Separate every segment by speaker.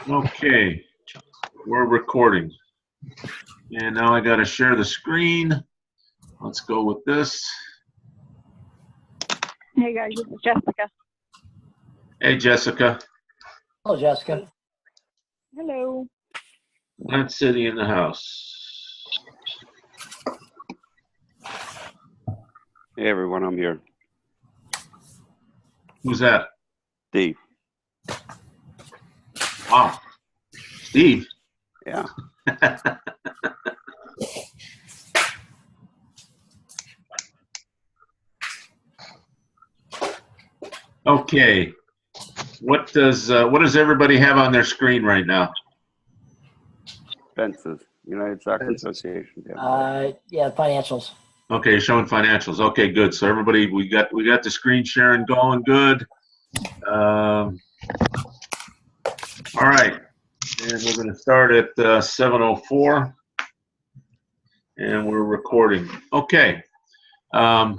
Speaker 1: Okay, we're recording. And now I got to share the screen. Let's go with this.
Speaker 2: Hey guys, this is Jessica.
Speaker 1: Hey, Jessica.
Speaker 3: Hello, Jessica.
Speaker 2: Hello.
Speaker 1: Plant City in the house.
Speaker 4: Hey everyone, I'm here.
Speaker 1: Who's that?
Speaker 4: Steve.
Speaker 1: Wow. Steve.
Speaker 4: Yeah.
Speaker 1: Okay. What does everybody have on their screen right now?
Speaker 4: Fences. United Soccer Association.
Speaker 3: Yeah, financials.
Speaker 1: Okay, showing financials. Okay, good. So everybody, we got the screen sharing going good. All right, and we're going to start at 7:04, and we're recording. Okay. For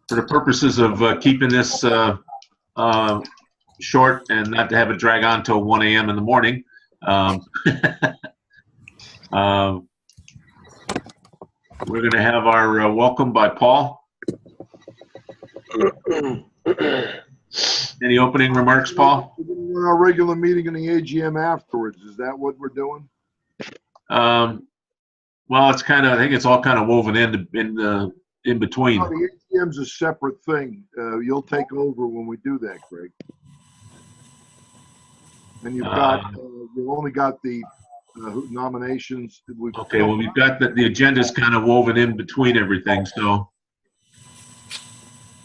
Speaker 1: the purposes of keeping this short and not to have it drag on till 1 a.m. in the morning, we're going to have our welcome by Paul. Any opening remarks, Paul?
Speaker 5: We're going to run our regular meeting in the AGM afterwards. Is that what we're doing?
Speaker 1: Well, it's kind of, I think it's all kind of woven in between.
Speaker 5: No, the AGM's a separate thing. You'll take over when we do that, Greg. And you've got, you've only got the nominations.
Speaker 1: Okay, well, we've got the agenda's kind of woven in between everything, so.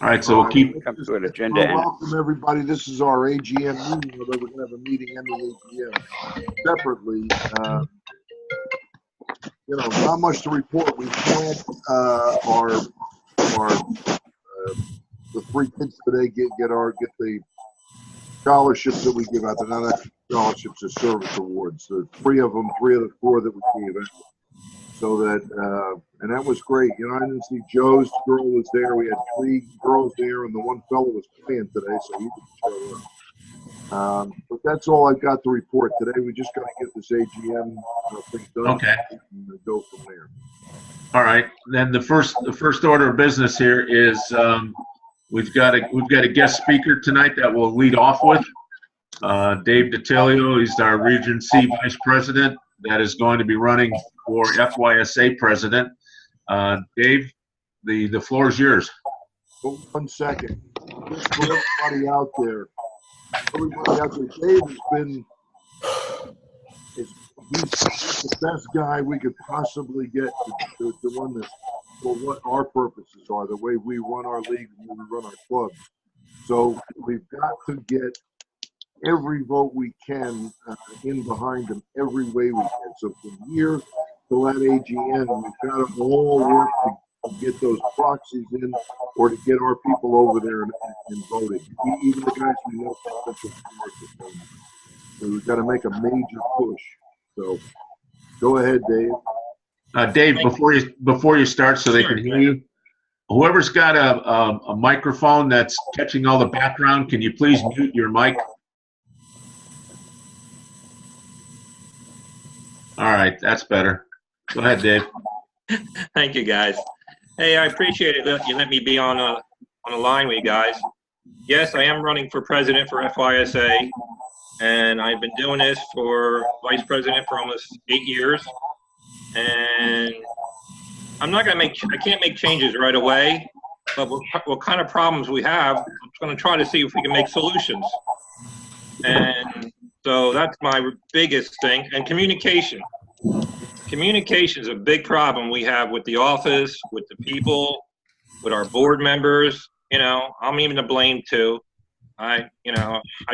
Speaker 1: All right, so we'll keep.
Speaker 4: Come to an agenda.
Speaker 5: Welcome, everybody. This is our AGM meeting, although we're going to have a meeting and the AGM separately. You know, not much to report. We planned the 3 kids today get the scholarships that we give out. They're not actually scholarships, they're service awards. So 3 of the 4 that we gave out. So that and that was great. You know, I didn't see Joe's girl was there. We had 3 girls there, and the one fellow was playing today, so he didn't show up. But that's all I've got to report today. We just got to get this AGM thing done.
Speaker 1: Okay.
Speaker 5: And go from there.
Speaker 1: All right. Then the first order of business here is we've got a guest speaker tonight that we'll lead off with. Dave DiTilio. He's our Region C Vice President that is going to be running for FYSA President. Dave, the floor is yours.
Speaker 5: Hold 1 second. Just for everybody out there. Dave has been, he's the best guy we could possibly get to run this for what our purposes are, the way we run our league and we run our clubs. So we've got to get every vote we can in behind him every way we can. So from here to that AGM, we've got to all work to get those proxies in or to get our people over there and voting. Even the guys we know. So we've got to make a major push. So go ahead, Dave.
Speaker 1: Dave, before you start, so they can hear you, whoever's got a microphone that's catching all the background, can you please mute your mic? All right, that's better. Go ahead, Dave.
Speaker 6: Thank you, guys. Hey, I appreciate it that you let me be on a line with you guys. Yes, I am running for president for FYSA, and I've been doing this for vice president for almost 8 years. And I'm not gonna I can't make changes right away, but what kind of problems we have, I'm gonna try to see if we can make solutions. And so that's my biggest thing. And communication. Communication is a big problem we have with the office, with the people, with our board members. You know, I'm even to blame too. I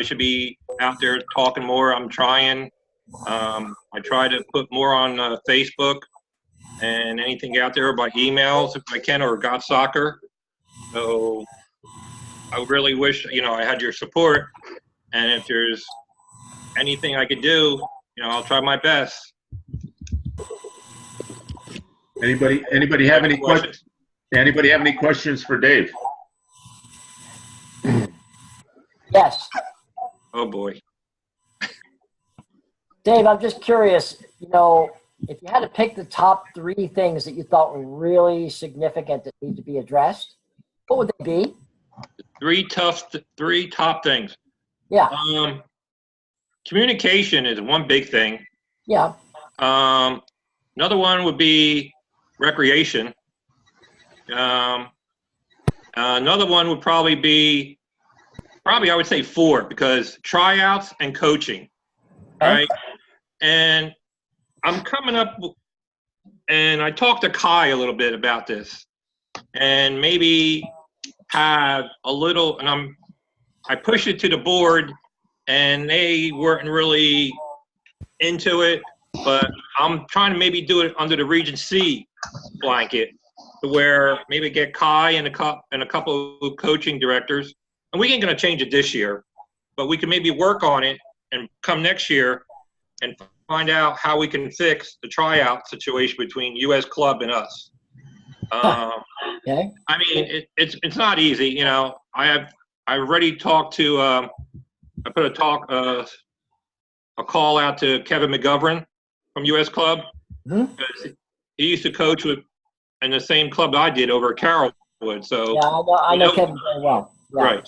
Speaker 6: should be out there talking more. I'm trying. I try to put more on Facebook and anything out there by emails if I can, or Got Soccer. So I really wish, I had your support. And if there's anything I could do, I'll try my best.
Speaker 1: Anybody have any questions? Anybody have any questions for Dave?
Speaker 3: Yes.
Speaker 6: Oh boy.
Speaker 3: Dave, I'm just curious, if you had to pick the top 3 things that you thought were really significant that need to be addressed, what would they be?
Speaker 6: Three top things.
Speaker 3: Yeah,
Speaker 6: Communication is one big thing.
Speaker 3: yeah.
Speaker 6: Another one would be recreation. Another one would probably be, I would say 4, because tryouts and coaching, right? And I'm coming up, and I talked to Kai a little bit about this, and maybe have a little, and I pushed it to the board, and they weren't really into it, but I'm trying to maybe do it under the Region C blanket, to where maybe get Kai and a couple of coaching directors, and we ain't going to change it this year, but we can maybe work on it and come next year and find out how we can fix the tryout situation between US Club and us.
Speaker 3: Okay.
Speaker 6: I mean, it's not easy, I already talked to, I put a call out to Kevin McGovern from US Club.
Speaker 3: Mhm.
Speaker 6: Because he used to coach in the same club I did over at Carrollwood. So
Speaker 3: Yeah, I know Kevin very well. Yeah.
Speaker 6: right.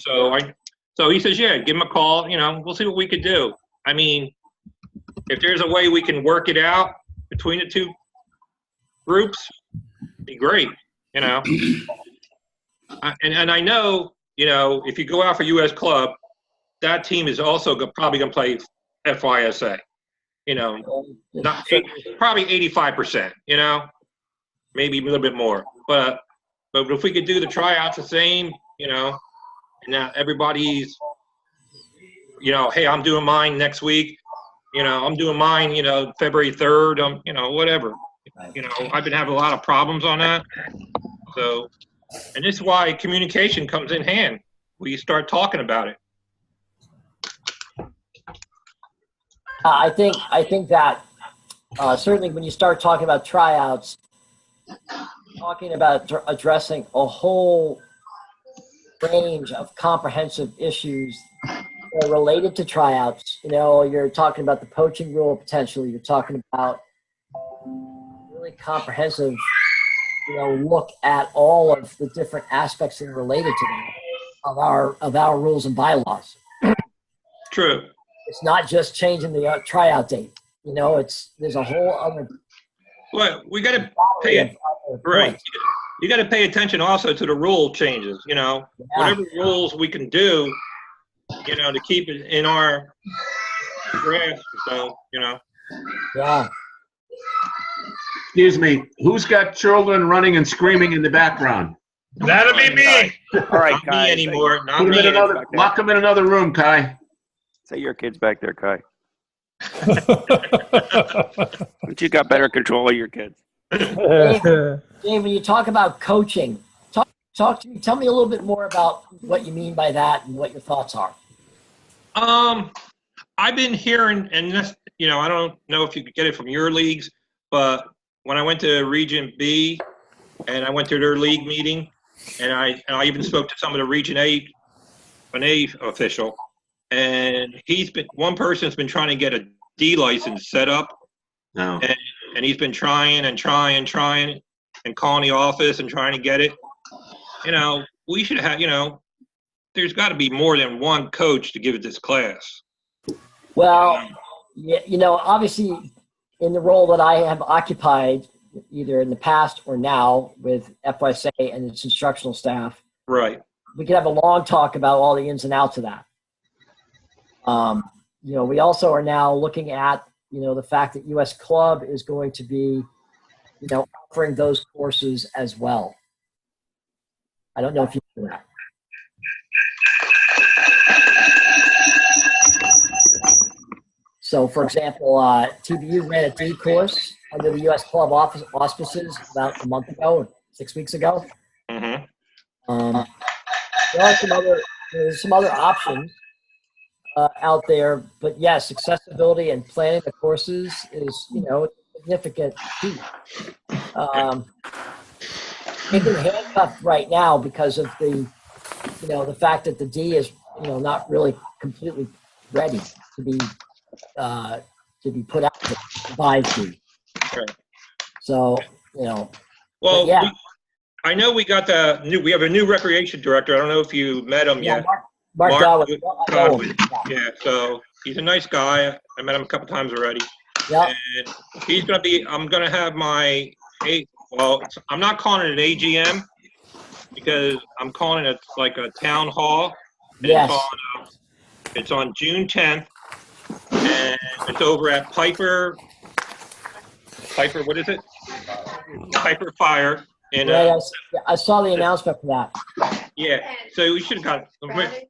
Speaker 6: So he says, yeah, give him a call. We'll see what we could do. I mean, if there's a way we can work it out between the 2 groups, it'd be great. And I know, if you go out for US Club, that team is also probably going to play FYSA. Not probably 85%. Maybe a little bit more. But if we could do the tryouts the same, and now everybody's, hey, I'm doing mine next week. I'm doing mine, February 3rd. Whatever. I've been having a lot of problems on that. So, and this is why communication comes in hand. We start talking about it.
Speaker 3: I think that certainly when you start talking about tryouts, talking about addressing a whole range of comprehensive issues that are related to tryouts. You're talking about the poaching rule potentially. You're talking about really comprehensive, look at all of the different aspects that are related to that of our rules and bylaws.
Speaker 6: True.
Speaker 3: It's not just changing the tryout date. There's a whole other.
Speaker 6: Well, we got to pay it right. You got to pay attention also to the rule changes. Whatever rules we can do, to keep it in our grasp. So,
Speaker 3: Yeah.
Speaker 1: Excuse me, who's got children running and screaming in the background?
Speaker 7: That'll be me.
Speaker 4: All right,
Speaker 6: not
Speaker 4: Kai.
Speaker 6: me anymore. Not
Speaker 1: Put 'em
Speaker 6: me
Speaker 1: in
Speaker 6: anymore.
Speaker 1: another, lock them in another room, Kai.
Speaker 4: Say your kid's back there, Kai. But you got better control of your kids.
Speaker 3: Dave, when you talk about coaching, talk to me. Tell me a little bit more about what you mean by that and what your thoughts are.
Speaker 6: I've been hearing, and this, I don't know if you could get it from your leagues, but when I went to Region B and I went to their league meeting, and I even spoke to some of the Region A, an A official, and one person's been trying to get a D license set up.
Speaker 1: No.
Speaker 6: And he's been trying and calling the office and trying to get it. We should have, there's got to be more than one coach to give this class.
Speaker 3: Well, yeah, obviously in the role that I have occupied, either in the past or now with FYSA and its instructional staff,
Speaker 6: Right.
Speaker 3: we could have a long talk about all the ins and outs of that. We also are now looking at, the fact that US Club is going to be, offering those courses as well. I don't know if you know that. So, for example, TBU ran a D course under the US Club auspices about a month ago, 6 weeks ago.
Speaker 6: Mm-hmm.
Speaker 3: There are some other options out there, but yes, accessibility and planning the courses is, a significant feat. They've been handcuffed right now because of the fact that the D is, not really completely ready to be to be put out to buy fee.
Speaker 6: Sure.
Speaker 3: So, you know,
Speaker 6: Well,
Speaker 3: yeah.
Speaker 6: I know we have a new recreation director. I don't know if you met him
Speaker 3: Yeah,
Speaker 6: yet.
Speaker 3: Mark Godwin.
Speaker 6: Godwin. Yeah, so he's a nice guy. I met him a couple times already.
Speaker 3: Yeah.
Speaker 6: And I'm going to have I'm not calling it an AGM because I'm calling it like a town hall. And
Speaker 3: Yes.
Speaker 6: it's on June 10th, and it's over at Piper, what is it? Piper Fire.
Speaker 3: Right, I saw the announcement for that.
Speaker 6: Yeah, so we should have got it.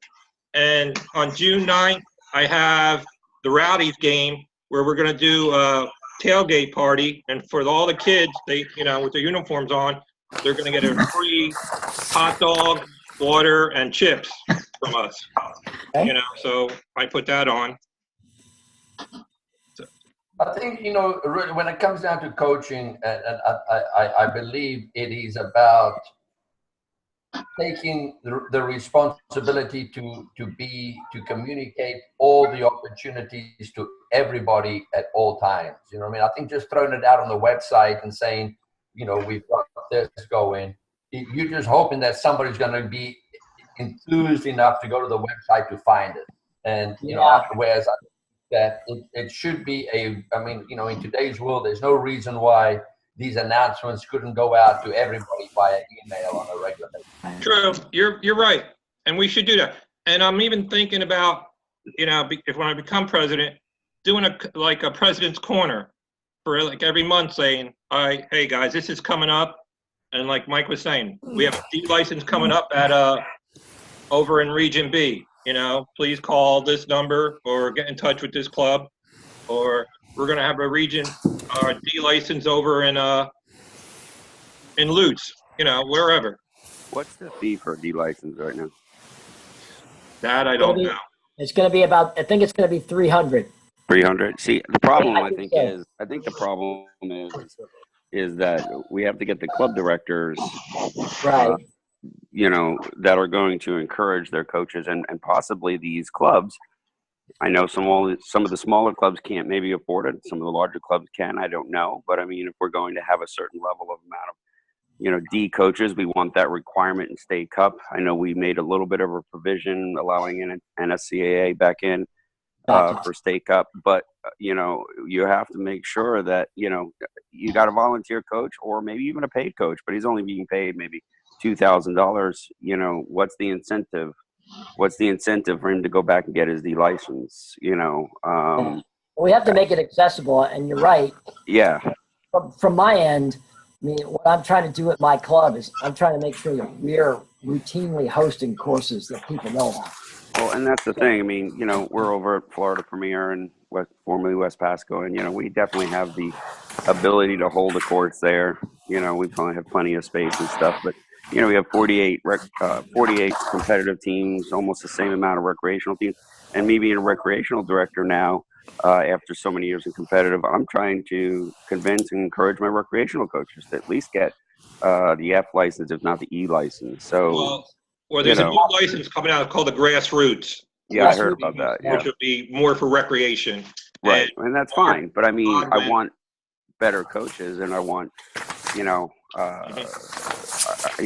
Speaker 6: And on June 9th, I have the Rowdies game where we're going to do a tailgate party. And for all the kids, with their uniforms on, they're going to get a free hot dog, water, and chips from us.
Speaker 3: Okay.
Speaker 6: So I put that on.
Speaker 7: I think, really, when it comes down to coaching, and I believe it is about taking the responsibility to communicate all the opportunities to everybody at all times. You know what I mean? I think just throwing it out on the website and saying, we've got this going, you're just hoping that somebody's going to be enthused enough to go to the website to find it. And, whereas that it should be in today's world, there's no reason why these announcements couldn't go out to everybody via email on a regular basis.
Speaker 6: True, you're right, and we should do that. And I'm even thinking about, if when I become president, doing a president's corner for like every month, saying, hey guys, this is coming up, and like Mike was saying, we have a D license coming up at over in Region B. Please call this number or get in touch with this club, or we're going to have a region D license over in Lutz, wherever.
Speaker 4: What's the fee for a D license right now?
Speaker 6: That I don't know.
Speaker 3: It's going to be I think it's going to be 300.
Speaker 4: 300. See, the problem
Speaker 3: I think so.
Speaker 4: I think the problem is that we have to get the club directors,
Speaker 3: Right.
Speaker 4: that are going to encourage their coaches and possibly these clubs. I know some of the smaller clubs can't maybe afford it. Some of the larger clubs can. I don't know. But I mean, if we're going to have a certain level of amount of, D coaches, we want that requirement in State Cup. I know we made a little bit of a provision allowing an NSCAA back in for State Cup. But, you have to make sure that, you got a volunteer coach or maybe even a paid coach, but he's only being paid maybe $2,000. What's the incentive? What's the incentive for him to go back and get his D license?
Speaker 3: We have to make it accessible, and you're right.
Speaker 4: Yeah.
Speaker 3: From my end, I mean, what I'm trying to do at my club is I'm trying to make sure that we're routinely hosting courses that people know about.
Speaker 4: Well, and that's the thing. I mean, we're over at Florida Premier and formerly West Pasco, and we definitely have the ability to hold a course there. We probably have plenty of space and stuff, but we have 48 competitive teams, almost the same amount of recreational teams. And me being a recreational director now, after so many years in competitive, I'm trying to convince and encourage my recreational coaches to at least get the F license, if not the E license. So,
Speaker 6: there's a new license coming out called the Grassroots.
Speaker 4: Yeah, I heard about that. Yeah.
Speaker 6: Which would be more for recreation.
Speaker 4: Right, and that's fine. But I mean, I want better coaches, and I want, I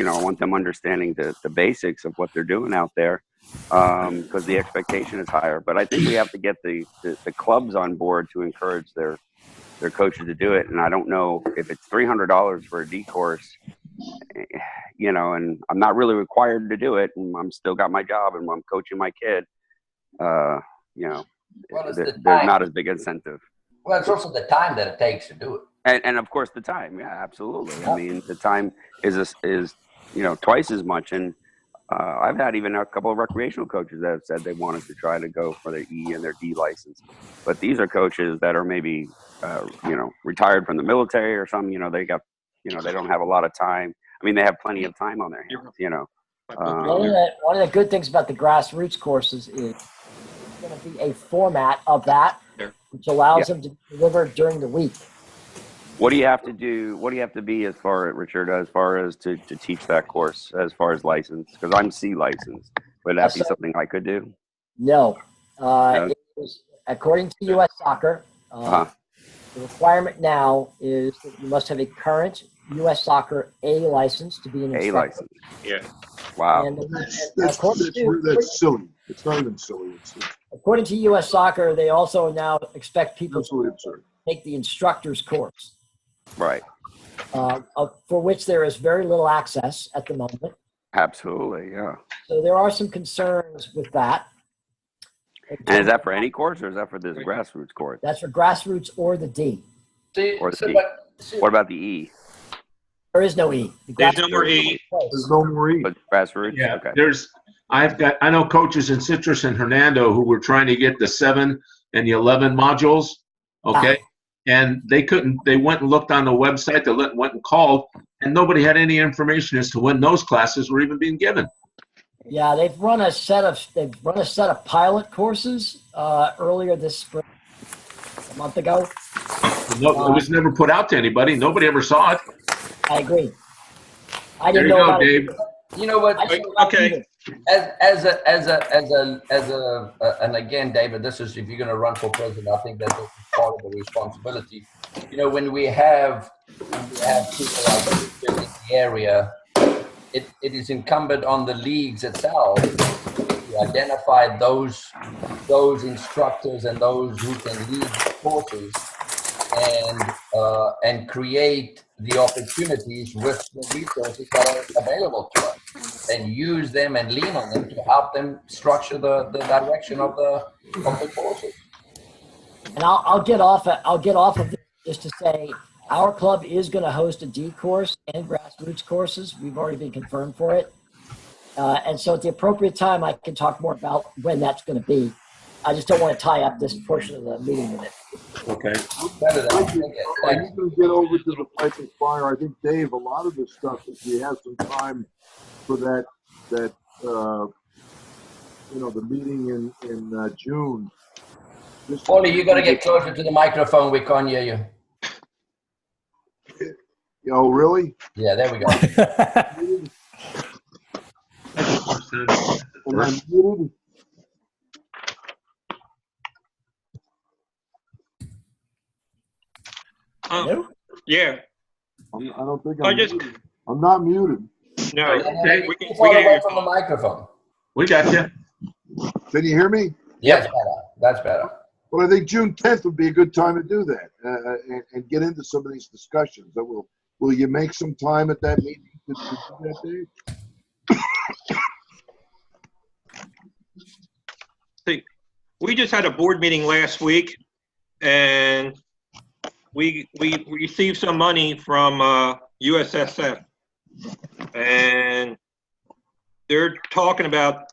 Speaker 4: want them understanding the basics of what they're doing out there, because the expectation is higher. But I think we have to get the clubs on board to encourage their coaches to do it. And I don't know if it's $300 for a D course, and I'm not really required to do it, and I'm still got my job and I'm coaching my kid. There's not as big incentive.
Speaker 7: Well, it's also the time that it takes to do it.
Speaker 4: And of course the time, yeah, absolutely. I mean, the time is twice as much. And I've had even a couple of recreational coaches that have said they wanted to try to go for their E and their D license, but these are coaches that are maybe retired from the military or something. They got they don't have a lot of time. I mean, they have plenty of time on their hands.
Speaker 3: One of the good things about the grassroots courses is it's going to be a format of that, which allows them to deliver during the week.
Speaker 4: What do you have to do? What do you have to be as far as to teach that course as far as license? Because I'm C licensed. Would that be something I could do?
Speaker 3: No. It was, according to US Soccer, The requirement now is that you must have a current U.S. Soccer A license to be an
Speaker 4: A
Speaker 3: instructor.
Speaker 4: license.
Speaker 6: Yeah.
Speaker 4: Wow.
Speaker 3: And
Speaker 5: That's
Speaker 3: according to
Speaker 5: silly. It's not even silly. It's
Speaker 3: according to U.S. Soccer, they also now expect people to
Speaker 5: absolutely absurd.
Speaker 3: take the instructor's course,
Speaker 4: Right.
Speaker 3: for which there is very little access at the moment.
Speaker 4: Absolutely. Yeah.
Speaker 3: So there are some concerns with that.
Speaker 4: And is that for any course or is that for this grassroots course?
Speaker 3: That's for grassroots or the D.
Speaker 7: See,
Speaker 4: Or the
Speaker 7: so,
Speaker 4: E.
Speaker 7: see,
Speaker 4: What about the E?
Speaker 3: There is no E. The
Speaker 6: There's no more
Speaker 3: grassroots
Speaker 6: E.
Speaker 3: is in place.
Speaker 5: There's no more E.
Speaker 4: But grassroots?
Speaker 1: Yeah,
Speaker 4: Okay.
Speaker 1: I know coaches in Citrus and Hernando who were trying to get the 7 and the 11 modules, okay? And they couldn't, they went and looked on the website, they went and called, and nobody had any information as to when those classes were even being given.
Speaker 3: Yeah, they've run a set of pilot courses earlier this spring, a month ago.
Speaker 1: No, it was never put out to anybody. Nobody ever saw it.
Speaker 3: I agree. I
Speaker 1: There
Speaker 3: didn't
Speaker 1: you
Speaker 3: know
Speaker 1: go,
Speaker 3: about
Speaker 1: Dave.
Speaker 3: it.
Speaker 7: you know what?
Speaker 3: I saw it
Speaker 6: Okay.
Speaker 3: either.
Speaker 7: And again, David, this is if you're going to run for president, I think that's part of the responsibility. You know, when we have people like you in the area, it is incumbent on the leagues itself to identify those instructors and those who can lead courses and create the opportunities with the resources that are available to us, and use them and lean on them to help them structure the direction of the courses.
Speaker 3: And I'll get off of this just to say our club is going to host a D course and grassroots courses. We've already been confirmed for it. And so at the appropriate time, I can talk more about when that's going to be. I just don't want to tie up this portion of the meeting with it.
Speaker 1: Okay.
Speaker 7: Better than I
Speaker 5: Thank you.
Speaker 7: think it.
Speaker 5: Are you going to get over to the pipe and fire? I think, Dave, a lot of this stuff, if we have some time for that the meeting in June.
Speaker 7: Paulie, you got to get closer to the microphone. We can't hear you.
Speaker 5: Oh, really?
Speaker 7: Yeah, there we go.
Speaker 5: Am I muted?
Speaker 3: No?
Speaker 6: Yeah.
Speaker 5: I don't think
Speaker 6: I
Speaker 5: I'm
Speaker 6: just-
Speaker 5: muted. I'm not muted.
Speaker 6: No.
Speaker 1: Okay.
Speaker 6: We
Speaker 7: Keep
Speaker 6: can
Speaker 7: far
Speaker 6: hear
Speaker 7: away
Speaker 6: you.
Speaker 7: from the microphone.
Speaker 1: We got you.
Speaker 5: Can you hear me?
Speaker 7: Yeah, that's better. That's better.
Speaker 5: Well, I think June 10th would be a good time to do that and get into some of these discussions. Will you make some time at that meeting to do that, Dave?
Speaker 6: We just had a board meeting last week, and we received some money from USSF, and they're talking about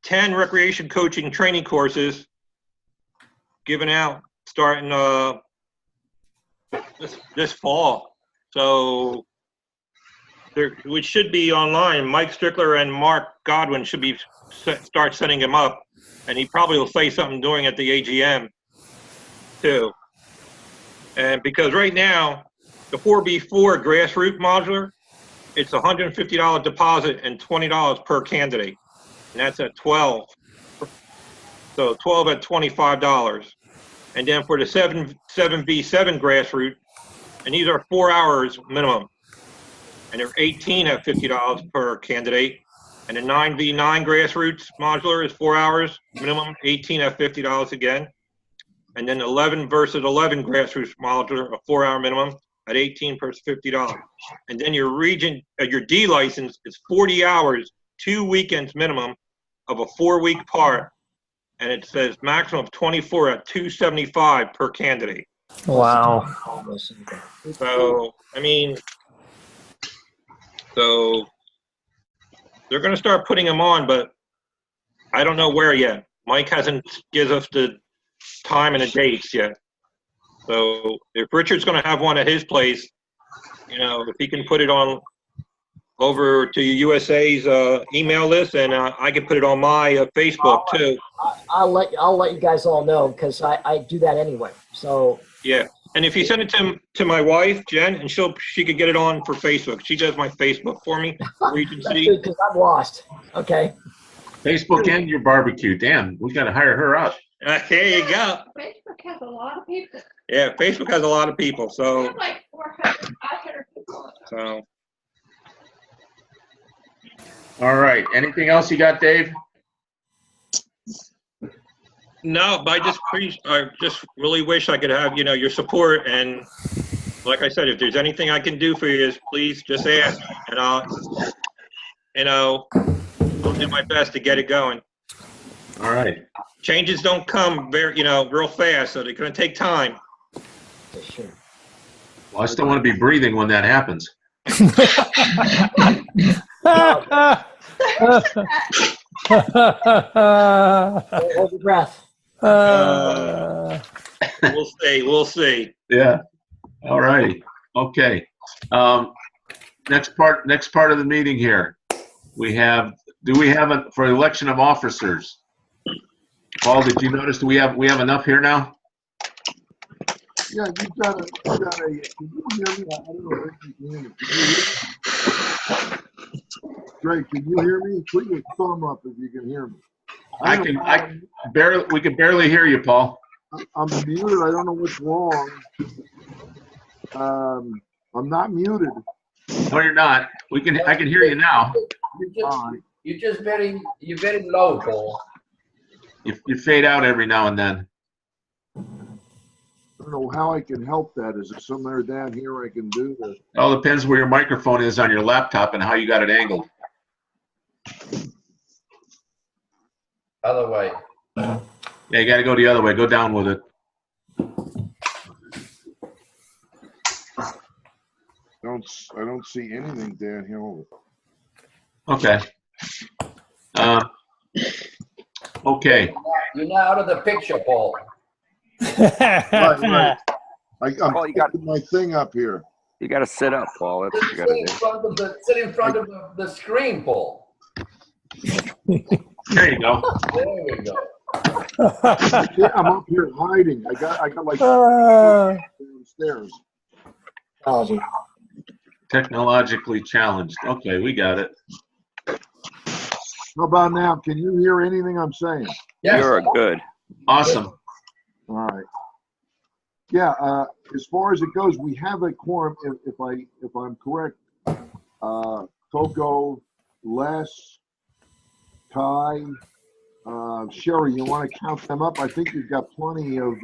Speaker 6: 10 recreation coaching training courses given out starting this fall. So which should be online. Mike Strickler and Mark Godwin should be start setting them up, and he probably will say something during at the AGM too. And because right now the 4B4 grassroots modular, it's $150 deposit and $20 per candidate, and that's at 12. So 12 at $25. And then for the 7B7 grassroots, and these are 4 hours minimum, and they're 18 at $50 per candidate. And the 9V9 grassroots modular is 4 hours minimum, 18 at $50 again. And then 11 versus 11 grassroots modular, a 4 hour minimum at 18 versus $50. And then your your D license is 40 hours, 2 weekends minimum of a 4-week part. And it says maximum of 24 at $275 per candidate.
Speaker 8: Wow.
Speaker 6: So, I mean, so they're going to start putting them on, but I don't know where yet. Mike hasn't given us the time and the dates yet. So if Richard's going to have one at his place, if he can put it on over to USA's email list, and I can put it on my Facebook too.
Speaker 3: I'll let you guys all know because I do that anyway. So
Speaker 6: Yeah, and if you send it to my wife Jen, and she could get it on for Facebook. She does my Facebook for me. Regency.
Speaker 3: because I'm lost. Okay.
Speaker 1: Facebook and your barbecue. Damn, we got to hire her out.
Speaker 6: There you go.
Speaker 9: Facebook has a lot of people.
Speaker 6: Yeah, Facebook has a lot of people, so. So,
Speaker 1: All right. Anything else you got, Dave?
Speaker 6: no, but I just really wish I could have, your support. And like I said, if there's anything I can do for you, please just ask. And I'll do my best to get it going.
Speaker 1: All right.
Speaker 6: Changes don't come real fast, so they're going to take time.
Speaker 3: For sure.
Speaker 1: Well, I still want to be breathing when that happens.
Speaker 3: Hold your breath.
Speaker 6: We'll see.
Speaker 1: Yeah. All righty. Okay. Next part of the meeting here. Do we have for election of officers? Paul, did you notice we have enough here now?
Speaker 5: Yeah, can you hear me? I don't know if you can hear me. Can you hear me? Greg, can you hear me? Put your thumb up if you can hear me.
Speaker 1: We can barely hear you, Paul.
Speaker 5: I'm muted. I don't know what's wrong. I'm not muted.
Speaker 1: No, you're not. I can hear you now.
Speaker 7: You're very low, Paul.
Speaker 1: You fade out every now and then.
Speaker 5: I don't know how I can help that. Is there somewhere down here I can do that?
Speaker 1: It all depends where your microphone is on your laptop and how you got it angled.
Speaker 7: Other way.
Speaker 1: Yeah, you got to go the other way. Go down with it.
Speaker 5: I don't see anything down here.
Speaker 1: Okay. Okay.
Speaker 7: You're now out of the picture, Paul.
Speaker 5: Right. I'm
Speaker 4: Paul, you got-
Speaker 5: putting my thing up here.
Speaker 4: You got to sit up, Paul. That's what you got to do.
Speaker 7: Sit in front of the screen, Paul.
Speaker 1: There you go.
Speaker 7: There we go.
Speaker 5: Yeah, I'm up here hiding. I got like downstairs.
Speaker 3: Technology.
Speaker 1: Technologically challenged. Okay, we got it.
Speaker 5: How about now? Can you hear anything I'm saying?
Speaker 7: Yes.
Speaker 4: You're good.
Speaker 1: Awesome.
Speaker 5: All right. Yeah. As far as it goes, we have a quorum. If I'm correct, Coco, Les, Ty, Sherry, you want to count them up? I think you've got plenty of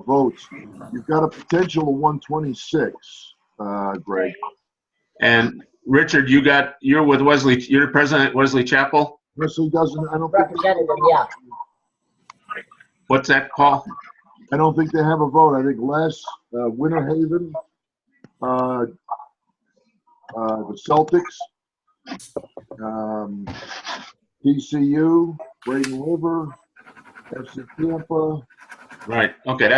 Speaker 5: votes. You've got a potential of 126, Greg.
Speaker 1: And Richard, you're with Wesley. You're president at Wesley Chapel.
Speaker 5: Wesley doesn't. I don't think.
Speaker 3: Representative, yeah.
Speaker 1: What's that, Paul?
Speaker 5: I don't think they have a vote. I think Les, Winter Haven, the Celtics, TCU, Braden River, FC Tampa.
Speaker 1: Right. Okay,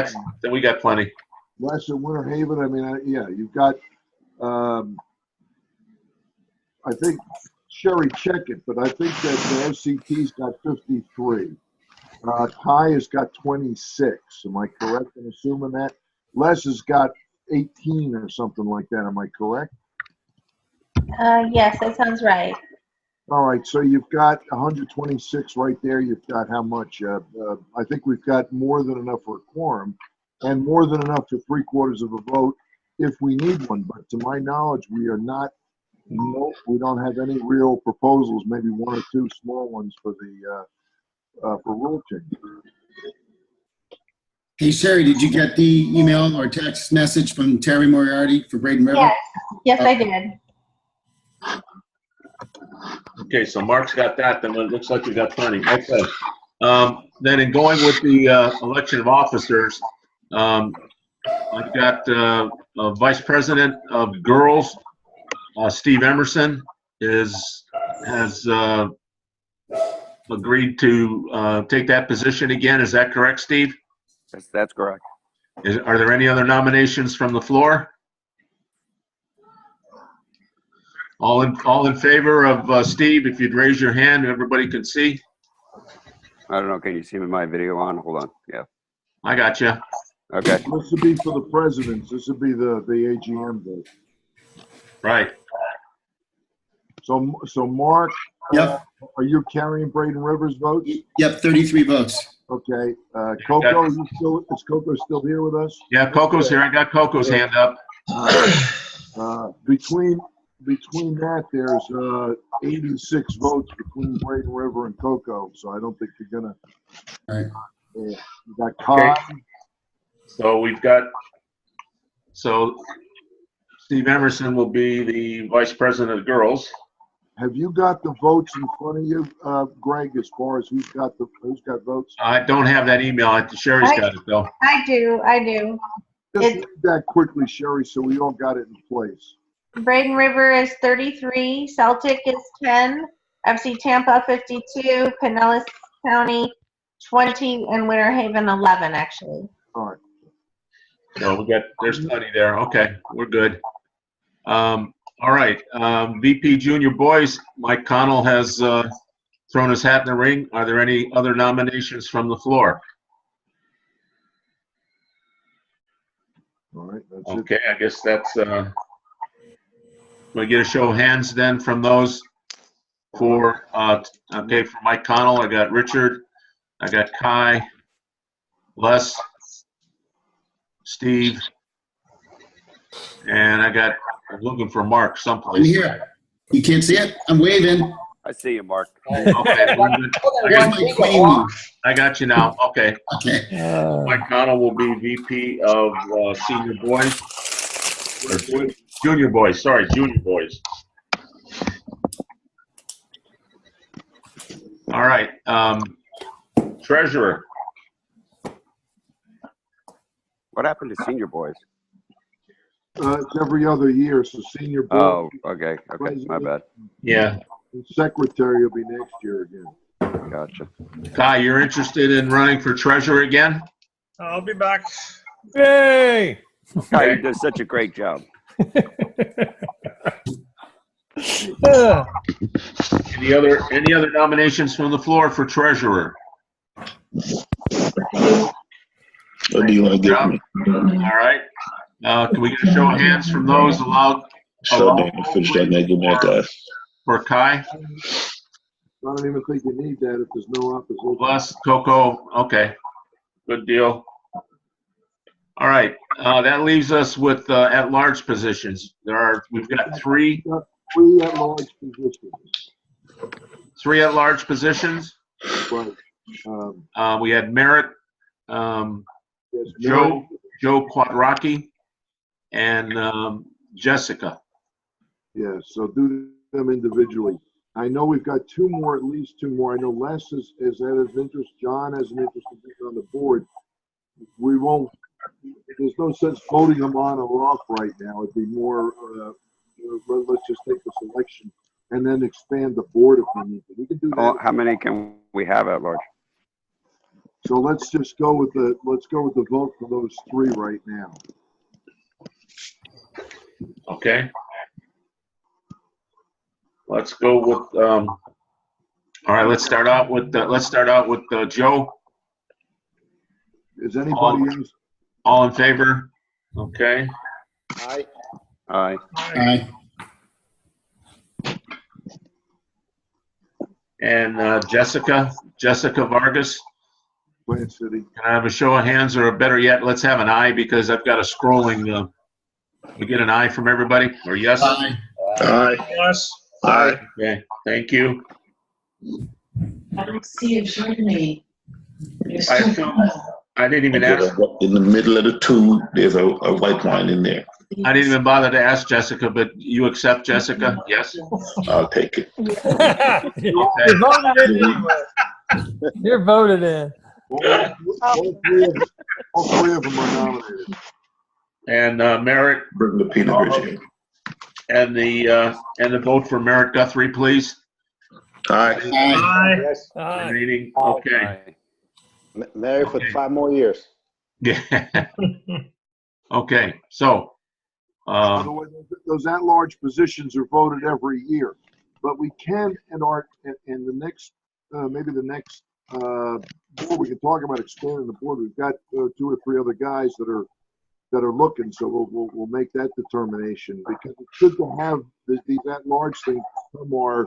Speaker 1: then we got plenty.
Speaker 5: Les and Winter Haven. I mean, yeah, you've got. I think Sherry, check it, but I think that the OCT's got 53. Ty has got 26. Am I correct in assuming that? Les has got 18 or something like that. Am I correct?
Speaker 8: Yes, that sounds right.
Speaker 5: All right, so you've got 126 right there. You've got how much? I think we've got more than enough for a quorum and more than enough for 3/4 of a vote if we need one. But to my knowledge, we are not. No, we don't have any real proposals. Maybe one or two small ones for the for rule change.
Speaker 9: Hey, Sherry, did you get the email or text message from Terry Moriarty for Braden River?
Speaker 8: Yes, I did.
Speaker 1: Okay, so Mark's got that. Then it looks like we got plenty. Okay. Then in going with the election of officers, I've got Vice President of Girls, Steve Emerson, has agreed to take that position again. Is that correct, Steve?
Speaker 4: That's correct.
Speaker 1: Are there any other nominations from the floor? All in favor of Steve, if you'd raise your hand, everybody can see.
Speaker 4: I don't know. Can you see my video on? Hold on. Yeah.
Speaker 1: I got you.
Speaker 4: Okay.
Speaker 5: This would be for the presidents. This would be the AGM vote.
Speaker 1: Right.
Speaker 5: So Mark,
Speaker 9: Yep.
Speaker 5: are you carrying Braden Rivers' votes?
Speaker 9: Yep, 33 votes.
Speaker 5: Okay, Coco, is Coco still here with us?
Speaker 1: Yeah, Coco's here. I got Coco's hand up.
Speaker 5: Between that, there's 86 votes between Braden River and Coco, so I don't think you're gonna.
Speaker 9: All right.
Speaker 5: You got Kai.
Speaker 1: So Steve Emerson will be the vice president of girls.
Speaker 5: Have you got the votes in front of you, Greg, as far as who's got votes?
Speaker 1: I don't have that email. Sherry's got it though.
Speaker 8: I do.
Speaker 5: Just read that quickly, Sherry, so we all got it in place.
Speaker 8: Braden River is 33, Celtic is 10, FC Tampa 52, Pinellas County 20, and Winter Haven 11, actually.
Speaker 5: All right.
Speaker 1: So there's plenty there. Okay, we're good. All right, VP Junior Boys, Mike Connell has thrown his hat in the ring. Are there any other nominations from the floor?
Speaker 5: All right, that's
Speaker 1: Okay, I guess that's, we get a show of hands then from those for Mike Connell, I got Richard, I got Kai, Les, Steve, and I'm looking for Mark someplace.
Speaker 9: I'm here. You can't see it? I'm waving.
Speaker 4: I see you, Mark.
Speaker 1: Okay, we're good.
Speaker 9: Here's my queen.
Speaker 1: I got you now. Okay.
Speaker 9: Okay.
Speaker 1: Mike Connell will be VP of Senior Boys. Or Junior Boys, sorry, Junior Boys. All right. Treasurer.
Speaker 4: What happened to senior boys?
Speaker 5: It's every other year, so senior board.
Speaker 4: Oh, okay, my bad.
Speaker 1: Yeah.
Speaker 5: And secretary will be next year again.
Speaker 4: Gotcha.
Speaker 1: Kai, you're interested in running for treasurer again?
Speaker 10: I'll be back.
Speaker 11: Yay!
Speaker 4: Kai, you did such a great job.
Speaker 1: Any other nominations from the floor for treasurer?
Speaker 12: What do you want to give me?
Speaker 1: All right. Can we get a show of hands from those allowed?
Speaker 12: Sure, Dan. Finish that and give me a glass.
Speaker 1: For Kai?
Speaker 5: I don't even think you need that if there's no opposition.
Speaker 1: Les, Coco, okay. Good deal. All right. That leaves us with at-large positions. We've got three
Speaker 5: at-large positions.
Speaker 1: Three at-large positions.
Speaker 5: Right.
Speaker 1: We had Merritt,
Speaker 5: Yes,
Speaker 1: Joe Quadracki, and Jessica.
Speaker 5: Yeah, so do them individually. I know we've got two more, at least two more. I know Les has had his interest. John has an interest in being on the board. We won't, there's no sense voting them on or off right now. It'd be more, let's just take the selection and then expand the board if we need to. We can do that.
Speaker 4: Oh, how many can we have at large?
Speaker 5: So let's just go with the vote for those three right now.
Speaker 1: Okay. Let's go with. All right. Let's start out with Joe.
Speaker 5: Is anybody else?
Speaker 1: All in favor? Okay.
Speaker 12: Aye.
Speaker 4: Aye.
Speaker 9: Aye.
Speaker 1: And Jessica Vargas.
Speaker 5: Plant City.
Speaker 1: Can I have a show of hands, or better yet, let's have an aye, because I've got a scrolling. We get an aye from everybody, or yes?
Speaker 9: Aye.
Speaker 12: Aye.
Speaker 10: Yes.
Speaker 12: Aye.
Speaker 1: Okay. Thank you.
Speaker 13: I don't see it showing me.
Speaker 1: I didn't even ask.
Speaker 12: In the middle of the two, there's a white line in there.
Speaker 1: I didn't even bother to ask Jessica, but you accept Jessica? Yes?
Speaker 12: I'll take it.
Speaker 11: You're voted in anyway. You're voted in.
Speaker 5: All three of them are nominated.
Speaker 1: And Merritt.
Speaker 12: Bring the peanut bridge in.
Speaker 1: And the vote for Merritt Guthrie, please.
Speaker 12: Aye.
Speaker 10: Aye.
Speaker 11: Yes. Aye.
Speaker 1: Remaining. Okay.
Speaker 14: Married for 5 more years.
Speaker 1: Yeah. Okay. So.
Speaker 5: By the way, those at-large positions are voted every year, but we can in the next maybe the next board we can talk about expanding the board. We've got 2 or 3 other guys that are looking, so we'll make that determination, because it's good to have these at-large things become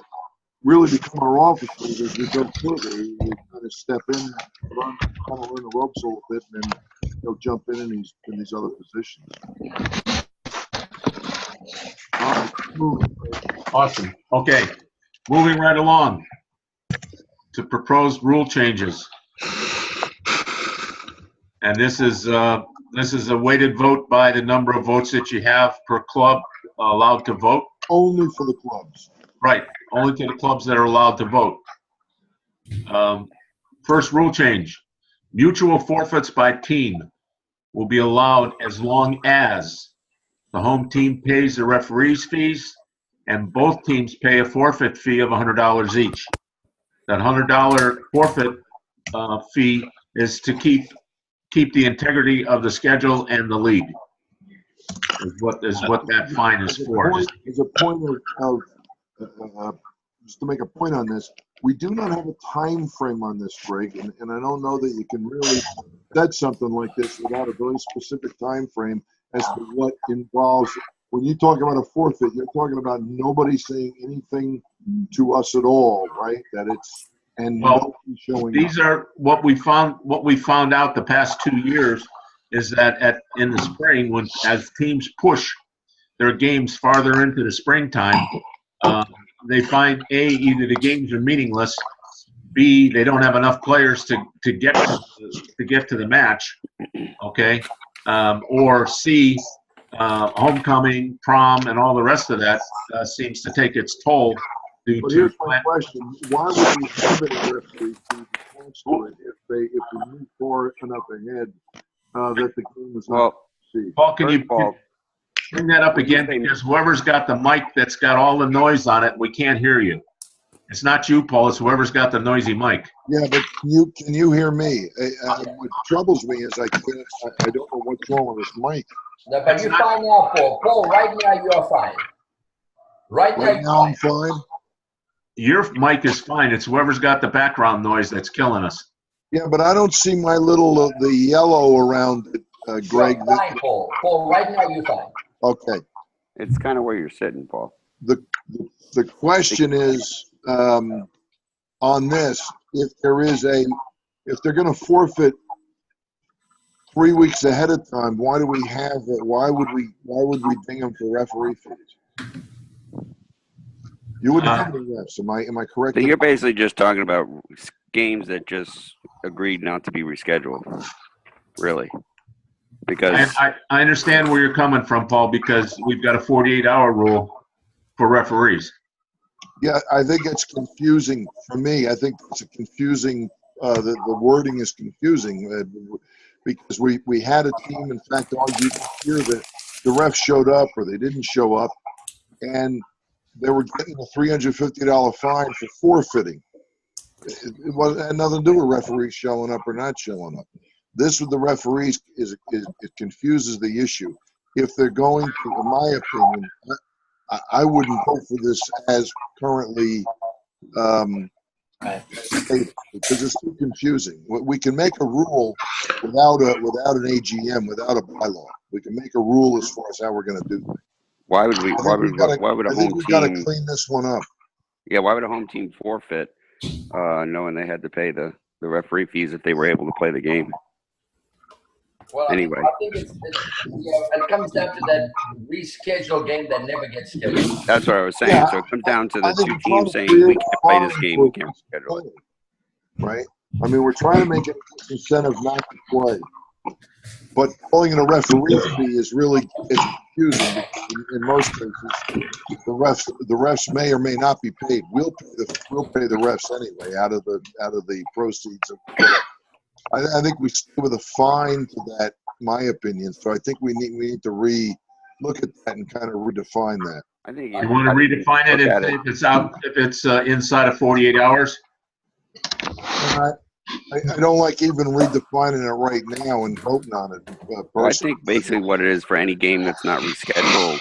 Speaker 5: really become our officers as we go further. We kind of step in, learn the ropes a little bit, and then he'll jump in these other positions. All right, moving.
Speaker 1: Awesome. Okay, moving right along to proposed rule changes. And this is a weighted vote by the number of votes that you have per club allowed to vote.
Speaker 5: Only for the clubs.
Speaker 1: Right, only to the clubs that are allowed to vote. First rule change, mutual forfeits by team will be allowed as long as the home team pays the referee's fees and both teams pay a forfeit fee of $100 each. That $100 forfeit fee is to keep the integrity of the schedule and the league. Is what that fine is for.
Speaker 5: As a point of just to make a point on this, we do not have a time frame on this, Greg, and I don't know that you can really set something like this without a very specific time frame as to what involves. When you talk about a forfeit, you're talking about nobody saying anything to us at all, right? That it's nobody showing
Speaker 1: these
Speaker 5: up.
Speaker 1: are what we found out the past 2 years is that in the spring, as teams push their games farther into the springtime, they find either the games are meaningless, B, they don't have enough players to get to the match, okay, or C, homecoming, prom, and all the rest of that seems to take its toll.
Speaker 5: But here's my question: why would we have it a referee fee attached to it if we move far enough ahead that the game was not received?
Speaker 1: Paul, can you bring that up again? Because whoever's got the mic that's got all the noise on it, we can't hear you. It's not you, Paul. It's whoever's got the noisy mic.
Speaker 5: Yeah, but can you hear me? What troubles me is I don't know what's wrong with this mic.
Speaker 7: No, but you're fine now, Paul. Paul, right now you're fine. Right now
Speaker 5: I'm fine.
Speaker 1: Your mic is fine. It's whoever's got the background noise that's killing us.
Speaker 5: Yeah, but I don't see my little the yellow around it, Greg.
Speaker 7: You're fine, Paul. Paul, right now you're fine.
Speaker 5: Okay.
Speaker 4: It's kind of where you're sitting, Paul.
Speaker 5: The question is on this: if they're going to forfeit 3 weeks ahead of time, why do we have it? Why would we ding them for referee fees? You wouldn't have any refs. Am I correct?
Speaker 4: So you're basically just talking about games that just agreed not to be rescheduled, really, because
Speaker 1: I understand where you're coming from, Paul, because we've got a 48-hour rule for referees.
Speaker 5: Yeah, I think it's confusing for me. I think it's a confusing. The wording is confusing because we had a team, in fact, argued here that the refs showed up or they didn't show up, and they were getting a $350 fine for forfeiting. It had nothing to do with referees showing up or not showing up. This with the referees it confuses the issue. If they're going to, in my opinion, I wouldn't go for this as currently stated because it's too confusing. We can make a rule without an AGM, without a bylaw. We can make a rule as far as how we're going to do things.
Speaker 4: why would a home
Speaker 5: we got to
Speaker 4: team?
Speaker 5: clean this one up.
Speaker 4: Yeah, why would a home team forfeit, knowing they had to pay the referee fees if they were able to play the game?
Speaker 7: Well,
Speaker 4: Anyway.
Speaker 7: I think it comes down to that rescheduled game that never gets scheduled.
Speaker 4: That's what I was saying.
Speaker 5: Yeah,
Speaker 4: So it comes down to
Speaker 5: I
Speaker 4: the
Speaker 5: think
Speaker 4: two
Speaker 5: we're trying
Speaker 4: teams
Speaker 5: to
Speaker 4: saying
Speaker 5: create
Speaker 4: we can't play this
Speaker 5: fine
Speaker 4: game,
Speaker 5: for
Speaker 4: we can't schedule it.
Speaker 5: right? I mean, we're trying to make it an incentive not to play. But calling it a referee fee is really confusing because in most cases the refs may or may not be paid. We'll pay the refs anyway out of the proceeds of I think we stay with a fine to that, my opinion. So I think we need to look at that and kind of redefine that.
Speaker 4: I think
Speaker 1: You want to redefine it if it's inside of 48 hours?
Speaker 5: I don't like even redefining it right now and voting on it.
Speaker 4: Well, I think basically what it is for any game that's not rescheduled,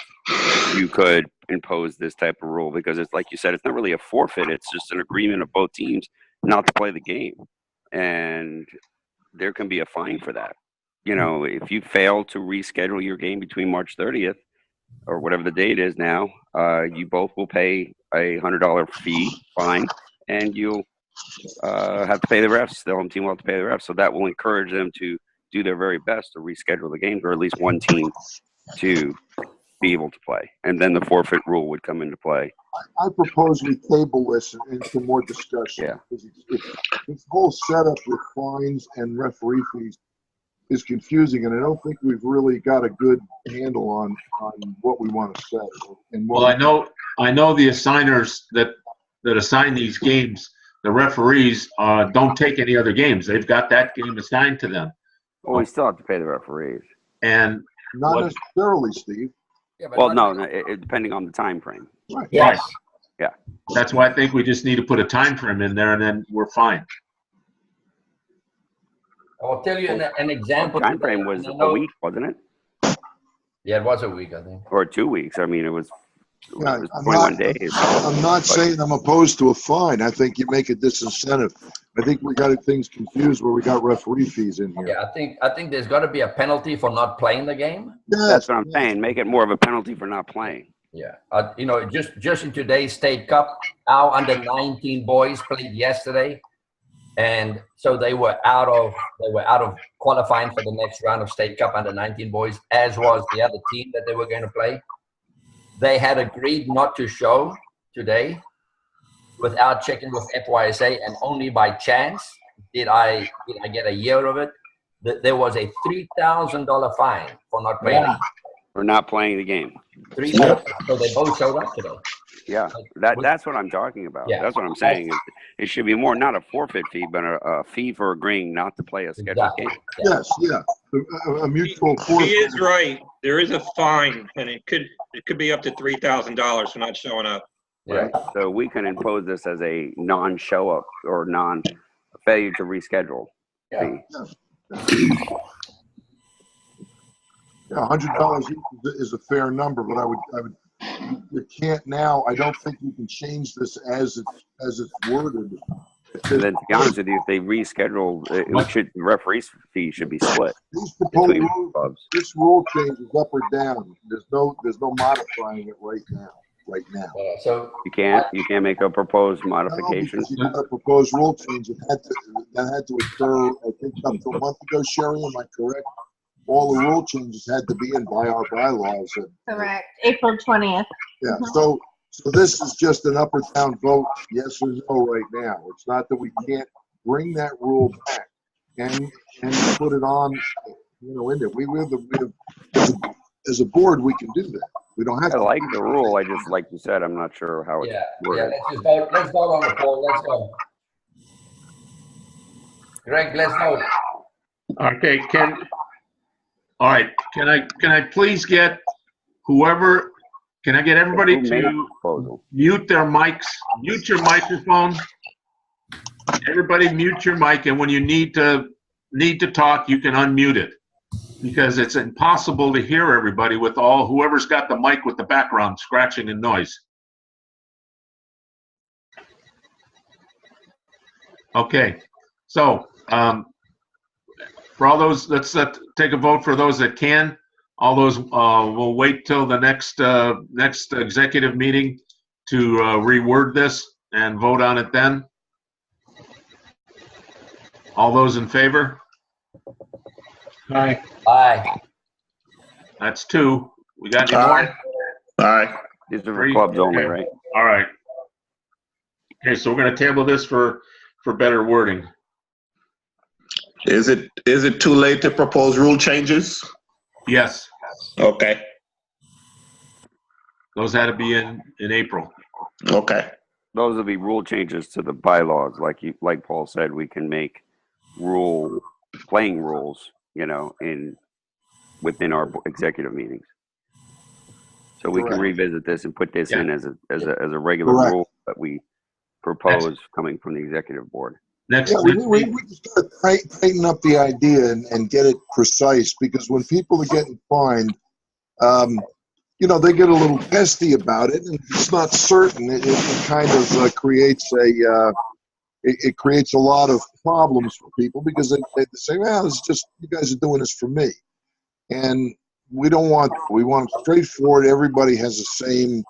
Speaker 4: you could impose this type of rule because it's like you said, it's not really a forfeit. It's just an agreement of both teams not to play the game. And there can be a fine for that. You know, if you fail to reschedule your game between March 30th or whatever the date is now, you both will pay a $100 fine, and you'll have to pay the refs. The home team will have to pay the refs. So that will encourage them to do their very best to reschedule the games, or at least one team to be able to play. And then the forfeit rule would come into play.
Speaker 5: I propose we table this into more discussion.
Speaker 4: Yeah.
Speaker 5: This whole setup with fines and referee fees is confusing, and I don't think we've really got a good handle on what we want to say. And
Speaker 1: Well, I know the assigners that assign these games, the referees don't take any other games. They've got that game assigned to them.
Speaker 4: Well, we still have to pay the referees.
Speaker 1: And
Speaker 5: not necessarily, Steve.
Speaker 7: Yeah,
Speaker 4: well, no, depending on the time frame.
Speaker 5: Right.
Speaker 3: Yes.
Speaker 4: Yeah.
Speaker 1: That's why I think we just need to put a time frame in there, and then we're fine.
Speaker 7: I'll tell you an example.
Speaker 4: Time frame was a week, wasn't it?
Speaker 7: Yeah, it was a week, I think.
Speaker 4: Or 2 weeks. I mean, it was
Speaker 5: Yeah,
Speaker 4: 21 days.
Speaker 5: I'm not saying I'm opposed to a fine. I think you make a disincentive. I think we got things confused where we got referee fees in here.
Speaker 7: Yeah, I think there's got to be a penalty for not playing the game.
Speaker 4: That's what I'm saying. Make it more of a penalty for not playing.
Speaker 7: Yeah, you know, just in today's State Cup, our under 19 boys played yesterday, and so they were out of qualifying for the next round of State Cup under 19 boys, as was the other team that they were going to play. They had agreed not to show today without checking with FYSA, and only by chance did I get a year of it. There was a $3,000 fine for not playing.
Speaker 4: For not playing the game.
Speaker 7: $3,000. So they both showed up today.
Speaker 4: Yeah, that's what I'm talking about.
Speaker 7: Yeah.
Speaker 4: That's what I'm saying. It should be more, not a forfeit fee, but a fee for agreeing not to play a scheduled game.
Speaker 5: Yes, yeah, a mutual force.
Speaker 6: He is right. There is a fine, and it could be up to $3,000 for not showing up.
Speaker 4: Right. So we can impose this as a non-show up or non-failure to reschedule fee.
Speaker 5: Yeah, $100 is a fair number, but I would, you can't now. I don't think you can change this as it's worded.
Speaker 4: And then, to be honest with you, if they reschedule, the referee's fee should be split
Speaker 5: These
Speaker 4: between
Speaker 5: proposed
Speaker 4: clubs.
Speaker 5: this rule change is up or down. There's no modifying it right now.
Speaker 7: So
Speaker 4: you can't make a proposed modification.
Speaker 5: You got a proposed rule change. That had to occur, I think, up to a month ago. Sherry, am I correct? All the rule changes had to be in by our bylaws.
Speaker 8: Correct. April 20th.
Speaker 5: Yeah. So this is just an up or down vote, yes or no, right now. It's not that we can't bring that rule back and put it on, in there. We as a board, we can do that. We don't have to.
Speaker 4: I like the rule. I just, like you said, I'm not sure how it's worded.
Speaker 7: let's vote on the poll. Let's go. Greg, let's vote.
Speaker 1: Okay, all right, can I please get whoever, can I get everybody to mute their mics, mute your microphone? Everybody mute your mic, and when you need to talk, you can unmute it, because it's impossible to hear everybody with whoever's got the mic with the background scratching and noise. Okay, so for all those, let's take a vote for those that can. All those, we'll wait till the next executive meeting to reword this and vote on it then. All those in favor? Aye.
Speaker 7: Aye.
Speaker 1: That's 2. We got any more?
Speaker 12: Aye.
Speaker 4: These are for clubs only, right?
Speaker 1: All right. Okay, so we're going to table this for better wording.
Speaker 12: Is it too late to propose rule changes?
Speaker 1: Yes.
Speaker 12: Okay.
Speaker 1: Those had to be in April.
Speaker 12: Okay.
Speaker 4: Those will be rule changes to the bylaws. Like Paul said, we can make playing rules, within our executive meetings. So we can revisit this and put this in as a regular rule that we propose coming from the executive board.
Speaker 5: We start tighten up the idea and get it precise, because when people are getting fined, they get a little testy about it, and if it's not certain, it kind of creates a lot of problems for people, because they say, well, it's just, you guys are doing this for me. And we don't want, we want straightforward. Everybody has the same,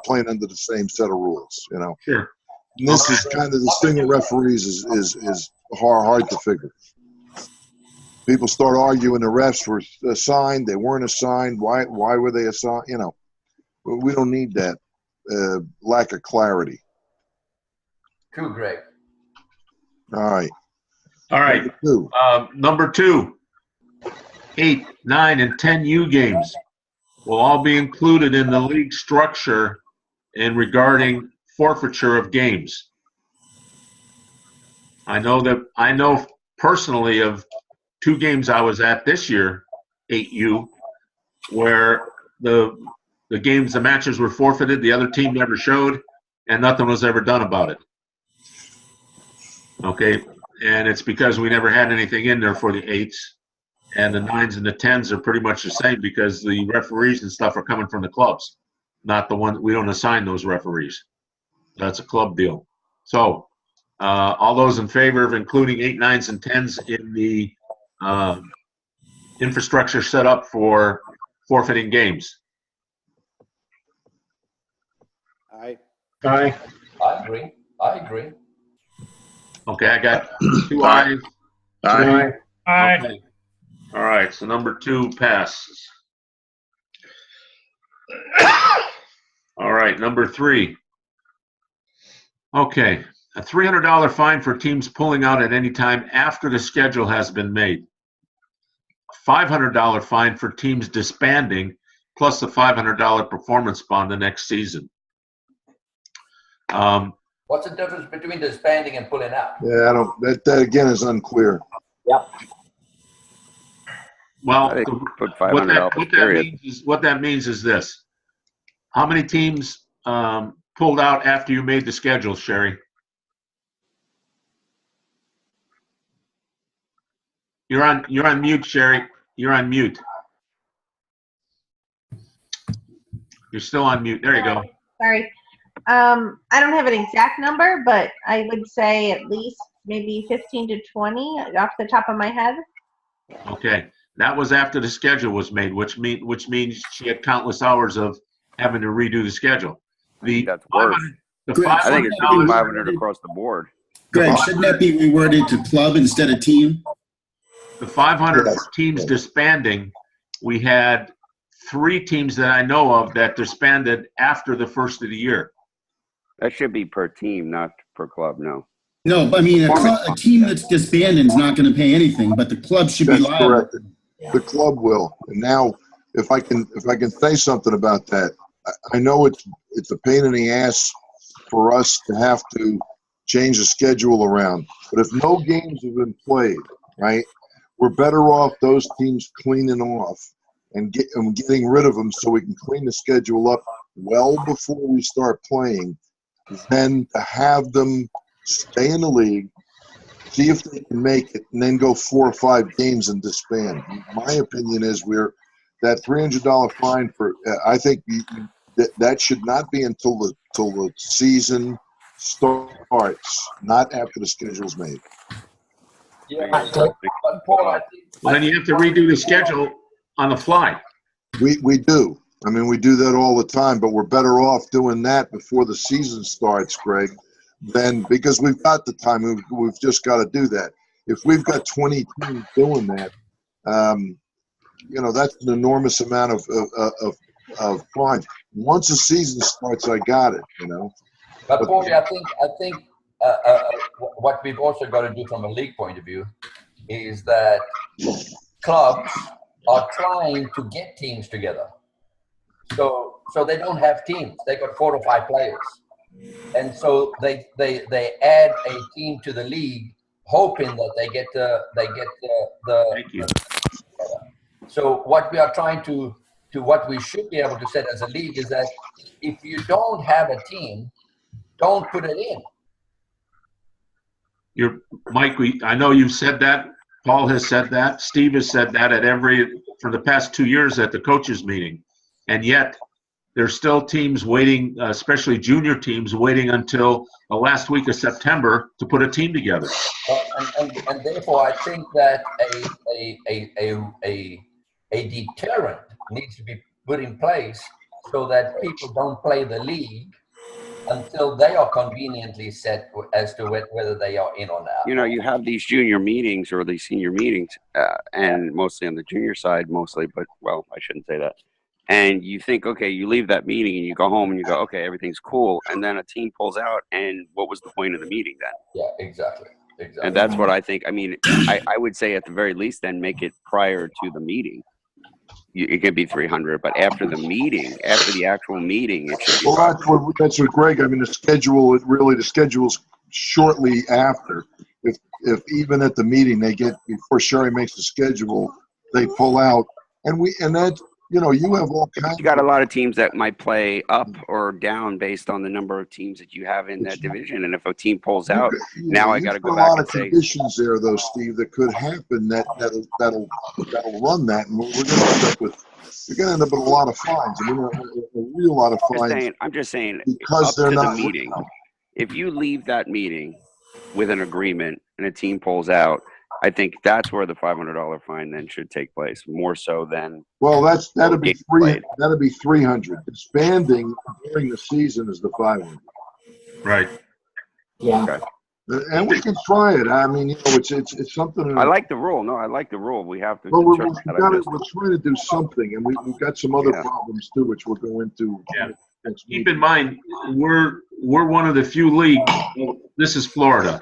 Speaker 5: playing under the same set of rules, you know?
Speaker 1: Sure.
Speaker 5: And this is kind of, this thing of referees is hard to figure. People start arguing the refs were assigned, they weren't assigned, why were they assigned, you know? We don't need that lack of clarity.
Speaker 7: True, Greg.
Speaker 5: All right.
Speaker 1: All right. Number 2, 8, 9, and 10 U games will all be included in the league structure in regarding forfeiture of games. I know personally of 2 games I was at this year, 8U, where the matches were forfeited, the other team never showed, and nothing was ever done about it. Okay, and it's because we never had anything in there for the 8s, and the 9s and the 10s are pretty much the same because the referees and stuff are coming from the clubs, not the one, we don't assign those referees. That's a club deal. So, all those in favor of including 8, 9s, and 10s in the infrastructure set up for forfeiting games?
Speaker 14: Aye.
Speaker 1: Aye.
Speaker 7: I agree.
Speaker 1: Okay, I got 2 ayes.
Speaker 12: Aye.
Speaker 10: Aye.
Speaker 1: Okay. All right, so number 2 passes. All right, number 3. Okay, a $300 fine for teams pulling out at any time after the schedule has been made. A $500 fine for teams disbanding, plus a $500 performance bond the next season.
Speaker 7: What's the difference between disbanding and pulling out?
Speaker 5: Yeah, I don't, that again is unclear.
Speaker 3: Yep.
Speaker 1: Well,
Speaker 4: I think put $500
Speaker 1: what that means is this. How many teams pulled out after you made the schedule, Sherry? You're on mute, Sherry. You're on mute. You're still on mute. There you go.
Speaker 8: Sorry. I don't have an exact number, but I would say at least maybe 15 to 20 off the top of my head.
Speaker 1: Okay. That was after the schedule was made, which means she had countless hours of having to redo the schedule.
Speaker 4: That's worse. I think it should be 500 across the board.
Speaker 9: Greg, shouldn't that be reworded to club instead of team?
Speaker 1: The 500 for teams disbanding, we had 3 teams that I know of that disbanded after the first of the year.
Speaker 4: That should be per team, not per club, no.
Speaker 9: No, I mean, a team that's disbanded is not going to pay anything, but the club should be liable.
Speaker 5: Correct. The club will. And now, if I can say something about that, I know it's a pain in the ass for us to have to change the schedule around. But if no games have been played, right, we're better off those teams cleaning off and getting rid of them so we can clean the schedule up well before we start playing, than to have them stay in the league, see if they can make it, and then go 4 or 5 games and disband. My opinion is that $300 fine for I think that should not be until the season starts, not after the schedule's made.
Speaker 7: Yeah, but Paul, I think
Speaker 1: Well, then you have to redo the schedule on the fly.
Speaker 5: We do. I mean, we do that all the time, but we're better off doing that before the season starts, Greg, than because we've got the time. We've just got to do that. If we've got 20 teams doing that, you know, that's an enormous amount of fines. Once the season starts, I got it, you know.
Speaker 7: But Paul, I think what we've also got to do from a league point of view is that clubs are trying to get teams together. So they don't have teams. They got 4 or 5 players, and so they add a team to the league, hoping that they get the.
Speaker 1: Thank you.
Speaker 7: So what we are trying to what we should be able to set as a league is that if you don't have a team, don't put it in.
Speaker 1: Mike, I know you've said that. Paul has said that. Steve has said that for the past 2 years at the coaches meeting. And yet there's still teams waiting, especially junior teams, waiting until the last week of September to put a team together.
Speaker 7: And therefore, I think that a deterrent needs to be put in place so that people don't play the league until they are conveniently set as to whether they are in or not.
Speaker 4: You know, you have these junior meetings or these senior meetings, and mostly on the junior side, mostly, but well, I shouldn't say that. And you think, okay, you leave that meeting and you go home and you go, okay, everything's cool. And then a team pulls out, and what was the point of the meeting then?
Speaker 7: Yeah, exactly. Exactly.
Speaker 4: And that's what I think. I mean, I would say at the very least, then make it prior to the meeting. It could be 300, but after the meeting, after the actual meeting, it should be.
Speaker 5: Well, that's what Greg. I mean, the schedule's shortly after. If even at the meeting they get before Sherry makes the schedule, they pull out, and that you have all kinds.
Speaker 4: You got a lot of teams that might play up or down based on the number of teams that you have in that division, and if a team pulls out, now I got to go back and say.
Speaker 5: A lot of conditions there, though, Steve, that could happen that'll run that, and we're going to end up with. You're going to end up with a lot of fines. I mean, a real lot of fines.
Speaker 4: I'm just saying,
Speaker 5: because
Speaker 4: up
Speaker 5: they're
Speaker 4: to
Speaker 5: not
Speaker 4: the meeting. If you leave that meeting with an agreement and a team pulls out, I think that's where the $500 fine then should take place, more so than.
Speaker 5: Well, that'd be 300. Disbanding during the season is the 500.
Speaker 1: Right.
Speaker 3: Yeah.
Speaker 4: Okay.
Speaker 5: And we can try it. I mean, it's something.
Speaker 4: I like the rule. No, I like the rule. We have to.
Speaker 5: Well, we're
Speaker 4: determine that.
Speaker 5: trying to do something, and we've got some other problems too, which we'll go into.
Speaker 1: Yeah. Keep in mind, we're one of the few leagues. This is Florida.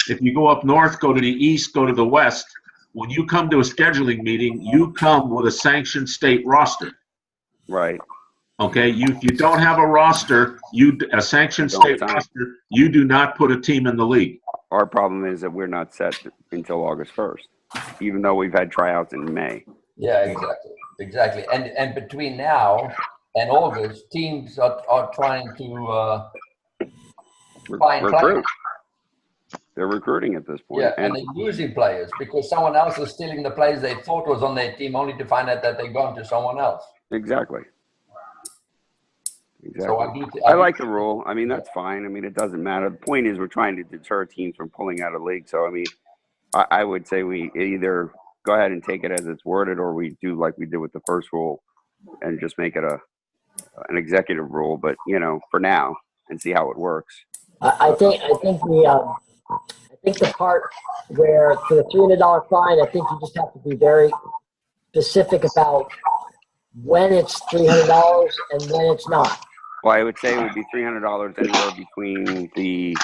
Speaker 1: If you go up north, go to the east, go to the west. When you come to a scheduling meeting, you come with a sanctioned state roster.
Speaker 4: Right.
Speaker 1: Okay. If you don't have a roster, a sanctioned state roster, you do not put a team in the league.
Speaker 4: Our problem is that we're not set until August 1st, even though we've had tryouts in May.
Speaker 7: Yeah, exactly. And between now and August, teams are trying to find
Speaker 4: recruit.
Speaker 7: players.
Speaker 4: They're recruiting at this point.
Speaker 7: Yeah, and they're losing players because someone else is stealing the players they thought was on their team, only to find out that they're gone to someone else.
Speaker 4: Exactly.
Speaker 7: So
Speaker 4: I like the rule. I mean, that's fine. I mean, it doesn't matter. The point is we're trying to deter teams from pulling out of league. So, I mean, I would say we either go ahead and take it as it's worded, or we do like we did with the first rule and just make it an executive rule. But, for now, and see how it works.
Speaker 3: I think the part where for the $300 fine, I think you just have to be very specific about when it's $300 and when it's not.
Speaker 4: Well, I would say it would be $300 anywhere between the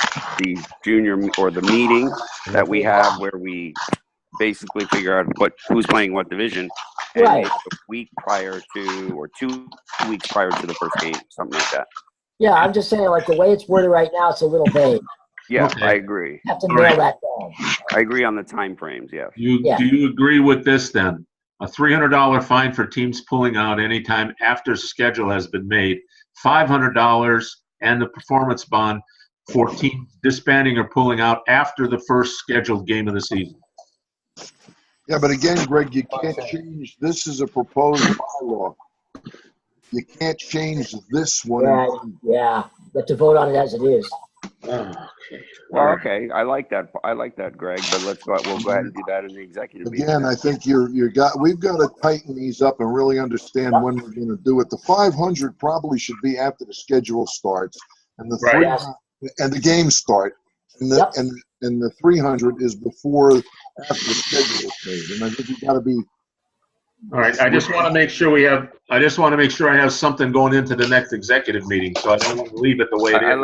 Speaker 4: junior or the meeting that we have where we basically figure out who's playing what division, and
Speaker 3: Right.
Speaker 4: maybe a week prior to or 2 weeks prior to the first game, something like that.
Speaker 3: Yeah, I'm just saying, like, the way it's worded right now, it's a little vague.
Speaker 4: Yeah,
Speaker 1: Okay.
Speaker 4: I agree.
Speaker 3: You have to nail that down.
Speaker 4: I agree on the time frames. Yes.
Speaker 1: Do you agree with this then? A $300 fine for teams pulling out anytime after schedule has been made, $500 and the performance bond for teams disbanding or pulling out after the first scheduled game of the season.
Speaker 5: Yeah, but again, Greg, you can't change. This is a proposed bylaw. You can't change this one.
Speaker 3: Yeah. You have to vote on it as it is.
Speaker 4: Well, okay. I like that, Greg. But we'll go ahead and do that in the executive meeting.
Speaker 5: Again, I think we've got to tighten these up and really understand when we're going to do it. The 500 probably should be after the schedule starts, and the 300 and the games start, and the 300 is after the schedule is made. And I think you got to be.
Speaker 1: All right. I just want to make sure I have something going into the next executive meeting, so I don't want to leave it the way it is.
Speaker 4: I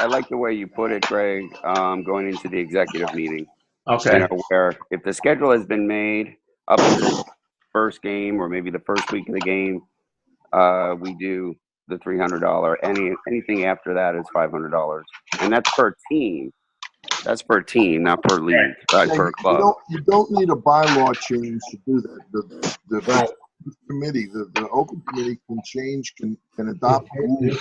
Speaker 4: like the way you put it, Greg. Going into the executive meeting.
Speaker 1: Okay.
Speaker 4: Where if the schedule has been made up until the first game or maybe the first week of the game, we do the $300. Anything after that is $500, and that's per team. That's per team, not per league, per club.
Speaker 5: You don't need a bylaw change to do that. The committee, the open committee can change, can adopt rules.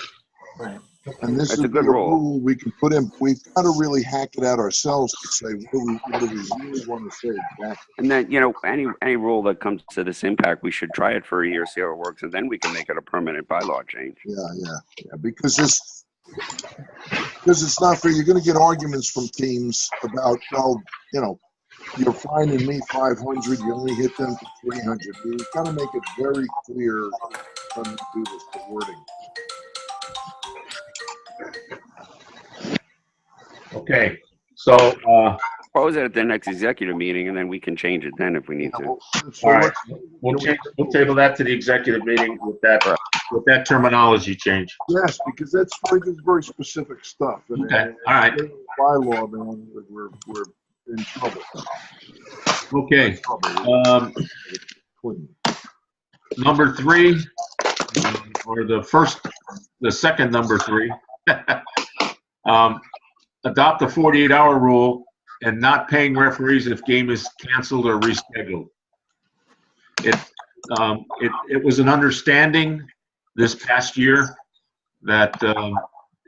Speaker 3: Right.
Speaker 5: And this
Speaker 4: That's
Speaker 5: is
Speaker 4: a good
Speaker 5: a
Speaker 4: rule.
Speaker 5: rule we can put in. We've got to really hack it out ourselves to say what do we really want to say exactly.
Speaker 4: And then, any rule that comes to this impact, we should try it for a year, see how it works, and then we can make it a permanent bylaw change.
Speaker 5: Yeah. Because it's not fair. You're going to get arguments from teams about, you're finding me 500, you only hit them for 300. You gotta make it very clear when you do this, the wording.
Speaker 1: Okay, so,
Speaker 4: Propose it at the next executive meeting, and then we can change it then if we need to.
Speaker 1: all right, we'll table that to the executive meeting with that terminology change.
Speaker 5: Yes, because that's very specific stuff. And
Speaker 1: Okay, all right.
Speaker 5: Bylaw, man, we're in trouble.
Speaker 1: Okay, number 3, or the second number 3, adopt the 48-hour rule and not paying referees if game is canceled or rescheduled. It was an understanding this past year that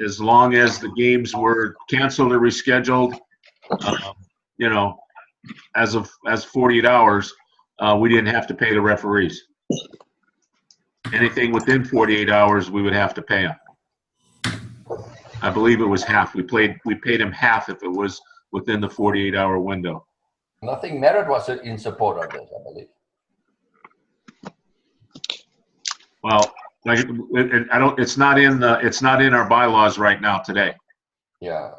Speaker 1: as long as the games were canceled or rescheduled, as 48 hours, we didn't have to pay the referees. Anything within 48 hours, we would have to pay them. I believe it was half. We paid him half if it was within the 48-hour window.
Speaker 7: Nothing Merit was in support of this, I believe.
Speaker 1: Well, it's not in our bylaws right now today.
Speaker 7: Yeah.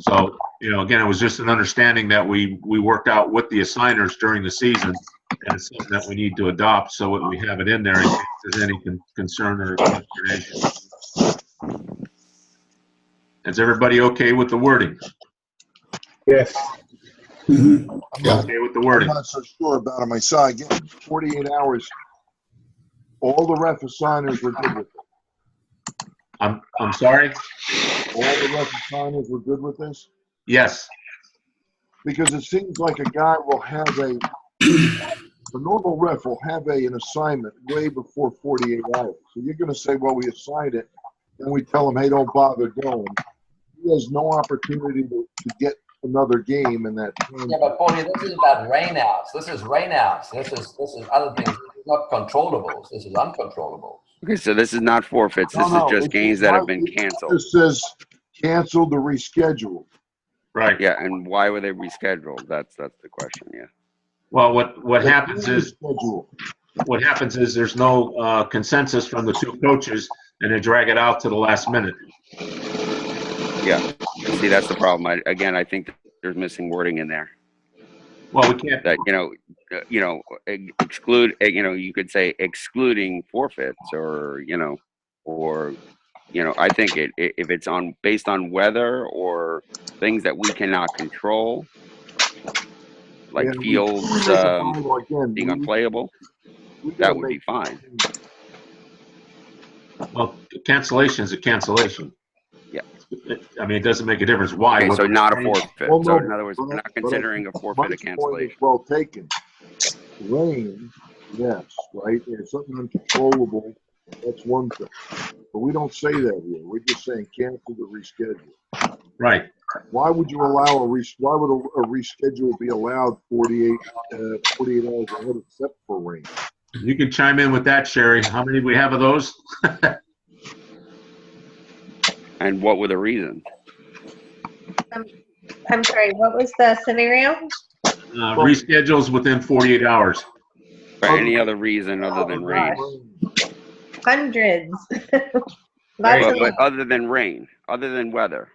Speaker 1: So, again, it was just an understanding that we worked out with the assigners during the season, and it's something that we need to adopt so that we have it in there in case there's any concern or consternation. Is everybody okay with the wording?
Speaker 10: Yes.
Speaker 9: Mm-hmm.
Speaker 1: Okay with the wording?
Speaker 5: I'm not so sure about it myself. Again, 48 hours, all the ref assigners were good with it.
Speaker 1: I'm sorry?
Speaker 5: All the ref assigners were good with this?
Speaker 1: Yes.
Speaker 5: Because it seems like a guy will have a normal ref will have an assignment way before 48 hours. So you're going to say, well, we assigned it, and we tell him, hey, don't bother going. He has no opportunity to get another game in that time.
Speaker 7: Yeah, but Paulie, this is about rainouts. This is rainouts. This is other things. This is not controllables. This is uncontrollables.
Speaker 4: Okay, so this is not forfeits. This is just games that have been canceled.
Speaker 5: It says canceled or rescheduled.
Speaker 1: Right.
Speaker 4: Yeah, and why were they rescheduled? That's the question. Yeah.
Speaker 1: Well, what happens is there's no consensus from the two coaches, and they drag it out to the last minute.
Speaker 4: Yeah. See, that's the problem. I think there's missing wording in there.
Speaker 1: Well, we can't.
Speaker 4: That exclude. You could say excluding forfeits, or I think if it's based on weather or things that we cannot control, like fields being unplayable, that would be fine.
Speaker 1: Well, cancellation is a cancellation.
Speaker 4: Yeah.
Speaker 1: I mean, it doesn't make a difference why.
Speaker 4: Okay, so not a forfeit.
Speaker 5: Well,
Speaker 4: so
Speaker 5: no,
Speaker 4: in other words, we're not considering a forfeit a cancellation.
Speaker 5: Well taken. Rain, yes, right? It's something uncontrollable. That's one thing. But we don't say that here. We're just saying cancel the reschedule.
Speaker 1: Right.
Speaker 5: Why would you allow why would a reschedule be allowed 48 hours ahead except for rain?
Speaker 1: You can chime in with that, Sherry. How many do we have of those?
Speaker 4: And what were the reasons?
Speaker 8: I'm sorry, what was the scenario?
Speaker 1: Reschedules within 48 hours.
Speaker 4: For any other reason other than rain?
Speaker 8: Hundreds.
Speaker 4: But other than rain, other than weather.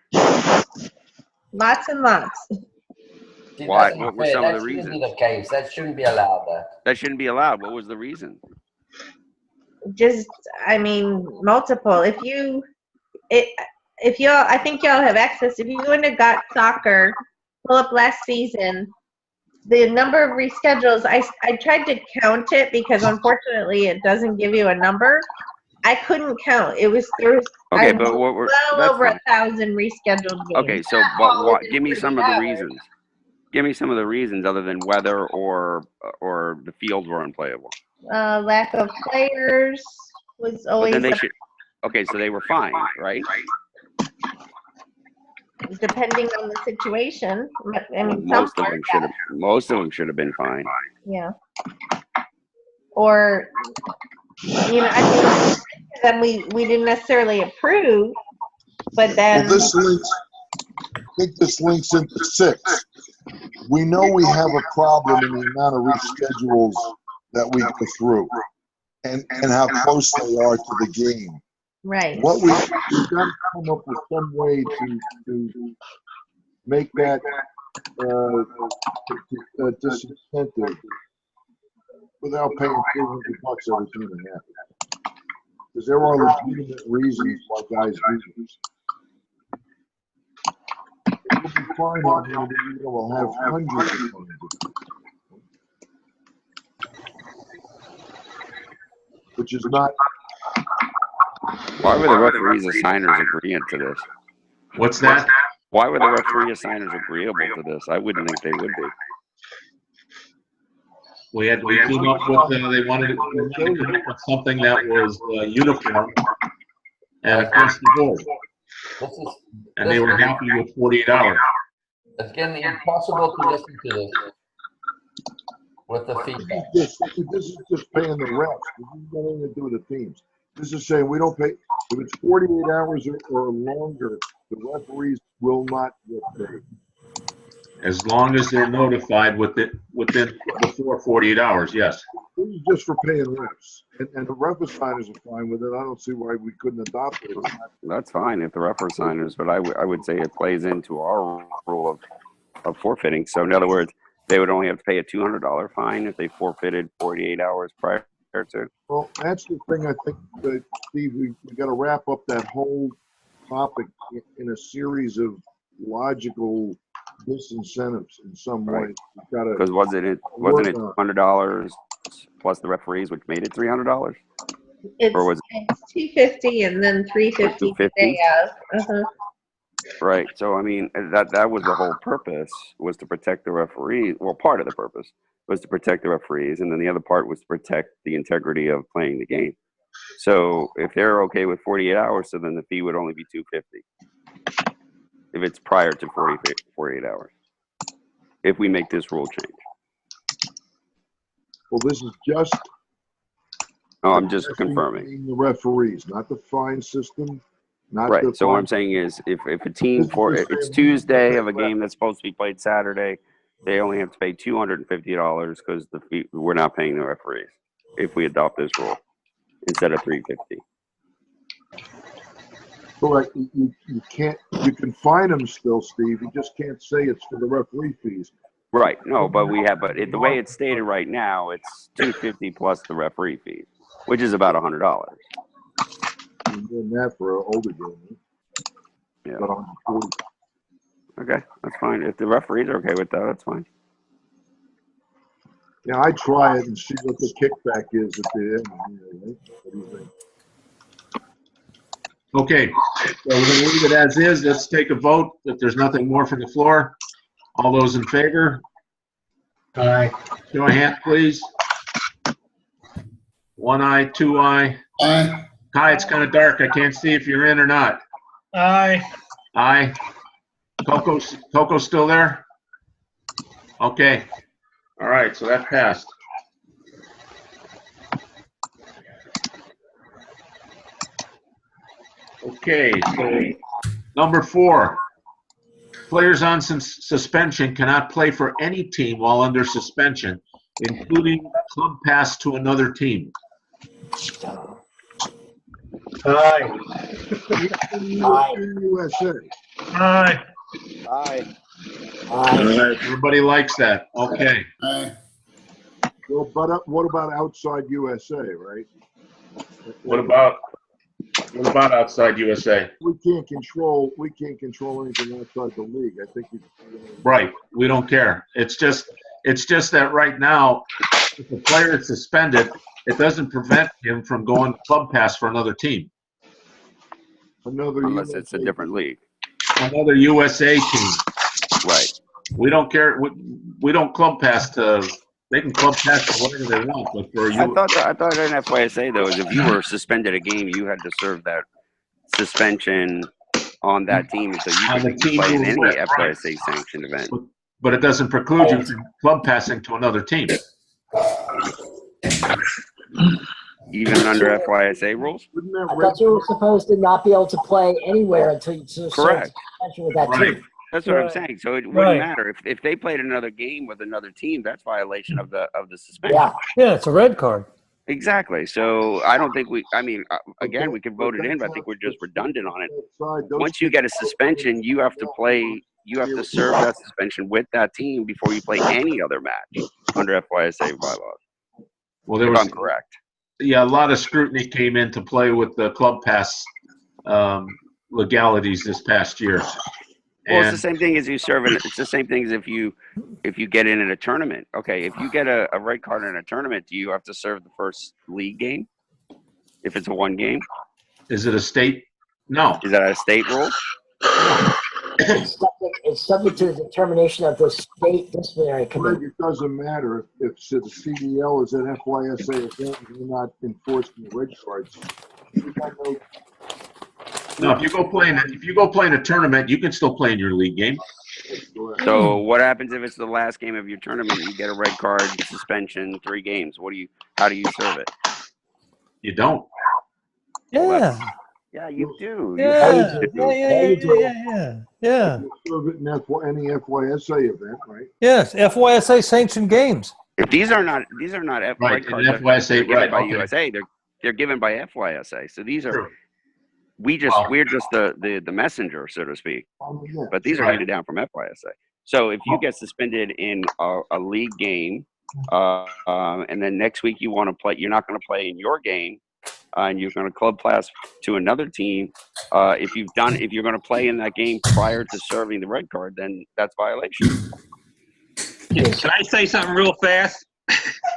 Speaker 8: Lots and lots.
Speaker 7: See,
Speaker 4: why? What were some of the reasons?
Speaker 7: That shouldn't be the case. That shouldn't be allowed.
Speaker 4: That shouldn't be allowed. What was the reason?
Speaker 8: Just, multiple. If y'all, I think y'all have access. If you go into Got Soccer, pull up last season, the number of reschedules, I tried to count it because unfortunately it doesn't give you a number. I couldn't count. There was
Speaker 4: okay, but what were
Speaker 8: over 1,000 rescheduled games.
Speaker 4: Okay, so but what? Give me some of the reasons. Give me some of the reasons other than weather or the fields were unplayable.
Speaker 8: Lack of players was always.
Speaker 4: Okay, so they were fine, right?
Speaker 8: Depending on the situation.
Speaker 4: Most of them should have been fine.
Speaker 8: Yeah. Or, then we didn't necessarily approve, but then.
Speaker 5: Well, I think this links into 6. we know we have a problem in the amount of reschedules that we go through and how close they are to the game.
Speaker 8: Right.
Speaker 5: What we've got to come up with some way to make that disincentive without paying $300 every time it happens. Because there are legitimate reasons why guys do this. We'll be fine on here, but we'll have hundreds of them. Which is not.
Speaker 4: Why were the referees assigners agreeing to this?
Speaker 1: What's that?
Speaker 4: Why were the referee assigners agreeable to this? I wouldn't think they would be.
Speaker 1: We came up with, they wanted to come up with something that was uniform and across the board. And they were happy with 48 hours.
Speaker 7: It's getting impossible to listen to this with the feedback.
Speaker 5: This is just paying the refs. This has nothing to do with the teams. This is saying we don't pay, if it's 48 hours or longer, the referees will not get paid.
Speaker 1: As long as they're notified within before 48 hours, yes.
Speaker 5: This is just for paying refs. And the ref assigners are fine with it. I don't see why we couldn't adopt it.
Speaker 4: That's fine if the ref assigners, but I would say it plays into our rule of forfeiting. So in other words, they would only have to pay a $200 fine if they forfeited 48 hours prior to.
Speaker 5: Well, that's the thing I think that, Steve, we got to wrap up that whole topic in a series of logical disincentives in some way.
Speaker 4: Because wasn't it $100 plus the referees, which made it $300? Or was
Speaker 8: it's $250 and then $350 the day of.
Speaker 4: Right. So I mean, that was the whole purpose, was to protect the referees. Well, part of the purpose was to protect the referees, and then the other part was to protect the integrity of playing the game. So if they're okay with 48 hours, so then the fee would only be $250 if it's prior to 48 hours. If we make this rule change.
Speaker 5: Well, this is just.
Speaker 4: Oh, I'm just confirming.
Speaker 5: The referees, not the fine system. Not
Speaker 4: right. So what I'm saying is, if a team if it's Tuesday of a game that's supposed to be played Saturday, they only have to pay $250 because the fee, we're not paying the referees if we adopt this rule instead of $350.
Speaker 5: Correct. You can't. You can fine them still, Steve. You just can't say it's for the referee fees.
Speaker 4: Right. No, but the way it's stated right now, it's $250 plus the referee fees, which is about $100.
Speaker 5: Doing that for an older game.
Speaker 4: Yeah.
Speaker 5: But on 40.
Speaker 4: Okay, that's fine. If the referees are okay with that, that's fine.
Speaker 5: Yeah, I try it and see what the kickback is at the end. Right? What do you think?
Speaker 1: Okay, so we're going to leave it as is. Let's take a vote. If there's nothing more from the floor, all those in favor?
Speaker 10: Aye.
Speaker 1: Show of hand, please. 1 eye, 2 eye.
Speaker 9: Aye.
Speaker 1: Hi, it's kind of dark. I can't see if you're in or not.
Speaker 10: Aye.
Speaker 1: Aye. Coco's still there? Okay. All right, so that passed. Okay, so number 4. Players on suspension cannot play for any team while under suspension, including club pass to another team.
Speaker 10: Aye.
Speaker 5: USA.
Speaker 10: Aye.
Speaker 14: Aye.
Speaker 1: Everybody likes that. Okay.
Speaker 9: Aye.
Speaker 5: Well, but what about outside USA, right?
Speaker 1: What about outside USA?
Speaker 5: We can't control anything outside the league. I think
Speaker 1: Right. We don't care. It's just that right now, if the player is suspended, it doesn't prevent him from going club pass for another team.
Speaker 4: Unless it's a different league.
Speaker 1: Another USA team.
Speaker 4: Right.
Speaker 1: We don't care. We don't club pass to. They can club pass to whatever they want. But for you,
Speaker 4: I thought in FYSA though, is if you were suspended a game, you had to serve that suspension on that team, so you could play in any FYSA sanctioned event.
Speaker 1: But it doesn't preclude you from club passing to another team.
Speaker 4: Even under FYSA rules?
Speaker 3: I thought you were supposed to not be able to play anywhere until you serve
Speaker 4: Correct.
Speaker 3: suspension with that
Speaker 1: Right.
Speaker 3: team.
Speaker 4: That's what I'm
Speaker 11: Right.
Speaker 4: saying. So it wouldn't
Speaker 11: Right.
Speaker 4: matter if they played another game with another team. That's violation of the suspension.
Speaker 3: Yeah.
Speaker 11: Yeah, it's a red card.
Speaker 4: Exactly. So I don't think I mean, again, we could vote it in,
Speaker 5: that's
Speaker 4: but I think we're just redundant on it.
Speaker 5: outside, those
Speaker 4: Once you get a suspension, you have to play. You have to serve that suspension with that team before you play any other match under FYSA bylaws.
Speaker 1: Well, there
Speaker 4: If
Speaker 1: was,
Speaker 4: I'm correct.
Speaker 1: yeah, a lot of scrutiny came into play with the club pass legalities this past year.
Speaker 4: Well, it's
Speaker 1: And
Speaker 4: the same thing as you serve in. It's the same thing as if you get in a tournament. Okay, if you get a red card in a tournament, do you have to serve the first league game? If it's a one game,
Speaker 1: is it a state? No.
Speaker 4: is that a state rule?
Speaker 3: It's subject to the determination of the state disciplinary
Speaker 5: Greg,
Speaker 3: committee.
Speaker 5: it doesn't matter if the CDL is an FYSA event and you're not enforcing red cards. You got no-
Speaker 1: No, if you go play in a tournament, you can still play in your league game.
Speaker 4: So what happens if it's the last game of your tournament? You get a red card, suspension, 3 games. How do you serve it?
Speaker 1: You don't.
Speaker 11: Yeah.
Speaker 4: Yeah, you do.
Speaker 11: Yeah.
Speaker 4: You
Speaker 11: Yeah.
Speaker 5: You serve it in any FYSA event, right?
Speaker 11: Yes, FYSA sanctioned games.
Speaker 4: If these are not
Speaker 1: Right,
Speaker 4: red cards
Speaker 1: in
Speaker 4: that
Speaker 1: FYSA,
Speaker 4: are given
Speaker 1: right,
Speaker 4: by
Speaker 1: okay.
Speaker 4: USA, they're given by FYSA. So these are
Speaker 1: True.
Speaker 4: we're just the messenger, so to speak.
Speaker 5: Yeah.
Speaker 4: But these are
Speaker 1: Right.
Speaker 4: handed down from FYSA. So if you get suspended in a league game, and then next week you want to play, you're not going to play in your game, and you're going to club pass to another team. If you're going to play in that game prior to serving the red card, then that's violation.
Speaker 6: Can I say something real fast?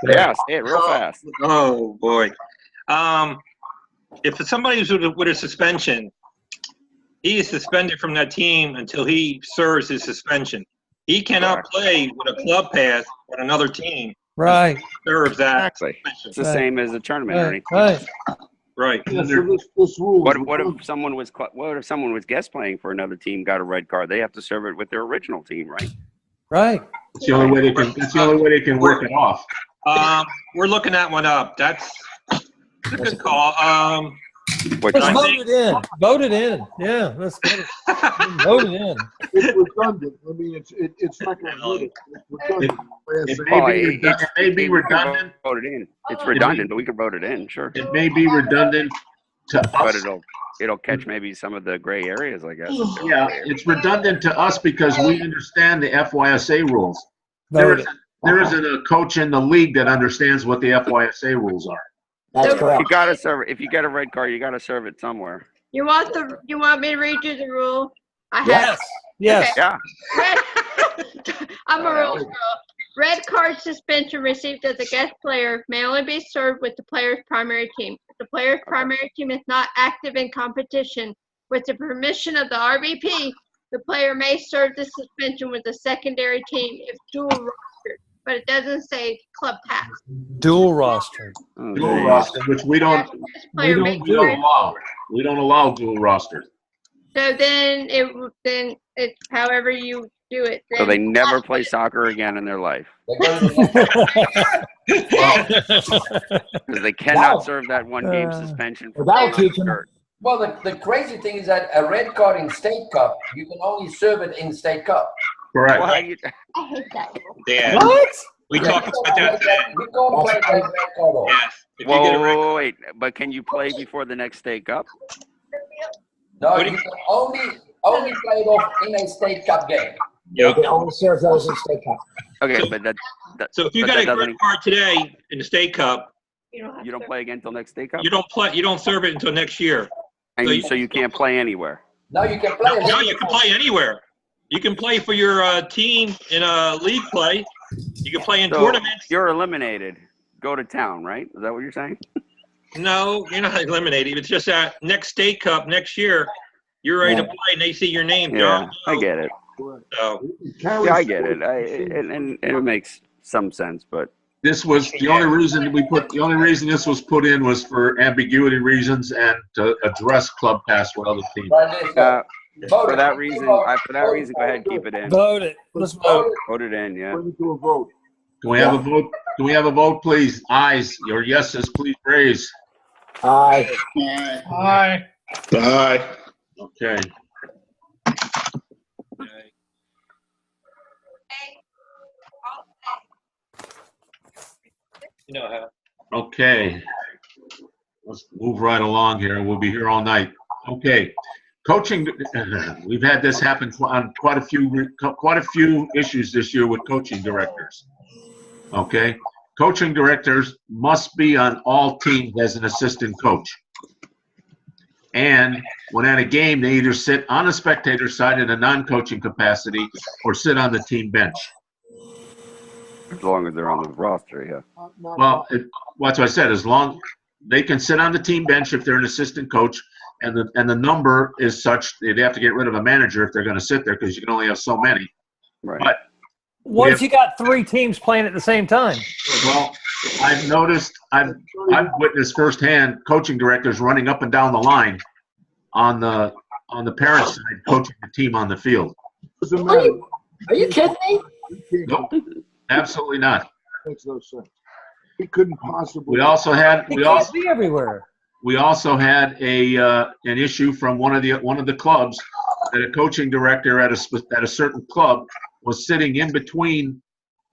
Speaker 4: Yeah, say it real fast.
Speaker 6: Oh, boy. If somebody's with a suspension, he is suspended from that team until he serves his suspension. He cannot play with a club pass on another team.
Speaker 11: Right.
Speaker 6: Serves that.
Speaker 4: Exactly. It's the same as a tournament or anything.
Speaker 11: Right.
Speaker 6: Right.
Speaker 5: Yeah, so this rule.
Speaker 4: What if someone was guest playing for another team, got a red card? They have to serve it with their original team, right?
Speaker 11: Right.
Speaker 1: It's the only way they can work it off.
Speaker 6: We're looking that one up. That's a good call.
Speaker 11: Let's vote it in. Vote it in. Yeah, let's get it. Vote it in.
Speaker 5: It's redundant. I mean, it's not going to hurt it. It's redundant.
Speaker 1: It may be redundant.
Speaker 4: Vote it in. It's redundant, but we can vote it in. Sure.
Speaker 1: It may be redundant to
Speaker 4: But
Speaker 1: us.
Speaker 4: it'll catch maybe some of the gray areas, I guess.
Speaker 1: Yeah, it's redundant to us because we understand the FYSA rules.
Speaker 11: Vote it.
Speaker 1: There isn't a coach in the league that understands what the FYSA rules are.
Speaker 3: That's correct.
Speaker 4: You gotta serve it. If you get a red card, you gotta serve it somewhere.
Speaker 15: You want me to read you the rule? I have.
Speaker 11: Yes. Yes.
Speaker 4: Yeah.
Speaker 15: I'm a rules girl. Red card suspension received as a guest player may only be served with the player's primary team. If the player's primary team is not active in competition, with the permission of the RBP, the player may serve the suspension with the secondary team if dual rostered, but it doesn't say club pass.
Speaker 11: Dual roster.
Speaker 1: Dual roster, which we don't allow. We don't allow dual rosters.
Speaker 15: So then it's however you do it.
Speaker 4: So
Speaker 15: Then
Speaker 4: they never play soccer again in their life because they cannot serve that one game suspension for
Speaker 3: That'll
Speaker 4: playing
Speaker 3: teach them.
Speaker 4: shirt.
Speaker 7: Well, the crazy thing is that a red card in State Cup, you can only serve it in State Cup.
Speaker 1: Correct.
Speaker 4: Well,
Speaker 15: I hate that rule.
Speaker 6: Yeah.
Speaker 11: What?
Speaker 6: We talked about that today.
Speaker 7: You can't play that red card off.
Speaker 6: Yes. If you get a red
Speaker 4: Whoa, wait, but can you play before the next State Cup?
Speaker 7: No, you can only play it off in a State Cup game.
Speaker 3: You can only serve those in State Cup.
Speaker 4: Okay, but that
Speaker 6: So if you
Speaker 4: but
Speaker 6: got
Speaker 4: that
Speaker 6: a
Speaker 4: doesn't-
Speaker 6: red card today in the State Cup,
Speaker 4: you don't play again until next State Cup,
Speaker 6: you don't serve it until next year.
Speaker 4: and
Speaker 6: so
Speaker 4: you can't play anywhere.
Speaker 7: No, you can play.
Speaker 6: No, you can play anywhere. You can play for your team in a league play. You can play in
Speaker 4: So
Speaker 6: tournaments.
Speaker 4: you're eliminated. Go to town, right? Is that what you're saying?
Speaker 6: No, you're not eliminated. It's just that next State Cup next year, you're ready to play, and they see your name.
Speaker 4: Yeah,
Speaker 6: John
Speaker 4: I get it.
Speaker 6: So
Speaker 4: Yeah, I get it. And it makes some sense, but
Speaker 1: This was the only reason this was put in was for ambiguity reasons and to address club pass with other teams.
Speaker 4: for that reason, go ahead and keep it in.
Speaker 11: Vote it. Let's vote.
Speaker 4: Vote it in, yeah.
Speaker 5: Bring it to a vote.
Speaker 1: Can we have a vote? Can we have a vote, please? Ayes or yeses, please raise.
Speaker 3: Aye.
Speaker 10: Aye.
Speaker 12: Aye.
Speaker 1: Okay.
Speaker 6: You know how.
Speaker 1: Okay. Let's move right along here. We'll be here all night. Okay. Coaching, we've had this happen on quite a few issues this year with coaching directors. Okay. Coaching directors must be on all teams as an assistant coach. And when at a game, they either sit on the spectator side in a non-coaching capacity or sit on the team bench.
Speaker 4: As long as they're on the roster, yeah.
Speaker 1: Well, that's what I said. As long they can sit on the team bench if they're an assistant coach, and the number is such they'd have to get rid of a manager if they're going to sit there because you can only have so many.
Speaker 4: Right.
Speaker 1: But
Speaker 11: what if you got 3 teams playing at the same time?
Speaker 1: Well, I've noticed, I've witnessed firsthand coaching directors running up and down the line on the parent side, coaching the team on the field.
Speaker 3: Are you kidding me?
Speaker 1: Nope, absolutely not.
Speaker 5: Makes no sense. He couldn't possibly.
Speaker 1: We also had
Speaker 11: be everywhere.
Speaker 1: We also had an issue from one of the clubs that a coaching director at a certain club was sitting in between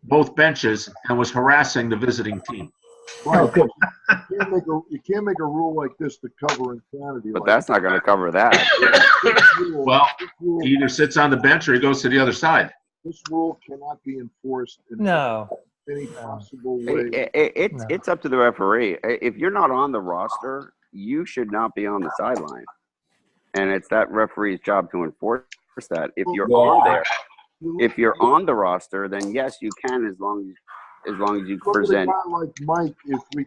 Speaker 1: both benches and was harassing the visiting team.
Speaker 5: Right. You can't make a rule like this to cover insanity.
Speaker 4: But that's not going to cover that.
Speaker 1: Well, he either sits on the bench or he goes to the other side.
Speaker 5: This rule cannot be enforced in any possible way.
Speaker 4: It's up to the referee. If you're not on the roster, you should not be on the sideline. And it's that referee's job to enforce that. If you're on there, if you're on the roster, then yes, you can as long as you present.
Speaker 5: Look at a guy like Mike. If we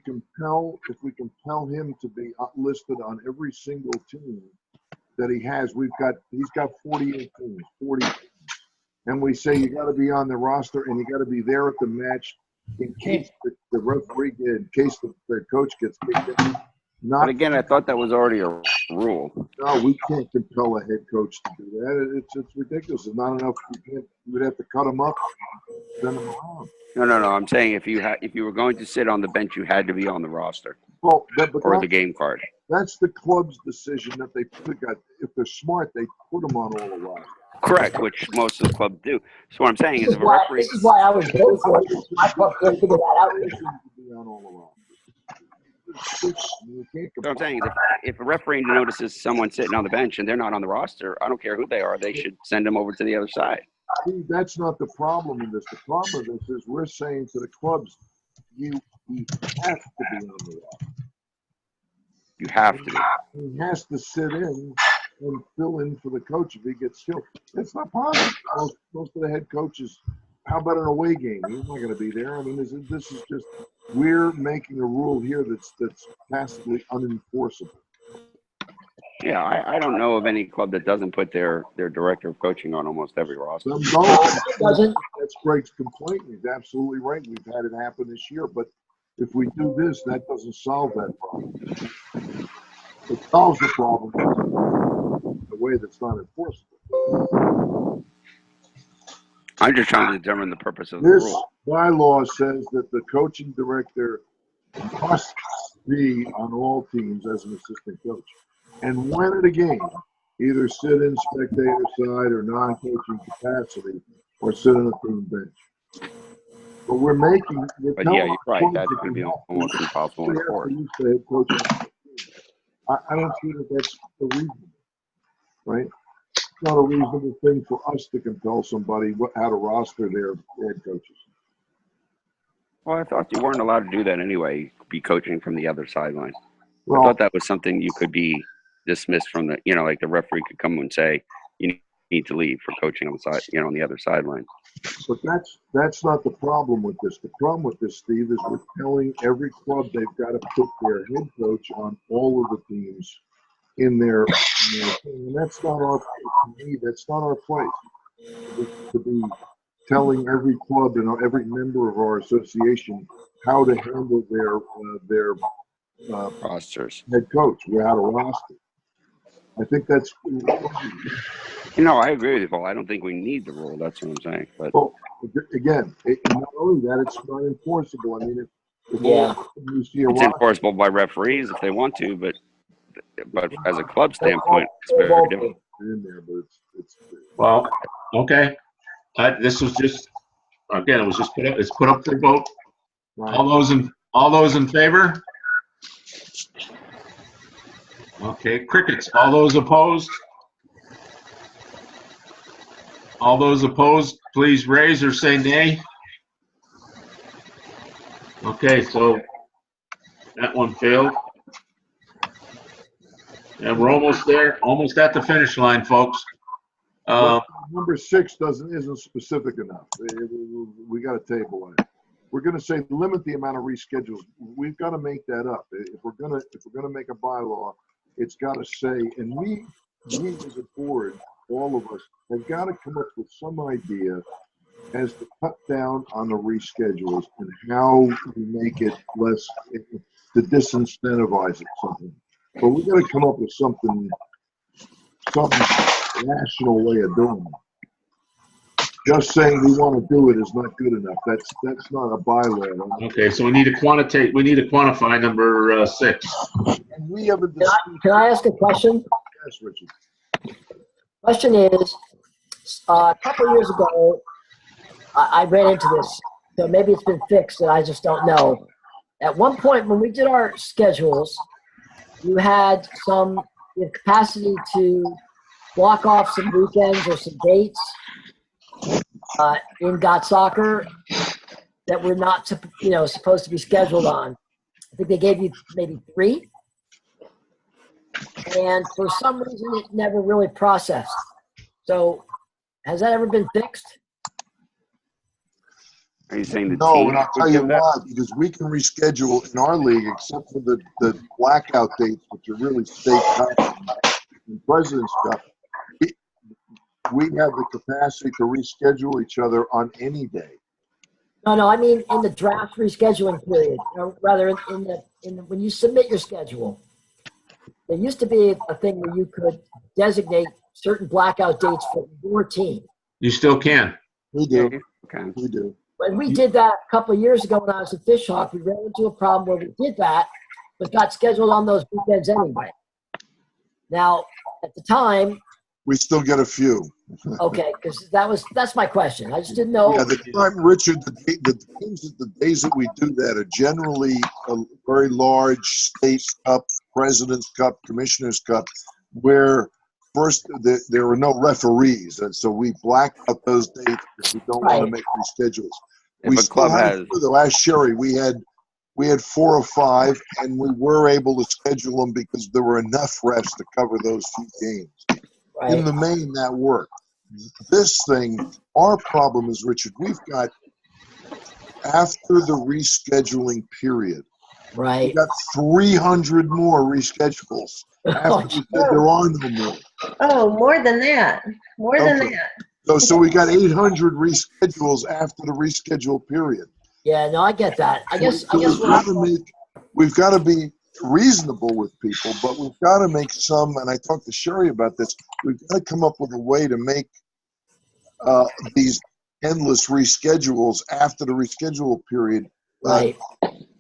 Speaker 5: compel him to be listed on every single team that he has, he's got 48 teams, 40 teams, and we say you got to be on the roster and you got to be there at the match in case the referee, in case the coach gets kicked in.
Speaker 4: But again, I thought that was already a rule.
Speaker 5: No, we can't compel a head coach to do that. It's ridiculous. It's not enough. You would have to cut him up, send him around.
Speaker 4: No. I'm saying if you were going to sit on the bench, you had to be on the roster.
Speaker 5: Well,
Speaker 4: or the game card.
Speaker 5: That's the club's decision that they put. If they're smart, they put them on all the rosters.
Speaker 4: Correct, which most of the clubs do. So what I'm saying is, if a referee.
Speaker 3: This is why I was voting for it. My club couldn't figure that out.
Speaker 4: So I'm saying is if a referee notices someone sitting on the bench and they're not on the roster, I don't care who they are, they should send them over to the other side.
Speaker 5: See, that's not the problem in this. The problem in this is we're saying to the clubs, he has to be on the roster.
Speaker 4: You have to be.
Speaker 5: He has to sit in and fill in for the coach if he gets killed. It's not possible. Most of the head coaches, how about an away game? He's not going to be there. I mean, this is just, we're making a rule here that's passively unenforceable.
Speaker 4: Yeah, I don't know of any club that doesn't put their director of coaching on almost every roster.
Speaker 5: That's Greg's complaint. He's absolutely right. We've had it happen this year, but if we do this, that doesn't solve that problem. It solves the problem in a way that's not enforceable.
Speaker 4: I'm just trying to determine the purpose of the
Speaker 5: This
Speaker 4: rule.
Speaker 5: bylaw says that the coaching director must be on all teams as an assistant coach. And when at a game, either sit in spectator side or non-coaching capacity or sit on a team bench. But we're
Speaker 4: yeah, you're right. That's going to be almost impossible to enforce.
Speaker 5: I don't see that that's a reason, right? It's not a reasonable thing for us to compel somebody how to roster their head coaches.
Speaker 4: Well, I thought you weren't allowed to do that anyway, be coaching from the other sideline.
Speaker 5: Well,
Speaker 4: I thought that was something you could be dismissed from the, like the referee could come and say, you need to leave for coaching on the side, on the other sideline.
Speaker 5: But that's not the problem with this. The problem with this, Steve, is we're telling every club they've got to put their head coach on all of the teams in their team. And that's not our place. That's not our place to be telling every club and every member of our association how to handle their
Speaker 4: rosters,
Speaker 5: head coach, how to roster. I think that's.
Speaker 4: I agree with you, Paul. I don't think we need the rule. That's what I'm saying. But
Speaker 5: again, not only that, it's not enforceable. I mean, if you see
Speaker 4: it's enforceable by referees if they want to, but as a club standpoint, it's very difficult.
Speaker 5: In there, but it's
Speaker 1: well, okay. This was just, again, it was just put up. It's put up for vote.
Speaker 5: Right.
Speaker 1: All All those in favor? Okay, crickets. All those opposed? All those opposed, please raise or say nay. Okay, so that one failed. And we're almost there, almost at the finish line, folks.
Speaker 5: Number 6 isn't specific enough. We got to table it. We're going to say limit the amount of reschedules. We've got to make that up. If we're going to make a bylaw, it's got to say, and we as a board, all of us, have got to come up with some idea as to cut down on the reschedules and how we make it less, to disincentivize it something. But we got to come up with something rational way of doing it. Just saying we want to do it is not good enough. That's not a bylaw.
Speaker 1: Okay, so we need to quantify number 6.
Speaker 5: And we have a
Speaker 3: Can I ask a question?
Speaker 5: Yes, Richard.
Speaker 3: Question is, a couple of years ago, I ran into this, so maybe it's been fixed and I just don't know. At one point when we did our schedules, you had some capacity to block off some weekends or some dates in Got Soccer that were not, supposed to be scheduled on. I think they gave you maybe 3. And for some reason, it never really processed. So has that ever been fixed?
Speaker 4: Are you saying the
Speaker 5: No,
Speaker 4: team
Speaker 5: and I'll tell you why, because we can reschedule in our league, except for the blackout dates, which are really state cup and President's Cup. We have the capacity to reschedule each other on any day.
Speaker 3: No, I mean in the draft rescheduling period, or rather in the when you submit your schedule. There used to be a thing where you could designate certain blackout dates for your team.
Speaker 1: You still can.
Speaker 5: We do.
Speaker 4: Okay.
Speaker 5: We do.
Speaker 3: When we did that a couple of years ago when I was at Fishhawk, we ran into a problem where we did that, but got scheduled on those weekends anyway. Now, at the time,
Speaker 5: we still get a few.
Speaker 3: Okay, because that's my question. I just didn't know.
Speaker 5: Yeah, the time, Richard, the days that we do that are generally a very large state cup, President's Cup, Commissioner's Cup, where first there are no referees, and so we black out those dates if we don't want to make reschedules.
Speaker 4: If a club has,
Speaker 5: the last Sherry, we had 4 or 5, and we were able to schedule them because there were enough refs to cover those few games.
Speaker 3: Right.
Speaker 5: In the main, that worked. This thing, our problem is, Richard, we've got, after the rescheduling period,
Speaker 3: right,
Speaker 5: we've got 300 more reschedules. After there are no more.
Speaker 8: Oh, more than that. More than that.
Speaker 5: So we got 800 reschedules after the reschedule period.
Speaker 3: Yeah, no, I get that. I guess
Speaker 5: we've got to be reasonable with people, but we've got to make some, and I talked to Sherry about this, we've got to come up with a way to make these endless reschedules after the reschedule period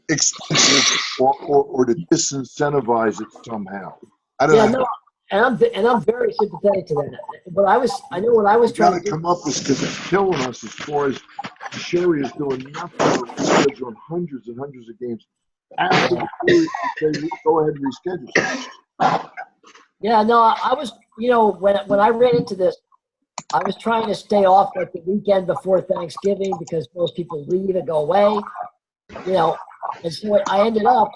Speaker 5: expensive or to disincentivize it somehow. I don't know.
Speaker 3: No, and I'm very sympathetic to that. But I know what I was trying to
Speaker 5: come up with, because it's killing us as far as Sherry is doing nothing but rescheduling hundreds and hundreds of games. After the period, say, go ahead and reschedule.
Speaker 3: Yeah, no, I was, when I ran into this, I was trying to stay off like the weekend before Thanksgiving because most people leave and go away, and so I ended up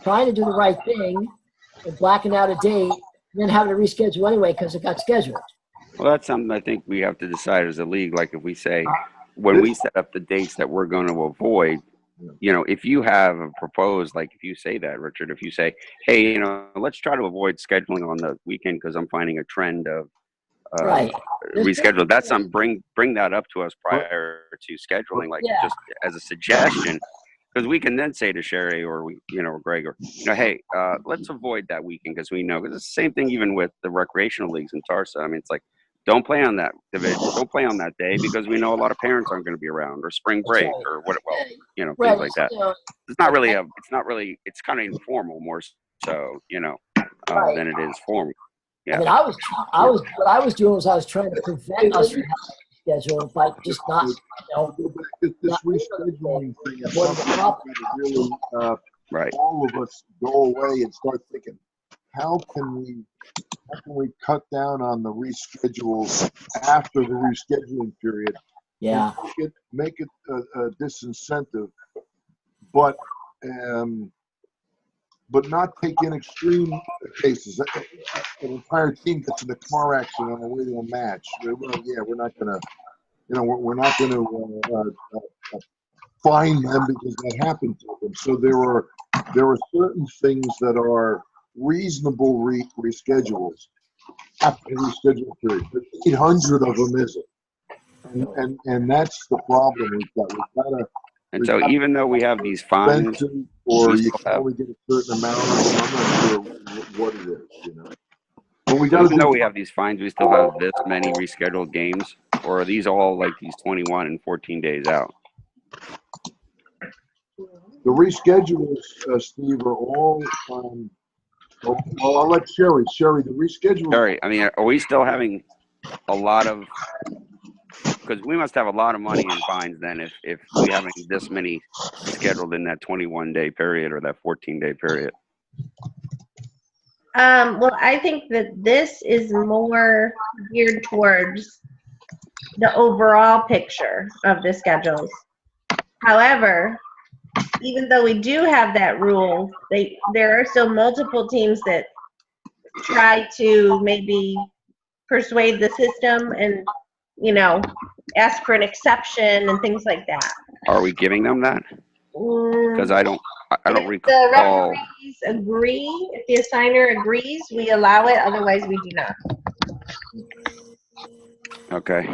Speaker 3: trying to do the right thing and blacking out a date and then having to reschedule anyway because it got scheduled.
Speaker 4: Well, that's something I think we have to decide as a league. Like if we say, when we set up the dates that we're going to avoid, if you have a proposed, like if you say that, Richard, if you say, hey, let's try to avoid scheduling on the weekend because I'm finding a trend of reschedule. That's something, bring that up to us prior to scheduling, like just as a suggestion. Because we can then say to Sherry or or Greg or hey, let's avoid that weekend because we know. Because it's the same thing even with the recreational leagues in Tarsa. I mean, it's like don't play on that division, don't play on that day because we know a lot of parents aren't going to be around or spring break or what. Well, things like that. It's not really it's kind of informal more so than it is formal. Yeah.
Speaker 3: I mean, what I was doing was I was trying to prevent us from having schedule by just not,
Speaker 5: This
Speaker 3: not
Speaker 5: rescheduling thing is
Speaker 3: What is the
Speaker 5: something
Speaker 3: problem?
Speaker 5: that really,
Speaker 4: Right.
Speaker 5: all of us go away and start thinking, how can we cut down on the reschedules after the rescheduling period?
Speaker 3: Yeah.
Speaker 5: And make it a disincentive, but not take in extreme cases. An entire team gets in a car accident on the way to a match. Well, yeah, we're not gonna, we're not gonna fine them because that happened to them. So there are certain things that are reasonable reschedules after the reschedule period. But 800 of them isn't, and that's the problem we've got.
Speaker 4: And so even though we have these fines,
Speaker 5: or
Speaker 4: we
Speaker 5: you
Speaker 4: still
Speaker 5: can
Speaker 4: have,
Speaker 5: only get a certain amount of them. I'm not sure what it is, But we got
Speaker 4: even though we have these fines, we still have this many rescheduled games, or are these all like these 21 and 14 days out?
Speaker 5: the reschedules, Steve, are all. Well, I'll let Sherry. Sherry, the reschedule.
Speaker 4: Sorry, I mean, are we still having a lot of? Because we must have a lot of money in fines then if we having this many scheduled in that 21-day period or that 14-day period.
Speaker 8: Well, I think that this is more geared towards the overall picture of the schedules. However, even though we do have that rule, there are still multiple teams that try to maybe persuade the system and, ask for an exception and things like that.
Speaker 4: Are we giving them that? Because I don't
Speaker 8: If the
Speaker 4: recall.
Speaker 8: referees agree, if the assigner agrees, we allow it. Otherwise, we do not.
Speaker 4: Okay.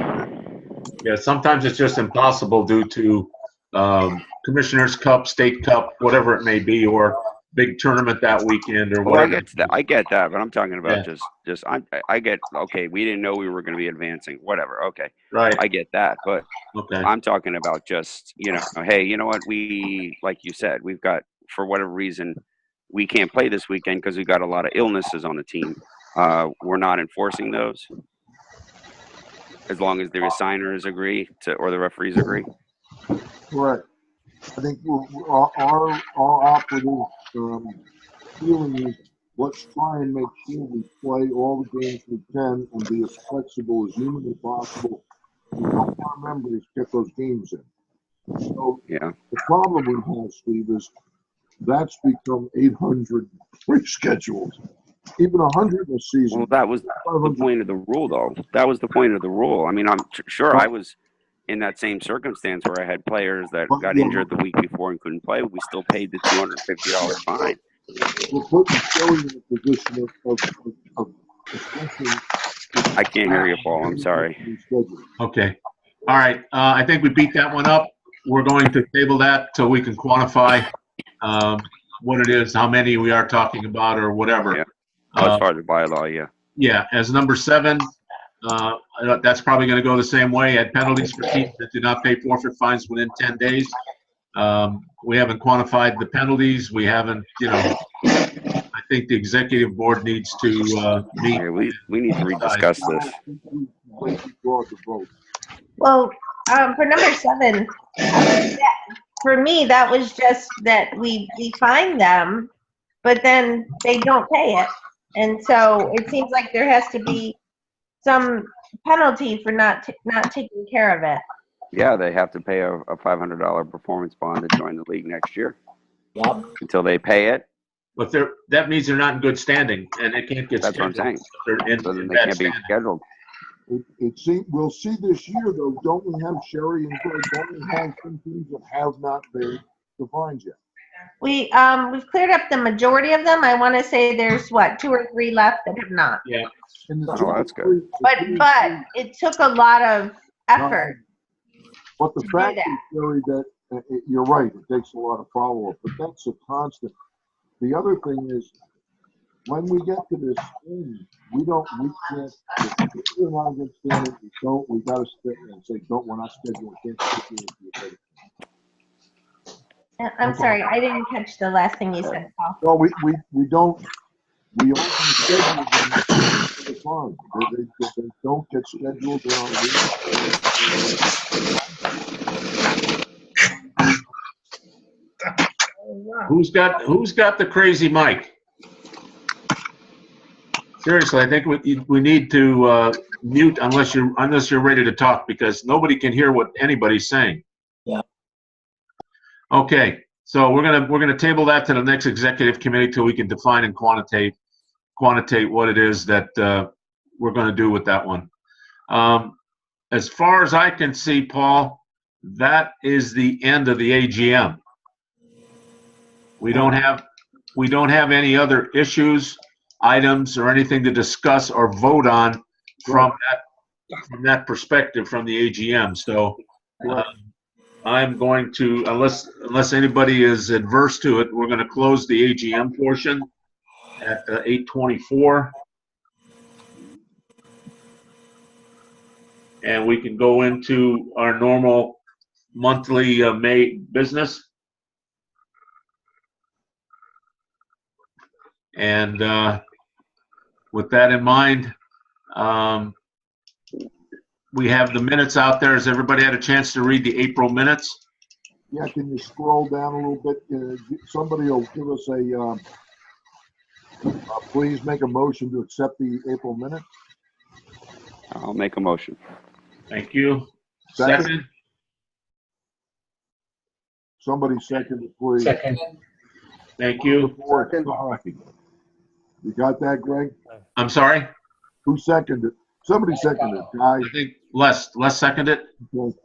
Speaker 1: Yeah, sometimes it's just impossible due to Commissioner's Cup, State Cup, whatever it may be, or big tournament that weekend or
Speaker 4: Well,
Speaker 1: whatever.
Speaker 4: I get that, but I'm talking about I get, okay, we didn't know we were going to be advancing, whatever. Okay.
Speaker 1: Right.
Speaker 4: I get that, but
Speaker 1: okay.
Speaker 4: I'm talking about just, hey, you know what? Like you said, we've got, for whatever reason, we can't play this weekend because we've got a lot of illnesses on the team. We're not enforcing those as long as the assigners agree or the referees agree.
Speaker 5: Correct. I think our operative feeling is let's try and make sure we play all the games we can and be as flexible as humanly possible. We help our members get those games in. So
Speaker 4: yeah.
Speaker 5: The problem we have, Steve, is that's become 800 reschedules. Even 100 in a season.
Speaker 4: Well, that was the point of the rule, though. That was the point of the rule. I mean, I'm sure I was in that same circumstance where I had players that got injured the week before and couldn't play. We still paid the $250 fine.
Speaker 5: We're putting Philly in a position of
Speaker 4: I can't hear you, Paul. I'm sorry.
Speaker 1: Okay. All right. I think we beat that one up. We're going to table that so we can quantify what it is, how many we are talking about, or whatever.
Speaker 4: Yeah. As far as the bylaw, yeah.
Speaker 1: Yeah. As number 7, that's probably going to go the same way. Add penalties for teams that do not pay forfeit fines within 10 days. We haven't quantified the penalties. We haven't, I think the executive board needs to meet.
Speaker 4: Yeah, we need to rediscuss this.
Speaker 8: Well, for number 7, for me, that was just that we fine them, but then they don't pay it. And so it seems like there has to be some penalty for not taking care of it.
Speaker 4: Yeah, they have to pay a $500 performance bond to join the league next year.
Speaker 3: Yep.
Speaker 4: Until they pay it.
Speaker 1: But that means they're not in good standing, and they can't get
Speaker 4: That's
Speaker 1: scheduled.
Speaker 4: what I'm saying.
Speaker 1: They're
Speaker 4: So then they
Speaker 1: bad
Speaker 4: can't be
Speaker 1: standing.
Speaker 4: scheduled.
Speaker 5: We'll see this year, though. Don't we have Sherry and Greg? Don't we have some teams that have not paid the fines yet?
Speaker 8: We've cleared up the majority of them. I want to say there's 2 or 3 left that have not.
Speaker 1: Yeah.
Speaker 4: Oh, that's good.
Speaker 8: But it took a lot of effort.
Speaker 5: But the fact is, Sherry, that you're right. It takes a lot of follow-up, but that's a constant. The other thing is, when we get to this thing, we can't, if we're not in good standing, we got to sit and say, we're not scheduling.
Speaker 8: I'm sorry, I didn't catch the last thing you said, Paul.
Speaker 5: No, we don't, we only schedule them they're fine. They don't get scheduled. They're on
Speaker 1: Who's got the crazy mic? Seriously, I think we need to mute unless you're ready to talk, because nobody can hear what anybody's saying.
Speaker 3: Yeah.
Speaker 1: Okay, so we're gonna table that to the next executive committee till we can define and quantitate what it is that we're going to do with that one. As far as I can see, Paul, that is the end of the AGM. We don't have any other issues, items, or anything to discuss or vote on from that perspective from the AGM. So I'm going to, unless anybody is adverse to it, we're going to close the AGM portion at 8:24. And we can go into our normal monthly May business. And with that in mind, we have the minutes out there. Has everybody had a chance to read the April minutes?
Speaker 5: Yeah, can you scroll down a little bit? Somebody will give us please make a motion to accept the April minutes.
Speaker 4: I'll make a motion.
Speaker 1: Thank you.
Speaker 5: Second? Somebody second it, please.
Speaker 10: Second.
Speaker 1: Thank you.
Speaker 5: Sorry. You got that, Greg?
Speaker 1: I'm sorry?
Speaker 5: Who seconded it? Somebody seconded it, guy.
Speaker 1: I think Les seconded it.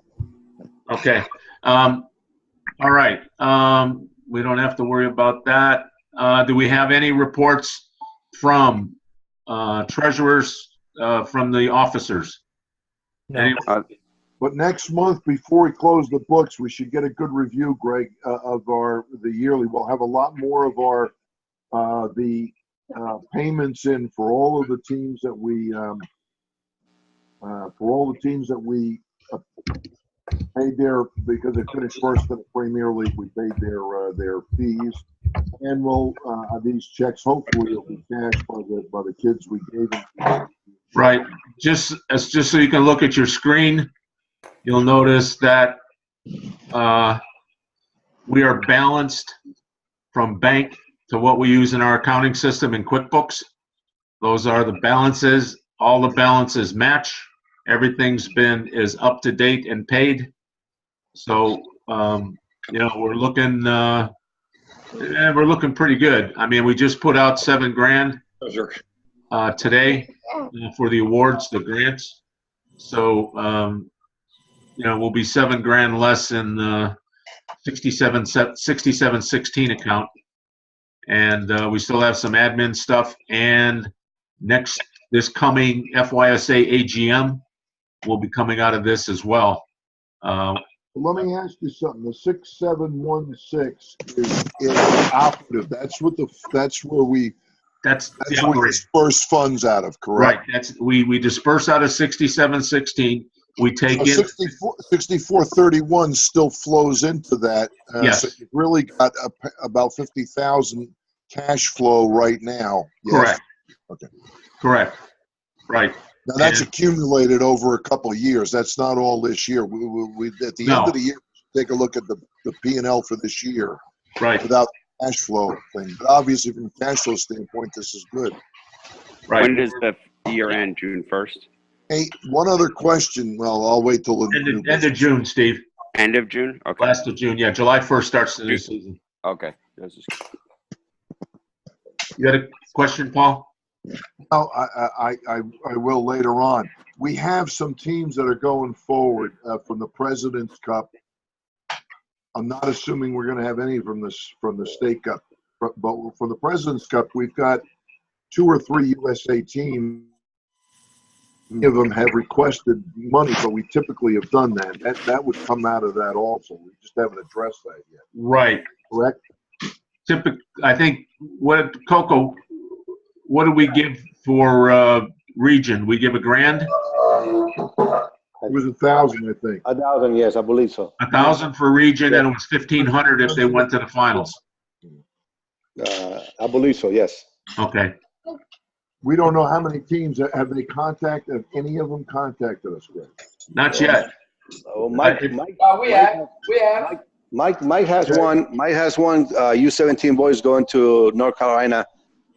Speaker 1: Okay. All right. We don't have to worry about that. Do we have any reports from treasurers, from the officers?
Speaker 10: No.
Speaker 5: But next month, before we close the books, we should get a good review, Greg, of the yearly. We'll have a lot more of our payments in for all of the teams that we paid their, because they finished first in the Premier League. We paid their fees, and we'll these checks hopefully will be cashed by the kids we gave them.
Speaker 1: Right. Just so you can look at your screen, you'll notice that we are balanced from bank to what we use in our accounting system in QuickBooks. Those are the balances. All the balances match. Everything's is up to date and paid. So we're looking pretty good. I mean, we just put out $7,000 today for the awards, the grants. So we'll be $7,000 less in the 6716 account, and we still have some admin stuff. And this coming FYSA AGM will be coming out of this as well.
Speaker 5: Let me ask you something. The 6716 is operative. That's where we disperse funds out of, correct?
Speaker 1: Right. We disperse out of 6716. We take in
Speaker 5: 6431 still flows into that.
Speaker 1: Yes.
Speaker 5: So you've really got about 50,000 cash flow right now. Yes?
Speaker 1: Correct.
Speaker 5: Okay.
Speaker 1: Correct. Right.
Speaker 5: Now that's accumulated over a couple of years. That's not all this year. We at the end of the year, take a look at the P&L for this year.
Speaker 1: Right.
Speaker 5: Without the cash flow thing. But obviously, from a cash flow standpoint, this is good.
Speaker 1: Right.
Speaker 4: When does the year end? June 1st?
Speaker 5: Hey, one other question. Well, I'll wait till
Speaker 1: end of June, Steve.
Speaker 4: End of June? Okay.
Speaker 1: Last of June, yeah. July 1st starts the new season.
Speaker 4: Okay.
Speaker 1: You got a question, Paul?
Speaker 5: No, I will later on. We have some teams that are going forward from the President's Cup. I'm not assuming we're going to have any from the State Cup, but from the President's Cup, we've got 2 or 3 USA teams. Many of them have requested money, but we typically have done that. That would come out of that also. We just haven't addressed that yet.
Speaker 1: Right.
Speaker 5: Correct?
Speaker 1: I think Coco, what do we give for region? We give $1,000?
Speaker 5: It was 1,000, I think.
Speaker 14: 1,000, yes, I believe so.
Speaker 1: 1,000 for region, and it was 1,500 if they went to the finals.
Speaker 14: I believe so, yes.
Speaker 1: Okay.
Speaker 5: We don't know how many teams have they contacted. Have any of them contacted us with?
Speaker 1: Not yet.
Speaker 14: Oh, Mike has one. Mike has one. U17 boys going to North Carolina.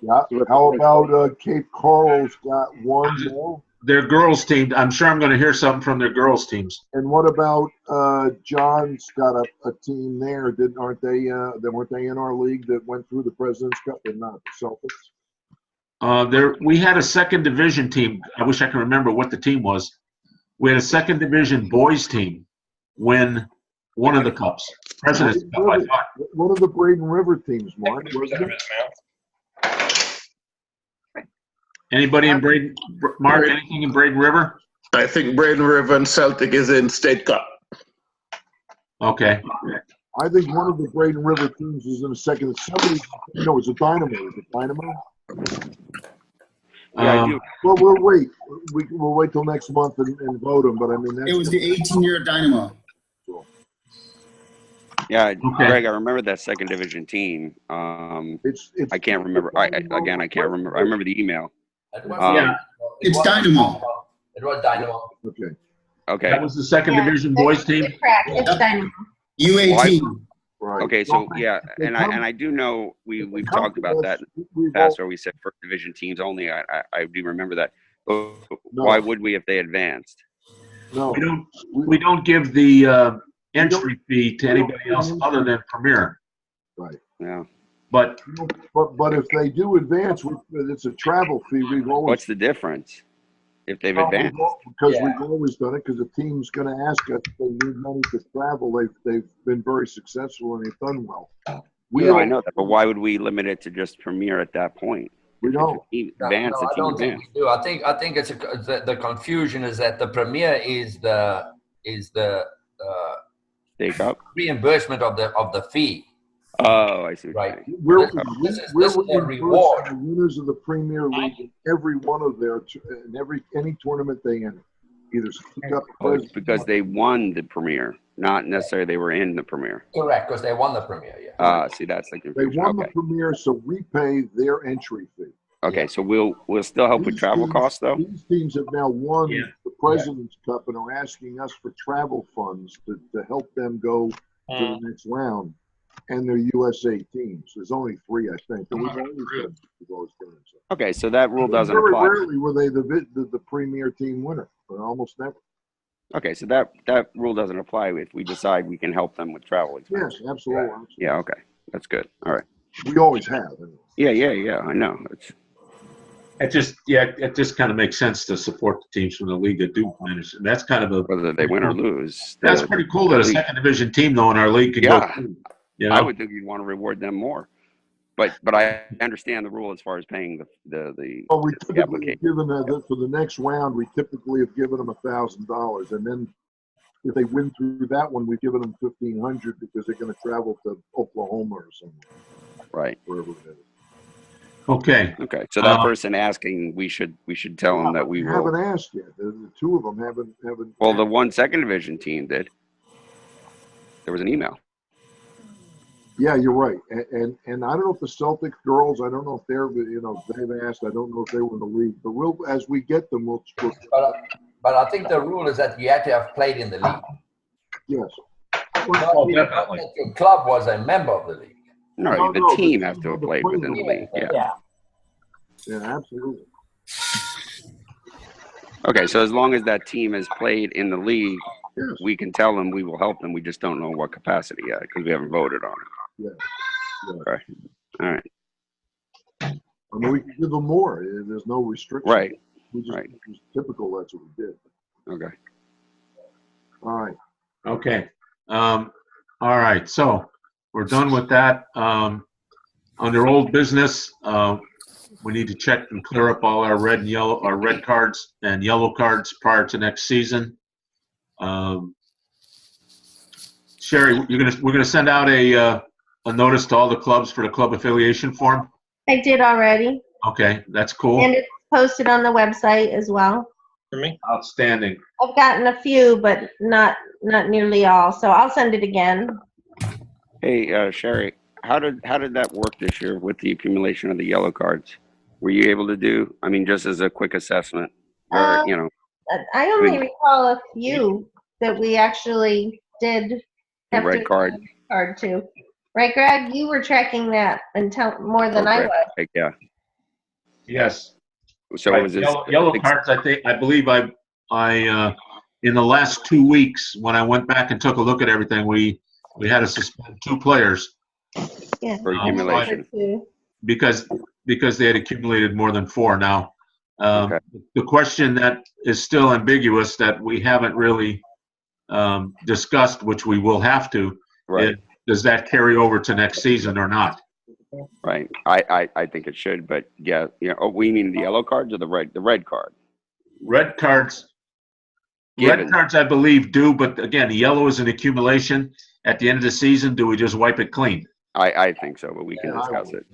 Speaker 5: Yeah. How about Cape Coral's got one more?
Speaker 1: Their girls team. I'm sure I'm going to hear something from their girls teams.
Speaker 5: And what about John's got a team there? Weren't they in our league that went through the President's Cup and not the Celtics?
Speaker 1: We had a second division team. I wish I could remember what the team was. We had a second division boys team win one of the cups. President's Cup, I thought.
Speaker 5: One of the Braden River teams, Mark. Wasn't it?
Speaker 1: Anybody in Braden? Mark, anything in Braden River?
Speaker 12: I think Braden River and Celtic is in State Cup.
Speaker 1: Okay.
Speaker 5: I think one of the Braden River teams is in a second. Somebody, it's a Dynamo. Is it Dynamo?
Speaker 4: Yeah, I do.
Speaker 5: Well, we'll wait. We'll wait till next month and vote them. But I mean,
Speaker 9: It was the 18-year Dynamo.
Speaker 4: Yeah, Greg, I remember that second division team. I can't remember. I can't remember. I remember the email.
Speaker 9: It's Dynamo.
Speaker 7: It was Dynamo.
Speaker 5: Okay.
Speaker 4: Okay.
Speaker 1: That was the second division boys team?
Speaker 8: Correct. It's Dynamo.
Speaker 9: U18.
Speaker 5: Right.
Speaker 4: Okay, so yeah, and I do know we've talked about that in the past, where we said first division teams only. I do remember that. But why would we if they advanced?
Speaker 5: No,
Speaker 1: we don't give the entry fee to anybody else other than Premier.
Speaker 5: Right.
Speaker 4: Yeah.
Speaker 5: But if they do advance, it's a travel fee. We've always.
Speaker 4: What's the difference if they've advanced?
Speaker 5: Because we've always done it. Because the team's going to ask us if they need money to travel. They've been very successful and they've done well.
Speaker 4: I know that, but why would we limit it to just Premier at that point?
Speaker 5: We don't.
Speaker 4: Advance,
Speaker 7: I don't think we do. I think it's the confusion is that the Premier is the
Speaker 4: Take up
Speaker 7: reimbursement of the fee.
Speaker 4: Oh, I see.
Speaker 7: Right.
Speaker 5: This is the reward. The winners of the Premier League in every one of any tournament they enter. Either
Speaker 4: it's because they won the Premier, not necessarily they were in the Premier.
Speaker 7: Correct, because they won the Premier. Yeah.
Speaker 4: See, that's the
Speaker 5: confusion. They won the Premier, so we pay their entry fee.
Speaker 4: Okay, so we'll still help with travel costs, though.
Speaker 5: These teams have now won the President's Cup and are asking us for travel funds to help them go to the next round. And they're USA teams. There's only 3, I think. And we've always done it.
Speaker 4: Okay, so that rule doesn't
Speaker 5: very
Speaker 4: apply.
Speaker 5: Very rarely were they the Premier team winner, but almost never.
Speaker 4: Okay, so that rule doesn't apply if we decide we can help them with travel expenses.
Speaker 5: Yes, absolutely. Right.
Speaker 4: Yeah, okay. That's good. All right.
Speaker 5: We always have.
Speaker 4: Anyway. Yeah, I know.
Speaker 1: It just kind of makes sense to support the teams from the league that do manage. And that's kind of
Speaker 4: whether they win or lose.
Speaker 1: That's pretty cool that a second division team, though, in our league can go through.
Speaker 4: I would think you'd want to reward them more, but I understand the rule as far as paying the.
Speaker 5: Well, we typically have given for the next round. We typically have given them $1,000, and then if they win through that one, we've given them $1,500 because they're going to travel to Oklahoma or something.
Speaker 4: Right.
Speaker 5: Wherever it is.
Speaker 1: Okay.
Speaker 4: Okay. So that person asking, we should tell them that we will.
Speaker 5: Haven't asked yet. The 2 of them haven't.
Speaker 4: Well, the one second division team did. There was an email.
Speaker 5: Yeah, you're right. And I don't know if the Celtic girls, I don't know if they've asked. I don't know if they were in the league. But as we get them, we'll.
Speaker 7: But I think the rule is that you have to have played in the league.
Speaker 5: Yes.
Speaker 7: Not that your club was a member of the league.
Speaker 4: No, the team has to have played within the league.
Speaker 5: Yeah, absolutely.
Speaker 4: Okay, so as long as that team has played in the league, we can tell them we will help them. We just don't know what capacity yet because we haven't voted on it.
Speaker 5: Yeah.
Speaker 4: Okay. All right.
Speaker 5: I mean, we can give them more. There's no restriction.
Speaker 4: Right.
Speaker 5: It's typical. That's what we did.
Speaker 4: Okay.
Speaker 5: All right.
Speaker 1: Okay. All right. So we're done with that. Under old business, we need to check and clear up all our red cards and yellow cards prior to next season. Sherry, we're gonna send out a notice to all the clubs for the club affiliation form.
Speaker 8: I did already.
Speaker 1: Okay, that's cool.
Speaker 8: And it's posted on the website as well.
Speaker 6: For me?
Speaker 1: Outstanding.
Speaker 8: I've gotten a few, but not nearly all. So I'll send it again.
Speaker 4: Hey, Sherry, how did that work this year with the accumulation of the yellow cards? Were you able to do, I mean, just as a quick assessment, or, you know?
Speaker 8: I only recall a few that we actually did
Speaker 4: The
Speaker 8: have
Speaker 4: red
Speaker 8: to
Speaker 4: card.
Speaker 8: card to. Right, Greg? You were tracking that until more than I
Speaker 4: Red,
Speaker 8: was.
Speaker 4: yeah.
Speaker 1: Yes.
Speaker 4: So
Speaker 1: Right.
Speaker 4: was this
Speaker 1: Yellow cards, I believe I in the last 2 weeks, when I went back and took a look at everything, we had to suspend 2 players.
Speaker 8: Yeah.
Speaker 4: For accumulation.
Speaker 1: Because they had accumulated more than 4 now.
Speaker 4: Okay.
Speaker 1: The question that is still ambiguous that we haven't really discussed, which we will have to,
Speaker 4: Right.
Speaker 1: is, does that carry over to next season or not?
Speaker 4: Right. I think it should, but yeah, you know, we mean the yellow cards or the red card?
Speaker 1: Red cards, I believe do, but again, the yellow is an accumulation. At the end of the season, do we just wipe it clean?
Speaker 4: I think so, but we can discuss it.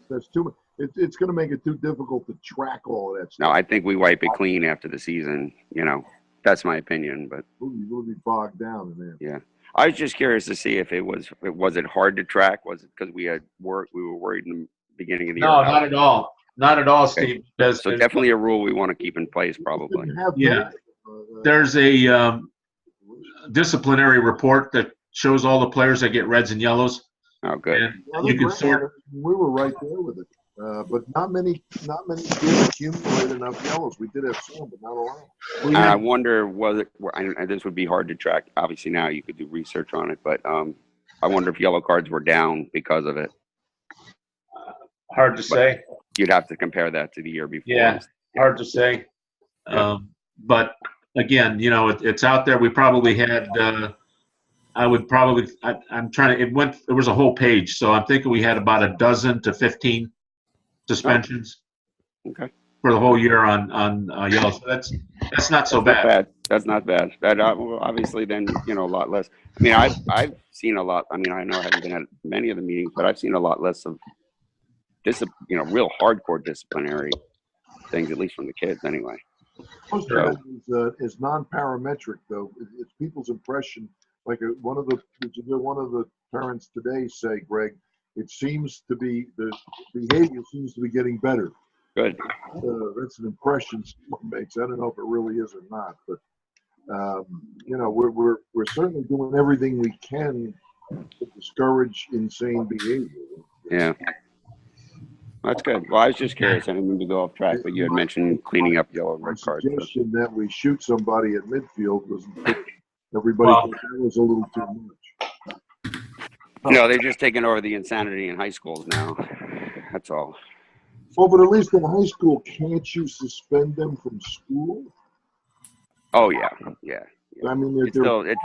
Speaker 5: That's too much. It's going to make it too difficult to track all of that stuff.
Speaker 4: No, I think we wipe it clean after the season. You know, that's my opinion, but
Speaker 5: We'll be bogged down in there.
Speaker 4: yeah. I was just curious to see if it was it hard to track? Was it because we were worried in the beginning of the year?
Speaker 1: No, not at all. Not at all, Steve. Because
Speaker 4: so definitely a rule we want to keep in place, probably.
Speaker 1: Yeah. There's a disciplinary report that shows all the players that get reds and yellows.
Speaker 4: Oh, good.
Speaker 1: And you can sort.
Speaker 5: We were right there with it, but not many did accumulate enough yellows. We did have some, but not a lot.
Speaker 4: And I wonder and this would be hard to track. Obviously, now you could do research on it, but I wonder if yellow cards were down because of it.
Speaker 1: Hard to say.
Speaker 4: You'd have to compare that to the year before.
Speaker 1: Yeah, hard to say. But again, you know, it's out there. We probably had. I'm trying to. It was a whole page, so I'm thinking we had about a dozen to 15 suspensions.
Speaker 4: Okay.
Speaker 1: For the whole year on yellow. So that's not so bad.
Speaker 4: That's not bad. That obviously then, you know, a lot less. I mean, I've seen a lot. I mean, I know I haven't been at many of the meetings, but I've seen a lot less of real hardcore disciplinary things, at least from the kids anyway.
Speaker 5: Most of it is non-parametric, though. It's people's impression. Like one of the parents today say, Greg, it seems to be the behavior seems to be getting better.
Speaker 4: Good.
Speaker 5: That's an impression someone makes. I don't know if it really is or not, but you know, we're certainly doing everything we can to discourage insane behavior.
Speaker 4: Yeah. That's good. Well, I was just curious. I didn't mean to go off track, but you had mentioned cleaning up yellow and red cards.
Speaker 5: The suggestion that we shoot somebody at midfield was everybody thought that was a little too much.
Speaker 4: No, they've just taken over the insanity in high schools now. That's all.
Speaker 5: Well, but at least in high school, can't you suspend them from school?
Speaker 4: Oh yeah.
Speaker 5: I mean,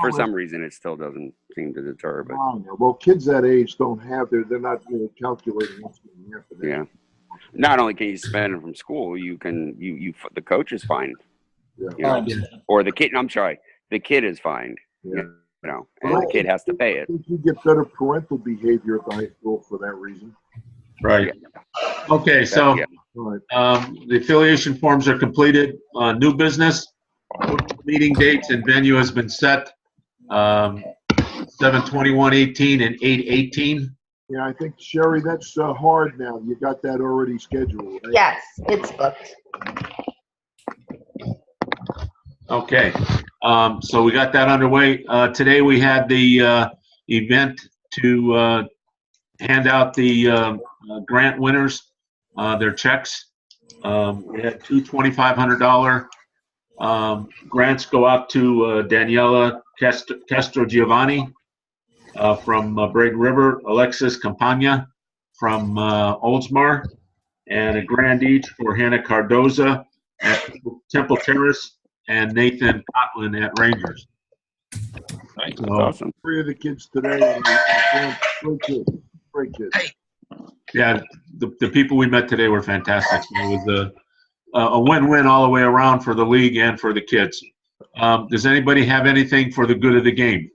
Speaker 4: for some reason it still doesn't seem to deter. But
Speaker 5: well, kids that age don't have they're not calculating what's going to happen.
Speaker 4: Yeah. Not only can you suspend them from school, you can the coach is fined.
Speaker 5: Yeah.
Speaker 4: You know, or the kid. I'm sorry, the kid is fined. Yeah. You know, and the kid has to pay it.
Speaker 5: I think you get better parental behavior at the high school for that reason.
Speaker 1: Right. Okay, so the affiliation forms are completed. New business, meeting dates and venue has been set. 7/21/18 and 8/18.
Speaker 5: Yeah, I think, Sherry, that's hard now. You got that already scheduled, right?
Speaker 8: Yes, it's booked.
Speaker 1: Okay, so we got that underway. Today we had the event to hand out the grant winners their checks. We had two $2,500 grants go out to Daniela Castro Giovanni from Braden River, Alexis Campagna from Oldsmar, and a grand each for Hannah Cardoza at Temple Terrace and Nathan Cotlin at Rangers.
Speaker 4: That's
Speaker 1: So,
Speaker 4: awesome.
Speaker 5: 3 of the kids today. Great kids.
Speaker 1: Yeah, the people we met today were fantastic. It was a win-win all the way around for the league and for the kids. Does anybody have anything for the good of the game?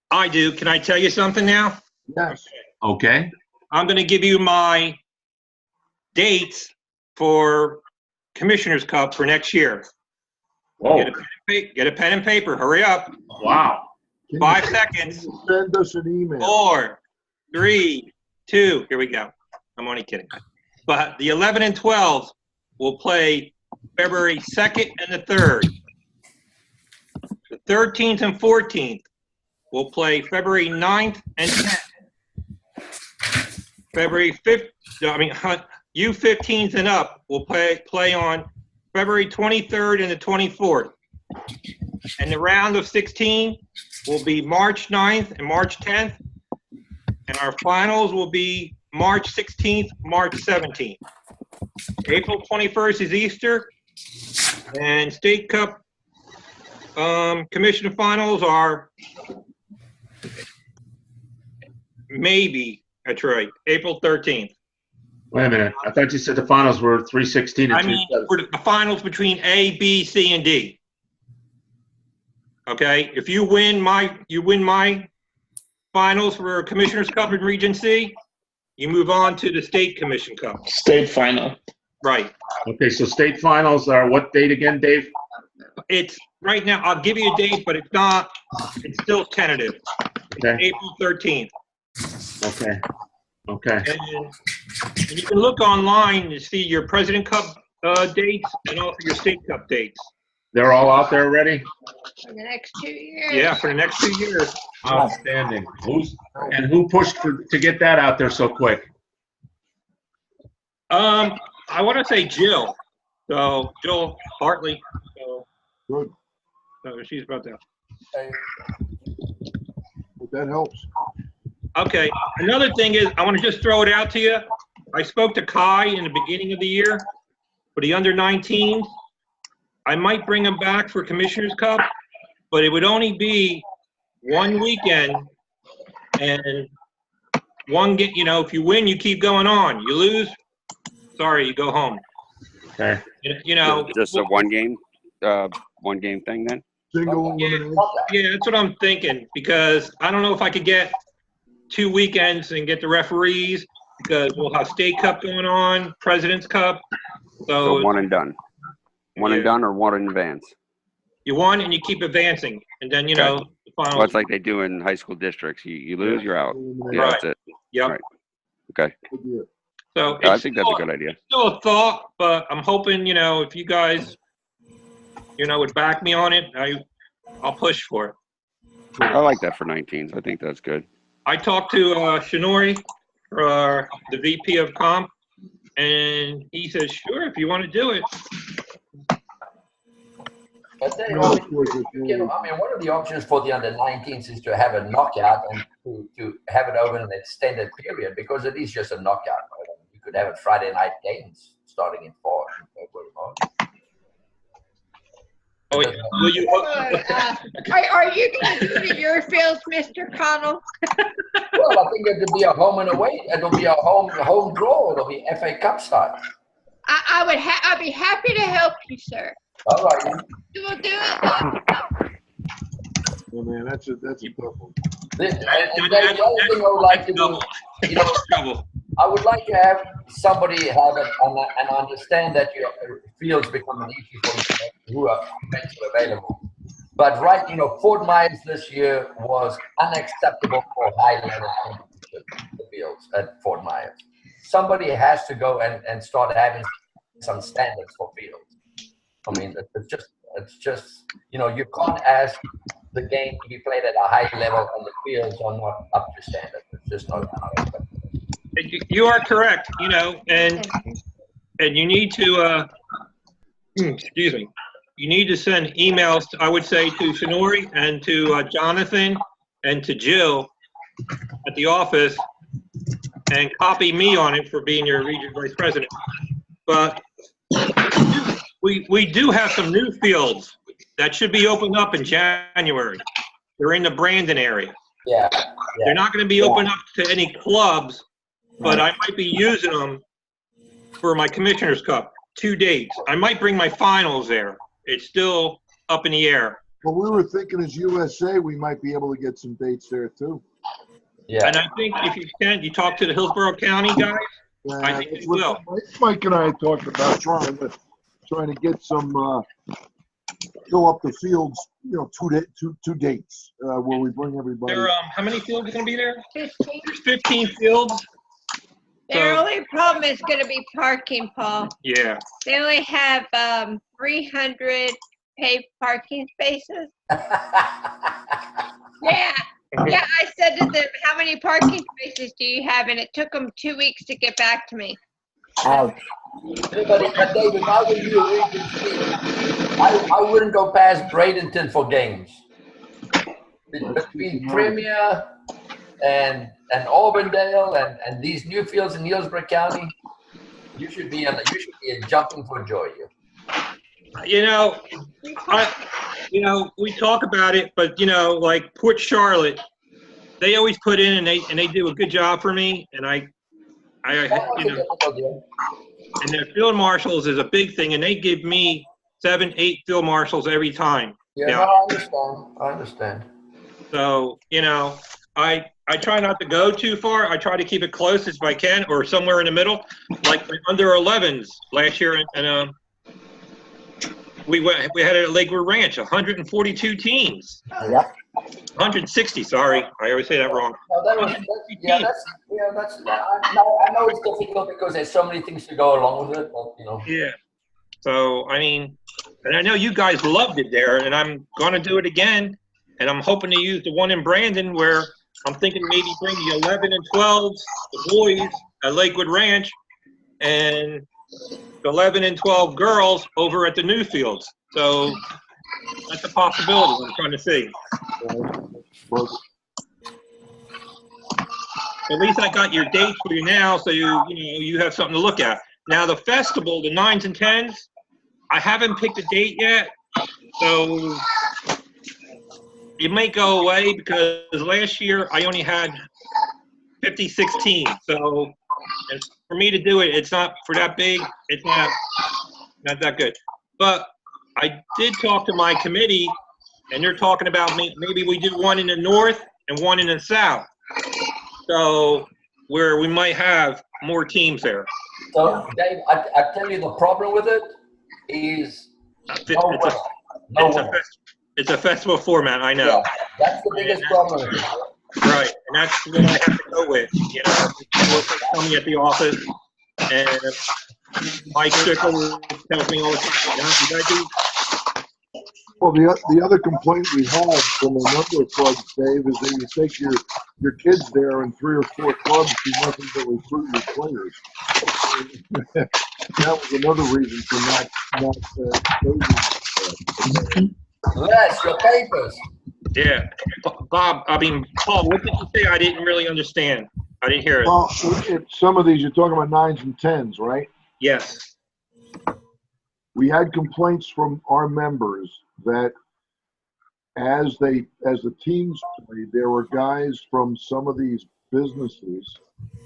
Speaker 6: I do. Can I tell you something now?
Speaker 5: Yes.
Speaker 1: Okay.
Speaker 6: I'm going to give you my dates for Commissioner's Cup for next year.
Speaker 1: Whoa.
Speaker 6: Get a pen and paper. Hurry up.
Speaker 1: Wow.
Speaker 6: 5 seconds.
Speaker 5: Send us an email.
Speaker 6: 4, 3, 2. Here we go. I'm only kidding. But the 11 and 12 will play February 2nd and the 3rd. The 13th and 14th will play February 9th and 10th. February 5th, U15s and up will play on February 23rd and the 24th. And the round of 16 will be March 9th and March 10th. And our finals will be March 16th, March 17th. April 21st is Easter. And State Cup Commission finals are maybe, that's right, April 13th.
Speaker 1: Wait a minute. I thought you said the finals were 316 and
Speaker 6: I mean, for the finals between A, B, C, and D. Okay, if you win my finals for Commissioner's Cup in Region C, you move on to the State Commission Cup.
Speaker 12: State final.
Speaker 6: Right.
Speaker 1: Okay, so state finals are what date again, Dave?
Speaker 6: It's right now. I'll give you a date, but it's not. It's still tentative.
Speaker 1: Okay.
Speaker 6: April 13th.
Speaker 1: Okay. Okay.
Speaker 6: And you can look online to see your President Cup dates and also your State Cup dates.
Speaker 1: They're all out there already?
Speaker 15: For the next 2 years.
Speaker 6: Yeah, for the next 2 years.
Speaker 1: Outstanding. Who pushed to get that out there so quick?
Speaker 6: I want to say Jill. So Jill Hartley. So
Speaker 5: Good.
Speaker 6: She's about that.
Speaker 5: But that helps.
Speaker 6: Okay. Another thing is, I want to just throw it out to you. I spoke to Kai in the beginning of the year for the under 19s. I might bring him back for Commissioner's Cup, but it would only be one weekend, and if you win, you keep going on. You lose, sorry, you go home.
Speaker 1: Okay.
Speaker 4: Just a one game thing then?
Speaker 5: Single
Speaker 6: yeah, that's what I'm thinking, because I don't know if I could get 2 weekends and get the referees, because we'll have State Cup going on, President's Cup.
Speaker 4: So one and done. One and done, or one in advance?
Speaker 6: You won and you keep advancing, and then the finals.
Speaker 4: Well, it's like they do in high school districts. You lose, you're out. Yeah,
Speaker 6: Right.
Speaker 4: that's it.
Speaker 6: Yep.
Speaker 4: Right. Okay.
Speaker 6: So
Speaker 4: I think that's a good idea.
Speaker 6: It's still a thought, but I'm hoping if you guys would back me on it, I'll push for it.
Speaker 4: I like that for 19s. I think that's good.
Speaker 6: I talked to Shinori, the VP of Comp, and he says, sure, if you want to do it.
Speaker 7: But then, one of the options for the under-19s is to have a knockout and to have it over an extended period, because it is just a knockout. Right? You could have it Friday night games starting in February, March.
Speaker 15: Are you going to do it in your fields, Mr. Connell?
Speaker 7: Well, I think it'll be a home and away. It'll be a home draw. It'll be FA Cup style.
Speaker 15: I'd be happy to help you, sir.
Speaker 7: All right.
Speaker 15: You will do it.
Speaker 5: Oh man, that's a tough one.
Speaker 7: The other thing I would like to do, I would like to have somebody have it and understand that your fields become an issue for you who are potentially available. But Fort Myers this year was unacceptable for high-level competition, the fields at Fort Myers. Somebody has to go and start having some standards for fields. I mean, it's just you can't ask the game to be played at a high level and the fields are not up to standard. It's just not acceptable.
Speaker 6: You are correct, and you need to, excuse me, you need to send emails, I would say, to Shinori and to Jonathan and to Jill at the office, and copy me on it for being your region vice president. But we do have some new fields that should be opened up in January. They're in the Brandon area.
Speaker 7: Yeah.
Speaker 6: They're not going to be opened up to any clubs, but I might be using them for my Commissioner's Cup. 2 dates. I might bring my finals there. It's still up in the air.
Speaker 5: Well, we were thinking as USA, we might be able to get some dates there too.
Speaker 7: Yeah.
Speaker 6: And I think if you can, you talk to the Hillsborough County guys. I think you will.
Speaker 5: Mike and I had talked about trying to get some fill up the fields. 2 dates where we bring everybody.
Speaker 6: There, how many fields are going to be there?
Speaker 15: 15.
Speaker 6: There's 15 fields.
Speaker 15: Their only problem is going to be parking, Paul.
Speaker 6: Yeah.
Speaker 15: They only have 300 paid parking spaces. Yeah. Yeah, I said to them, how many parking spaces do you have? And it took them 2 weeks to get back to me.
Speaker 3: Ouch.
Speaker 7: But David, if I were you, I wouldn't go past Bradenton for games. Between Premier and Auburndale and these new fields in Hillsborough County, you should be jumping for joy.
Speaker 6: You know, we talk about it, but like Port Charlotte, they always put in and they do a good job for me, and and their field marshals is a big thing, and they give me 7, 8 field marshals every time.
Speaker 7: Yeah, no, I understand.
Speaker 6: So, I try not to go too far. I try to keep it close as I can, or somewhere in the middle. Like the under 11s last year, and we had it at Lakewood Ranch, 142 teams.
Speaker 3: Yep.
Speaker 6: 160. Sorry, I always say that wrong.
Speaker 7: No, I know it's difficult because there's so many things to go along with it. But,
Speaker 6: Yeah. So I mean, and I know you guys loved it there, and I'm gonna do it again. And I'm hoping to use the one in Brandon where I'm thinking maybe bring the 11 and 12s, the boys at Lakewood Ranch, and the 11 and 12 girls over at the new fields. So that's a possibility I'm trying to see. At least I got your dates for you now, so you have something to look at. Now the festival, the 9s and 10s, I haven't picked a date yet, so it may go away because last year I only had 56 teams. So for me to do it, it's not for that big. It's not that good. But I did talk to my committee, and they're talking about maybe we do one in the north and one in the south. So where we might have more teams there.
Speaker 7: So Dave, I tell you the problem with it is
Speaker 6: it's a festival format, I know.
Speaker 7: Yeah, that's the biggest problem.
Speaker 6: Right, and that's what I have to go with. People tell me at the office, and Mike Strickle tells me all the time, you gotta do.
Speaker 5: Well, the other complaint we had from a number of clubs, Dave, is that you take your kids there and 3 or 4 clubs do nothing but recruit your players. That was another reason for not
Speaker 7: Les, your papers.
Speaker 6: Yeah, Paul, what did you say? I didn't really understand. I didn't hear it.
Speaker 5: Well, some of these, you're talking about 9s and 10s, right?
Speaker 6: Yes.
Speaker 5: We had complaints from our members that as the teams played, there were guys from some of these businesses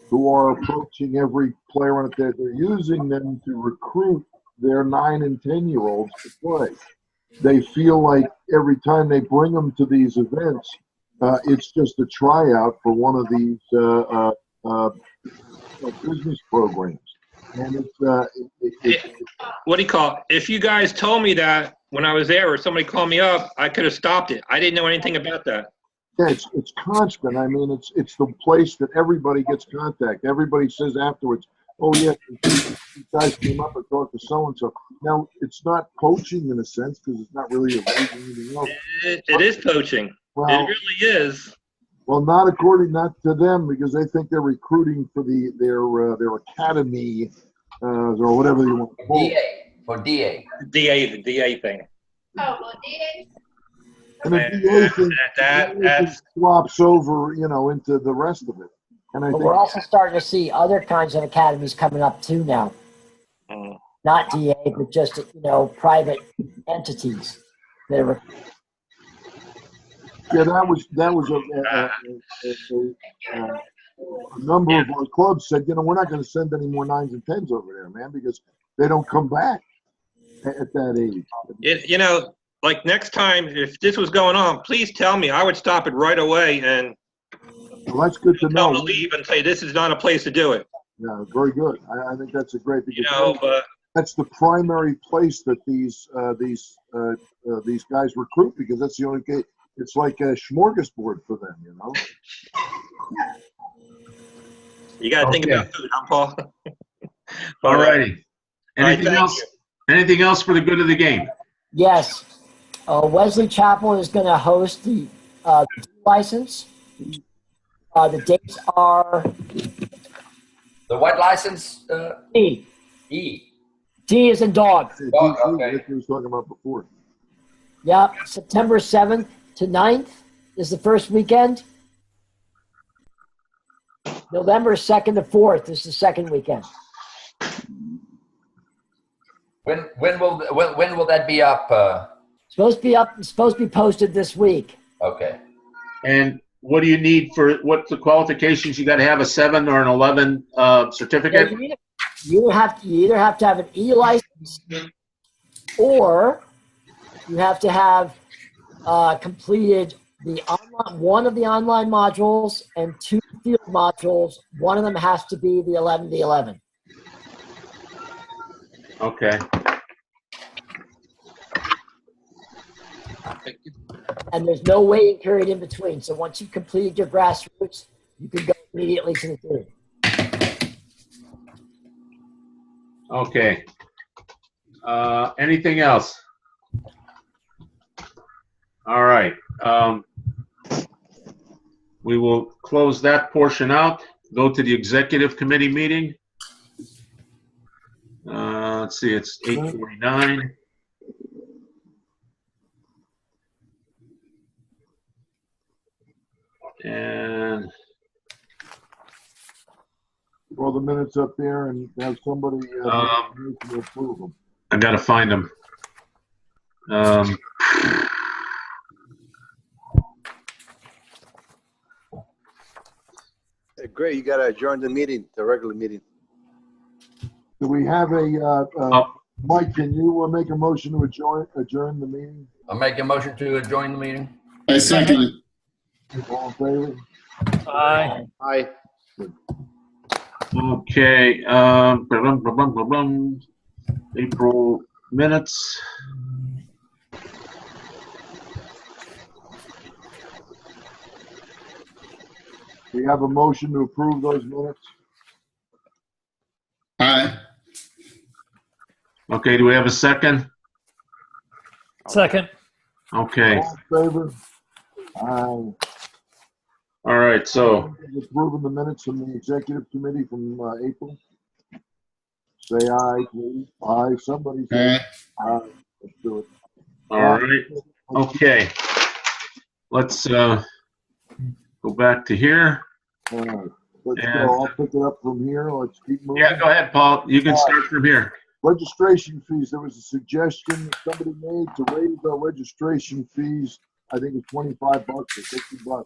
Speaker 5: who are approaching every player on it. They're using them to recruit their 9 and 10-year-olds to play. They feel like every time they bring them to these events, it's just a tryout for one of these business programs. And
Speaker 6: what do you call it? If you guys told me that when I was there or somebody called me up, I could have stopped it. I didn't know anything about that.
Speaker 5: Yeah, it's constant. I mean, it's the place that everybody gets contact. Everybody says afterwards, oh, yeah, these guys came up and talked to so-and-so. Now, it's not poaching in a sense because it's not really arranging anything else.
Speaker 6: It is poaching.
Speaker 5: Well,
Speaker 6: it really is.
Speaker 5: Well, not to them because they think they're recruiting for their academy or whatever you want to call it.
Speaker 7: DA.
Speaker 6: The DA thing.
Speaker 15: Oh, well, DA.
Speaker 5: And the DA thing swaps over, into the rest of it. And I
Speaker 3: But
Speaker 5: think
Speaker 3: we're also starting to see other kinds of academies coming up too now. Not DA, but just private entities that are.
Speaker 5: Yeah, that was a number of our clubs said, we're not going to send any more 9s and 10s over there, man, because they don't come back at that age.
Speaker 6: Like next time, if this was going on, please tell me. I would stop it right away and
Speaker 5: well, that's good to know.
Speaker 6: To leave and say this is not a place to do it.
Speaker 5: Yeah, very good. I think that's a great because
Speaker 6: but
Speaker 5: that's the primary place that these guys recruit because that's the only case. It's like a smorgasbord for them,
Speaker 6: You got to think
Speaker 1: Okay.
Speaker 6: about food, huh, Paul?
Speaker 1: All righty.
Speaker 6: All right,
Speaker 1: Anything
Speaker 6: thank
Speaker 1: else?
Speaker 6: you.
Speaker 1: Anything else for the good of the game?
Speaker 3: Yes. Wesley Chapel is going to host the license. The dates are
Speaker 7: The what license?
Speaker 3: D.
Speaker 7: E.
Speaker 3: D is in dog.
Speaker 7: Dog,
Speaker 5: DC,
Speaker 7: okay.
Speaker 5: Rick was talking about before.
Speaker 3: Yep. September 7th to 9th is the first weekend. November 2nd to 4th is the second weekend.
Speaker 7: When will that be up?
Speaker 3: Supposed to be up. It's supposed to be posted this week.
Speaker 7: Okay.
Speaker 1: And what do you need for, what's the qualifications? You got to have a 7 or an 11 certificate?
Speaker 3: You either have to have an E license, or you have to have completed the one of the online modules and 2 field modules. One of them has to be the 11.
Speaker 1: Okay.
Speaker 3: And there's no waiting period in between. So once you've completed your grassroots, you can go immediately to the field.
Speaker 1: Okay. Anything else? All right. We will close that portion out, go to the executive committee meeting. Let's see, it's 8:49. And
Speaker 5: All the minutes up there and have somebody to approve them.
Speaker 1: I gotta find them.
Speaker 14: Great, you gotta adjourn the meeting, the regular meeting.
Speaker 5: Do we have Mike, can you make a motion to adjourn the meeting?
Speaker 7: I'll make a motion to join the meeting.
Speaker 9: I second it.
Speaker 5: All in favor?
Speaker 10: Aye.
Speaker 14: Aye.
Speaker 1: Okay, April minutes.
Speaker 5: We have a motion to approve those minutes?
Speaker 9: Aye.
Speaker 1: Okay, do we have a second?
Speaker 10: Second.
Speaker 1: Okay,
Speaker 5: All in favor? Aye.
Speaker 1: all right, so,
Speaker 5: Approving the minutes from the executive committee from April? Say aye, please. Aye, somebody say aye. Let's do it.
Speaker 1: all right, okay. Let's go back to here.
Speaker 5: All right. Let's
Speaker 1: And-
Speaker 5: go. I'll pick it up from here. Let's keep moving.
Speaker 1: Yeah, go ahead, Paul. You can start from here.
Speaker 5: Registration fees, there was a suggestion somebody made to raise our registration fees. I think it's $25 or $50.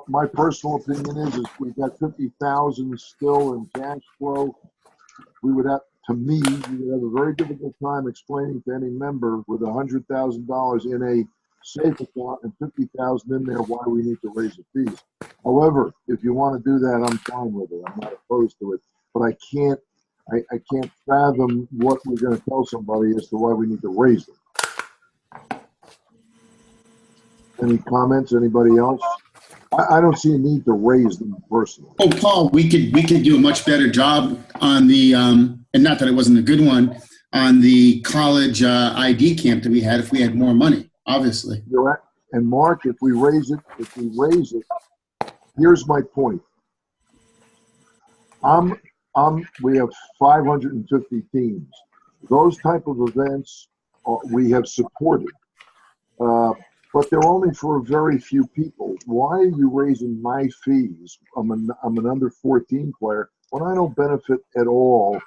Speaker 5: My personal opinion is we've got 50,000 still in cash flow. We would have, to me, we would have a very difficult time explaining to any member with $100,000 in a safe account and 50,000 in there why we need to raise the fees. However, if you want to do that, I'm fine with it. I'm not opposed to it. But I can't fathom what we're going to tell somebody as to why we need to raise them. Any comments? Anybody else? I don't see a need to raise them personally.
Speaker 9: Oh, Paul, we could do a much better job on the, and not that it wasn't a good one, on the college ID camp that we had if we had more money, obviously.
Speaker 5: You're right. And Mark, if we raise it, here's my point. We have 550 teams. Those type of events we have supported. But they're only for a very few people. Why are you raising my fees? I'm an under 14 player when I don't benefit at all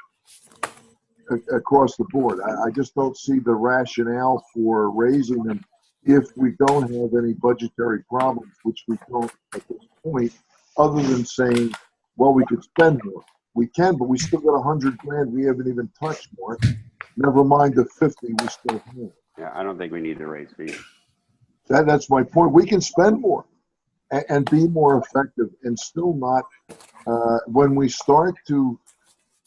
Speaker 5: across the board. I just don't see the rationale for raising them if we don't have any budgetary problems, which we don't at this point, other than saying, well, we could spend more. We can, but we still got $100,000 we haven't even touched, Mark. Never mind the 50 we still have.
Speaker 4: Yeah, I don't think we need to raise fees.
Speaker 5: That's my point. We can spend more and be more effective and still not, when we start to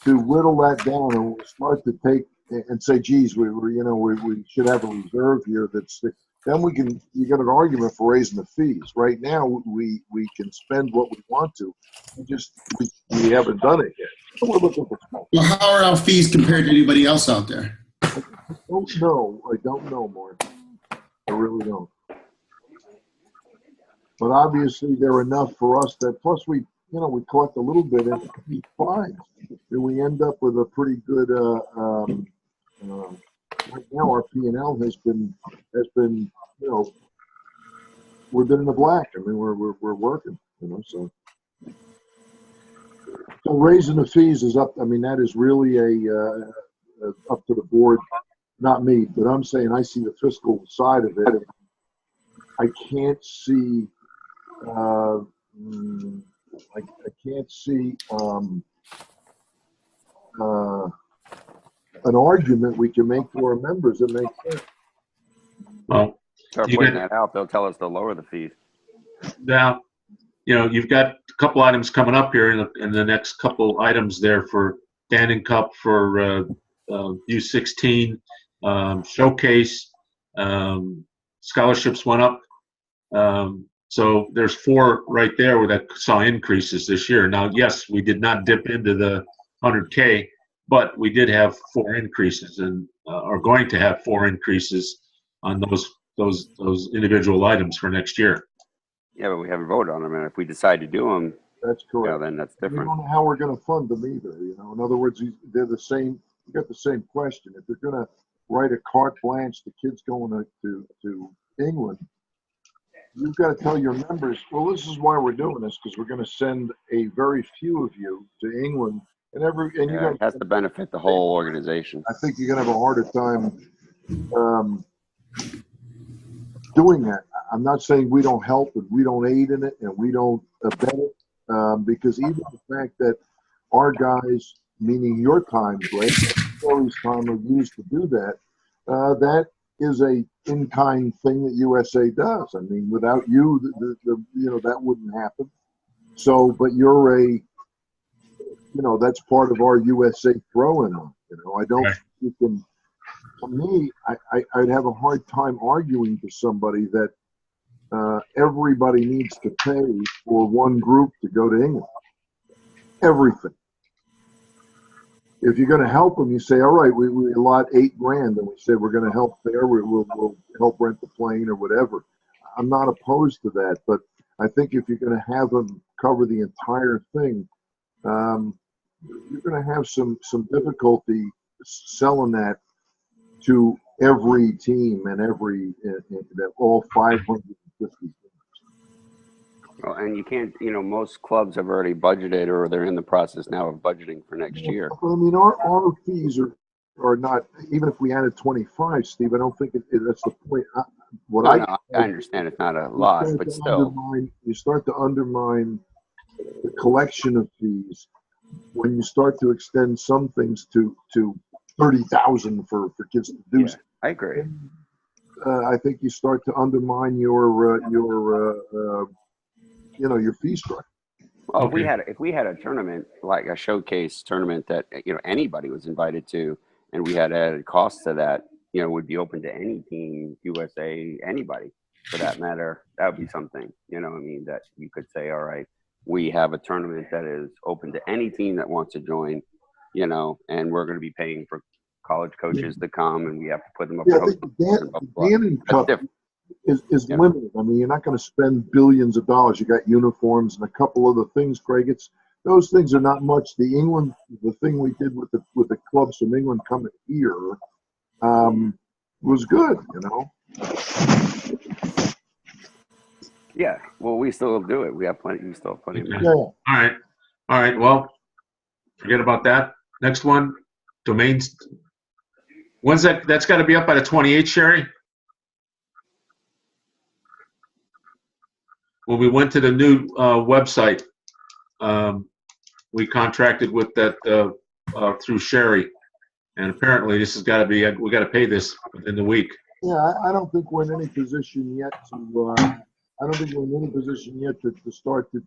Speaker 5: whittle that down and we start to take and say, geez, we should have a reserve here that's then you get an argument for raising the fees. Right now, we can spend what we want to. We haven't done it yet. So we're looking for small.
Speaker 9: Well, how are our fees compared to anybody else out there?
Speaker 5: I don't know, Mark. I really don't. But obviously, they're enough for us that, plus we collect a little bit and it's fine. And we end up with a pretty good, right now our P&L has been, we've been in the black. I mean, we're working, so. So raising the fees is up. I mean, that is really up to the board, not me. But I'm saying I see the fiscal side of it. I can't see. I can't see an argument we can make to our members that makes sense.
Speaker 1: Well,
Speaker 4: Start pointing that out. They'll tell us to lower the fees.
Speaker 1: Now, you've got a couple items coming up here in the next couple items there for Dannon Cup, for U16, showcase, scholarships went up. So there's 4 right there that saw increases this year. Now, yes, we did not dip into the 100K, but we did have 4 increases and are going to have 4 increases on those individual items for next year.
Speaker 4: Yeah, but we haven't voted on them, and if we decide to do them,
Speaker 5: that's correct.
Speaker 4: Then that's different.
Speaker 5: We don't know how we're going to fund them either. In other words, they're the same. You got the same question. If they're going to write a carte blanche to kids going to England, you've got to tell your members, well, this is why we're doing this, because we're going to send a very few of you to England, and
Speaker 4: it has to benefit the whole organization.
Speaker 5: I think you're going to have a harder time doing that. I'm not saying we don't help and we don't aid in it and we don't abet it, because even the fact that our guys, meaning your time, Blake, Corey's time, are used to do that, that is a in-kind thing that USA does. I mean, without you, that wouldn't happen. So, but you're that's part of our USA throw-in. I don't think you can. To me, I'd have a hard time arguing to somebody that everybody needs to pay for one group to go to England. Everything. If you're going to help them, you say, all right, we allot $8,000, and we say we're going to help there. We'll help rent the plane or whatever. I'm not opposed to that, but I think if you're going to have them cover the entire thing, you're going to have some difficulty selling that to every team and all 550 teams.
Speaker 4: Well, and you can't, most clubs have already budgeted, or they're in the process now of budgeting for next year.
Speaker 5: I mean, our fees are not, even if we added 25, Steve, I don't think that's the point.
Speaker 4: I understand it's not a loss, but still.
Speaker 5: You start to undermine the collection of fees when you start to extend some things to 30,000 for kids to do.
Speaker 4: Yeah, I agree.
Speaker 5: I think you start to undermine your fee structure.
Speaker 4: Well, if we had a tournament, like a showcase tournament that anybody was invited to, and we had added costs to that, would be open to any team, USA, anybody for that matter, that would be something, that you could say, all right, we have a tournament that is open to any team that wants to join, and we're going to be paying for college coaches to come, and we have to put them up.
Speaker 5: Yeah, the Dannon Cup is limited. I mean, you're not going to spend billions of dollars. You got uniforms and a couple other things, Craig. Those things are not much. The thing we did with the clubs from England coming here was good,
Speaker 4: Yeah, well, we still do it. We have plenty. We still have plenty of money.
Speaker 5: Yeah.
Speaker 1: All right. Well, forget about that. Next one, domains. When's that? That's got to be up by the 28th, Sherry. When we went to the new website, we contracted with that through Sherry, and apparently this has got to be. We got to pay this within the week.
Speaker 5: Yeah, I don't think we're in any position yet to. I don't think we're in any position yet to start to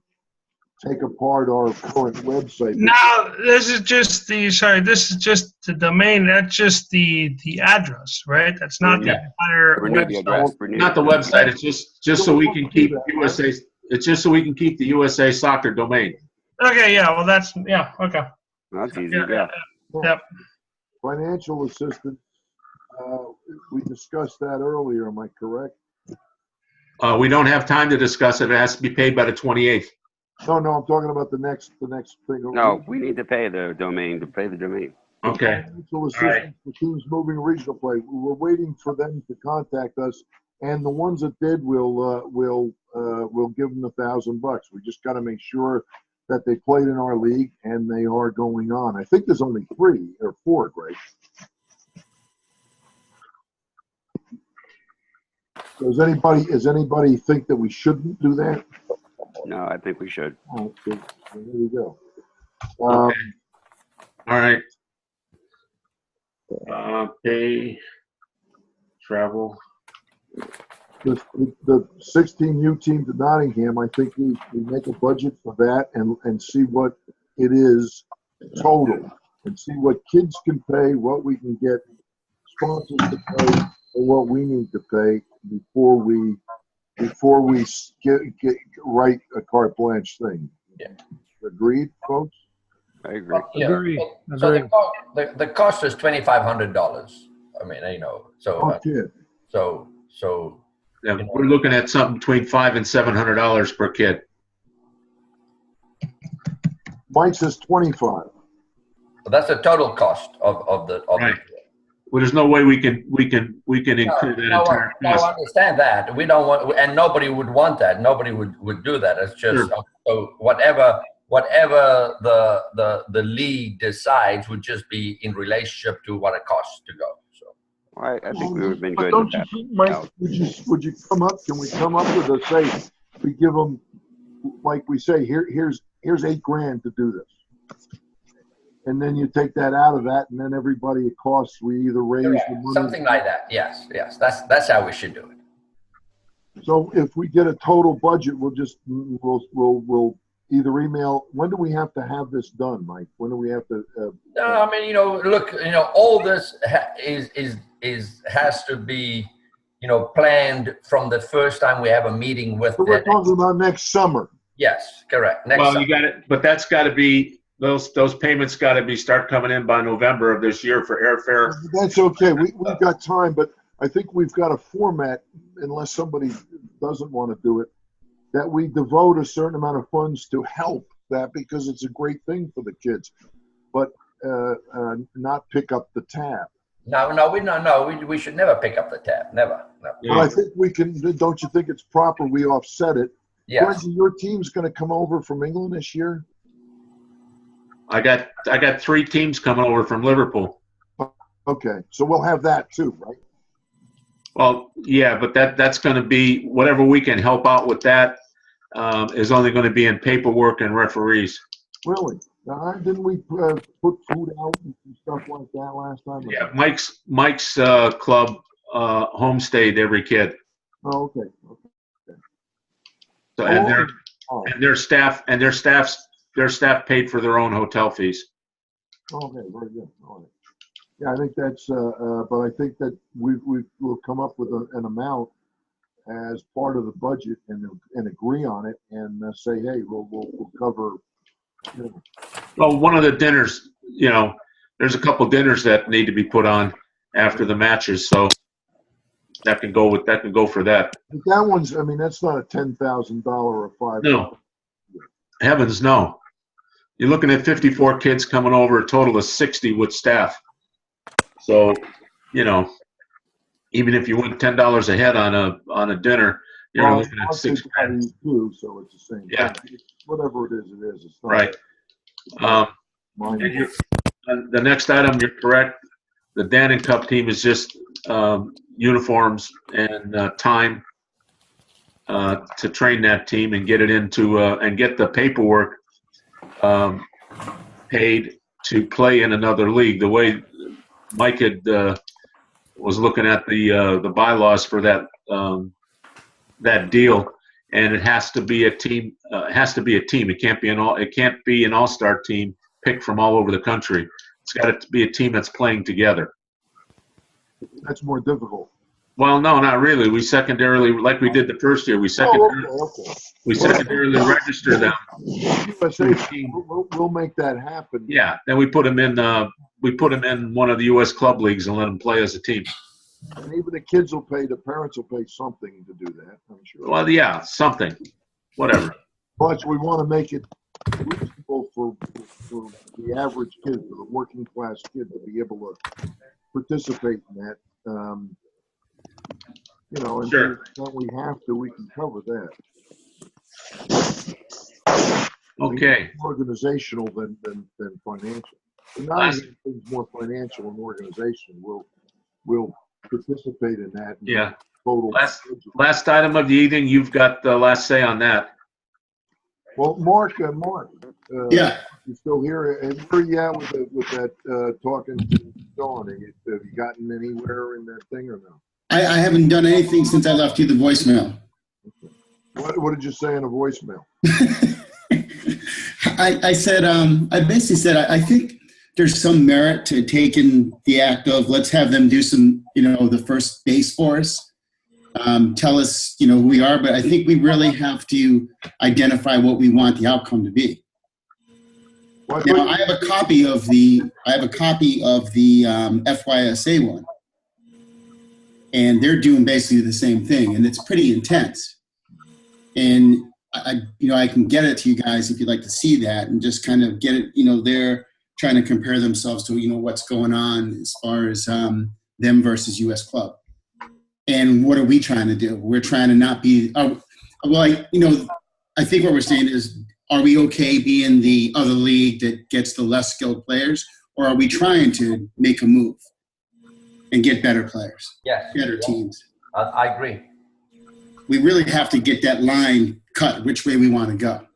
Speaker 5: take apart our current website.
Speaker 11: Now, this is just the domain. That's just the address, right? That's not the entire
Speaker 4: Renew the address.
Speaker 11: website.
Speaker 4: Renew
Speaker 1: Not the website. It's just so we can keep USA. It's just so we can keep the USA Soccer domain.
Speaker 11: Okay, yeah, well, okay.
Speaker 4: That's easy.
Speaker 11: Yeah. Yep.
Speaker 5: Financial assistance, we discussed that earlier, am I correct?
Speaker 1: We don't have time to discuss it. It has to be paid by the 28th.
Speaker 5: No, I'm talking about the next thing.
Speaker 4: No, we need to pay the domain,
Speaker 1: Okay.
Speaker 5: Financial assistance for teams moving regional play. We're waiting for them to contact us, and the ones that did, we'll give them $1,000. We just got to make sure that they played in our league and they are going on. I think there's only 3 or 4, Greg. Does anybody think that we shouldn't do that?
Speaker 4: No, I think we should.
Speaker 5: Oh, okay. There we go.
Speaker 1: Okay. All right. Pay, travel.
Speaker 5: The 16U team to Nottingham, I think we make a budget for that and see what it is total and see what kids can pay, what we can get sponsors to pay, or what we need to pay before we write a carte blanche thing.
Speaker 7: Yeah.
Speaker 5: Agreed, folks?
Speaker 4: I agree.
Speaker 10: Agree.
Speaker 7: So the cost is $2,500. I mean,
Speaker 5: Okay.
Speaker 7: so
Speaker 1: Yeah, we're looking at something between $500 and $700 per kid.
Speaker 5: Mike says 25.
Speaker 7: that's the total cost of the.
Speaker 1: Right. Well, there's no way we can include that entire
Speaker 7: No, I
Speaker 1: cost.
Speaker 7: understand that. We don't want, and nobody would want that. Nobody would do that. It's just
Speaker 1: Sure.
Speaker 7: so whatever the league decides would just be in relationship to what it costs to go. So
Speaker 4: I think we would have been
Speaker 5: But
Speaker 4: good
Speaker 5: don't
Speaker 4: with
Speaker 5: you
Speaker 4: that.
Speaker 5: think, Mike, would you come up? Can we come up with a say? We give them, like we say, here's $8,000 to do this, and then you take that out of that, and then everybody it costs. We either raise the money,
Speaker 7: something like that. Yes. That's how we should do it.
Speaker 5: So if we get a total budget, we'll either email. When do we have to have this done, Mike? When do we have to?
Speaker 7: No, I mean, look, all this has to be, planned from the first time we have a meeting with.
Speaker 5: So we're talking about next summer.
Speaker 7: Yes, correct. Next
Speaker 1: Well,
Speaker 7: summer.
Speaker 1: you got it, but that's got to be those payments got to start coming in by November of this year for airfare.
Speaker 5: That's okay. We've got time, but I think we've got a format, unless somebody doesn't want to do it, that we devote a certain amount of funds to help that because it's a great thing for the kids, but not pick up the tab.
Speaker 7: No, we should never pick up the tab. Never. No.
Speaker 5: But I think we can. Don't you think it's proper we offset it?
Speaker 7: Yes.
Speaker 5: Reggie, your team's going to come over from England this year?
Speaker 1: I got 3 teams coming over from Liverpool.
Speaker 5: Okay, so we'll have that too, right?
Speaker 1: Well, yeah, but that's going to be whatever we can help out with. That is only going to be in paperwork and referees.
Speaker 5: Really? Didn't we put food out and stuff like that last time?
Speaker 1: Yeah, Mike's club homestayed every kid.
Speaker 5: Oh, okay.
Speaker 1: So, and their staff paid for their own hotel fees.
Speaker 5: Okay, very good. All right. Yeah, I think that's. But I think that we'll come up with an amount as part of the budget and agree on it and say, hey, we'll cover.
Speaker 1: Well, one of the dinners, there's a couple dinners that need to be put on after the matches, so that can go for that.
Speaker 5: But that one's. I mean, that's not a $10,000 or $5,000.
Speaker 1: No, heavens no. You're looking at 54 kids coming over, a total of 60 with staff. So, even if you went $10 a head on a dinner, you're looking at $6,000
Speaker 5: too. So it's the same.
Speaker 1: Yeah.
Speaker 5: Whatever it is, it is. It's not
Speaker 1: right. The next item, you're correct. The Dannon Cup team is just uniforms and time to train that team and get it into and get the paperwork paid to play in another league. The way Mike had was looking at the bylaws for that that deal, and it has to be a team. It can't be an all-star team picked from all over the country. It's got to be a team that's playing together.
Speaker 5: That's more difficult.
Speaker 1: Well, no, not really. We secondarily, like we did the first year, we secondarily register them.
Speaker 5: USA, we'll make that happen.
Speaker 1: Yeah, then we put them in. We put them in one of the U.S. club leagues and let them play as a team.
Speaker 5: And even the kids will pay. The parents will pay something to do that. I'm sure.
Speaker 1: Well, yeah, something, whatever.
Speaker 5: But we want to make it reasonable for the average kid, for the working class kid, to be able to participate in that. And
Speaker 1: sure.
Speaker 5: when we have to, we can cover that.
Speaker 1: Okay.
Speaker 5: More organizational than financial. And now things more financial and organizational. We'll participate in that.
Speaker 1: Yeah.
Speaker 5: Total.
Speaker 1: Last item of the evening. You've got the last say on that.
Speaker 5: Well, Mark.
Speaker 9: Yeah.
Speaker 5: You still here? And where are you at with that talking to Dawn? Have you gotten anywhere in that thing or no?
Speaker 9: I haven't done anything since I left you the voicemail.
Speaker 5: What did you say in a voicemail?
Speaker 9: I said, I basically said, I think there's some merit to taking the act of let's have them do some, the first base for us. Tell us, who we are, but I think we really have to identify what we want the outcome to be. Now, I have a copy of the FYSA one, and they're doing basically the same thing, and it's pretty intense. And I can get it to you guys if you'd like to see that, and just kind of get it. They're trying to compare themselves to what's going on as far as them versus U.S. Club. And what are we trying to do? We're trying to not be. I think what we're saying is, are we okay being the other league that gets the less skilled players, or are we trying to make a move and get better players, better teams?
Speaker 7: I agree.
Speaker 9: We really have to get that line cut which way we want to go.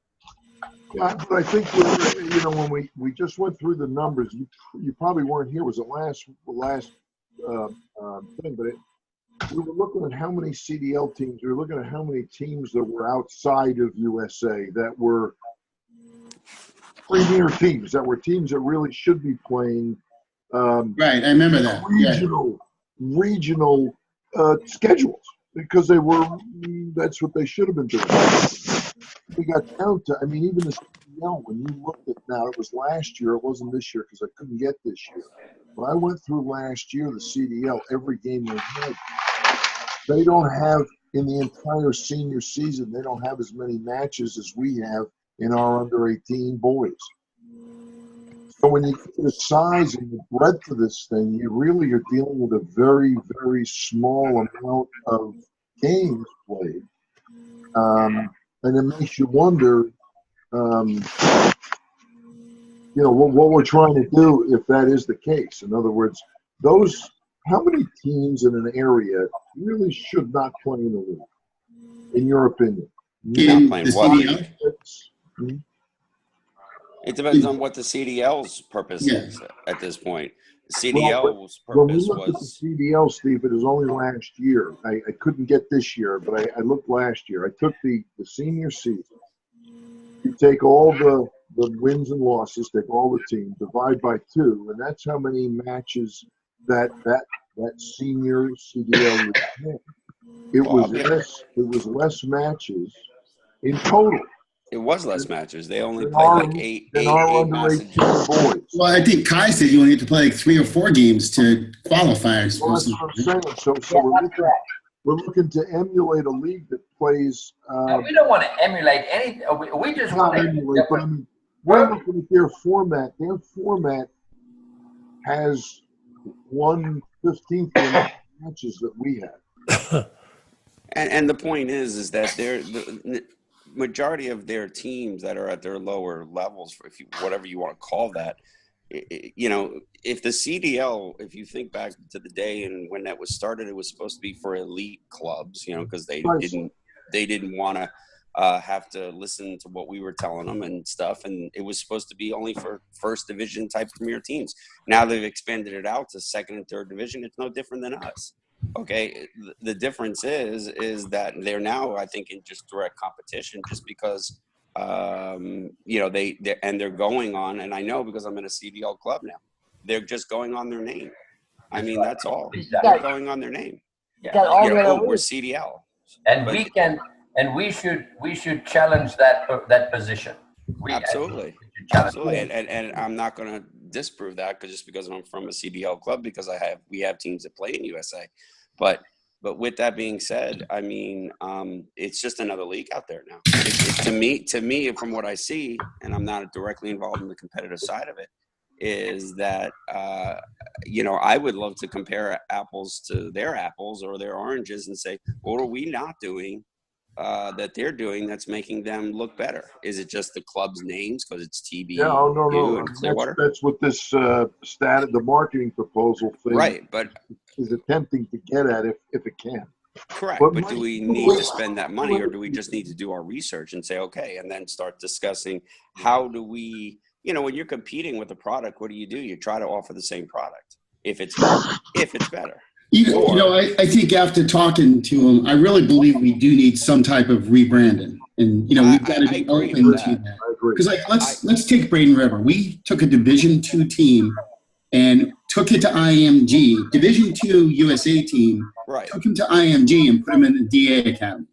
Speaker 5: Yeah, but I think when we just went through the numbers, you probably weren't here. Was the last thing, but we were looking at how many CDL teams. We were looking at how many teams that were outside of USA that were premier teams, that were teams that really should be playing.
Speaker 9: Right, I remember that.
Speaker 5: Regional schedules, because that's what they should have been doing. We got down to, even the CDL, when you looked at, now it was last year, it wasn't this year because I couldn't get this year. When I went through last year, the CDL, every game they had, they don't have, in the entire senior season, they don't have as many matches as we have in our under 18 boys. So when you get the size and the breadth of this thing, you really are dealing with a very, very small amount of games played. And it makes you wonder, what we're trying to do if that is the case. In other words, how many teams in an area really should not play in the league, in your opinion?
Speaker 4: Not playing what? It depends on what the CDL's purpose is at this point. The CDL's purpose
Speaker 5: when we looked at the CDL, Steve, it was only last year. I couldn't get this year, but I looked last year. I took the senior season. You take all the wins and losses, take all the teams, divide by 2, and that's how many matches that senior CDL would have. It was less matches in total.
Speaker 4: It was less matches. They only played like eight matches.
Speaker 9: Well, I think Kai said you only have to play like 3 or 4 games to qualify.
Speaker 5: That's what I'm saying. So we're looking to emulate a league that plays.
Speaker 7: We don't want to emulate anything. We just want to
Speaker 5: emulate. But we're looking at their format. Their format has 1/15 of the matches that we have.
Speaker 4: And the point is that the majority of their teams that are at their lower levels, whatever you want to call that, if the CDL, if you think back to the day and when that was started, it was supposed to be for elite clubs, because they didn't want to have to listen to what we were telling them and stuff, and it was supposed to be only for first division type premier teams. Now they've expanded it out to second and third division. It's no different than us. Okay, the difference is that they're now, I think, in just direct competition, just because you know they're going on, and I know because I'm in a CDL club now, they're just going on their name. I mean, that's all. They're going on their name.
Speaker 3: You got all
Speaker 4: You know,
Speaker 3: the
Speaker 4: oh, we're CDL.
Speaker 7: And
Speaker 4: But-
Speaker 7: we can, and we should challenge that position.
Speaker 4: Absolutely. Absolutely. And I'm not going to disprove that just because I'm from a CDL club, because we have teams that play in USA. But with that being said, I mean, it's just another league out there now. To me, from what I see, and I'm not directly involved in the competitive side of it, is that, you know, I would love to compare apples to their apples or their oranges and say, what are we not doing that they're doing that's making them look better? Is it just the club's names because it's TBU
Speaker 5: Yeah, oh, no.
Speaker 4: and Clearwater?
Speaker 5: That's what this the marketing proposal thing
Speaker 4: Right, but
Speaker 5: is attempting to get at, if it can.
Speaker 4: correct.
Speaker 5: But
Speaker 4: But do we need to spend that money, or do we just need to do our research and say, okay, and then start discussing how do we, you know, when you're competing with a product, what do? You try to offer the same product if it's better.
Speaker 9: You know, I think after talking to him, I really believe we do need some type of rebranding, and you know, we've got to be open to that. Because, like, let's take Braden River. We took a Division II team and took it to IMG, Division II USA team.
Speaker 4: Right.
Speaker 9: Took him to IMG and put him in the DA academy.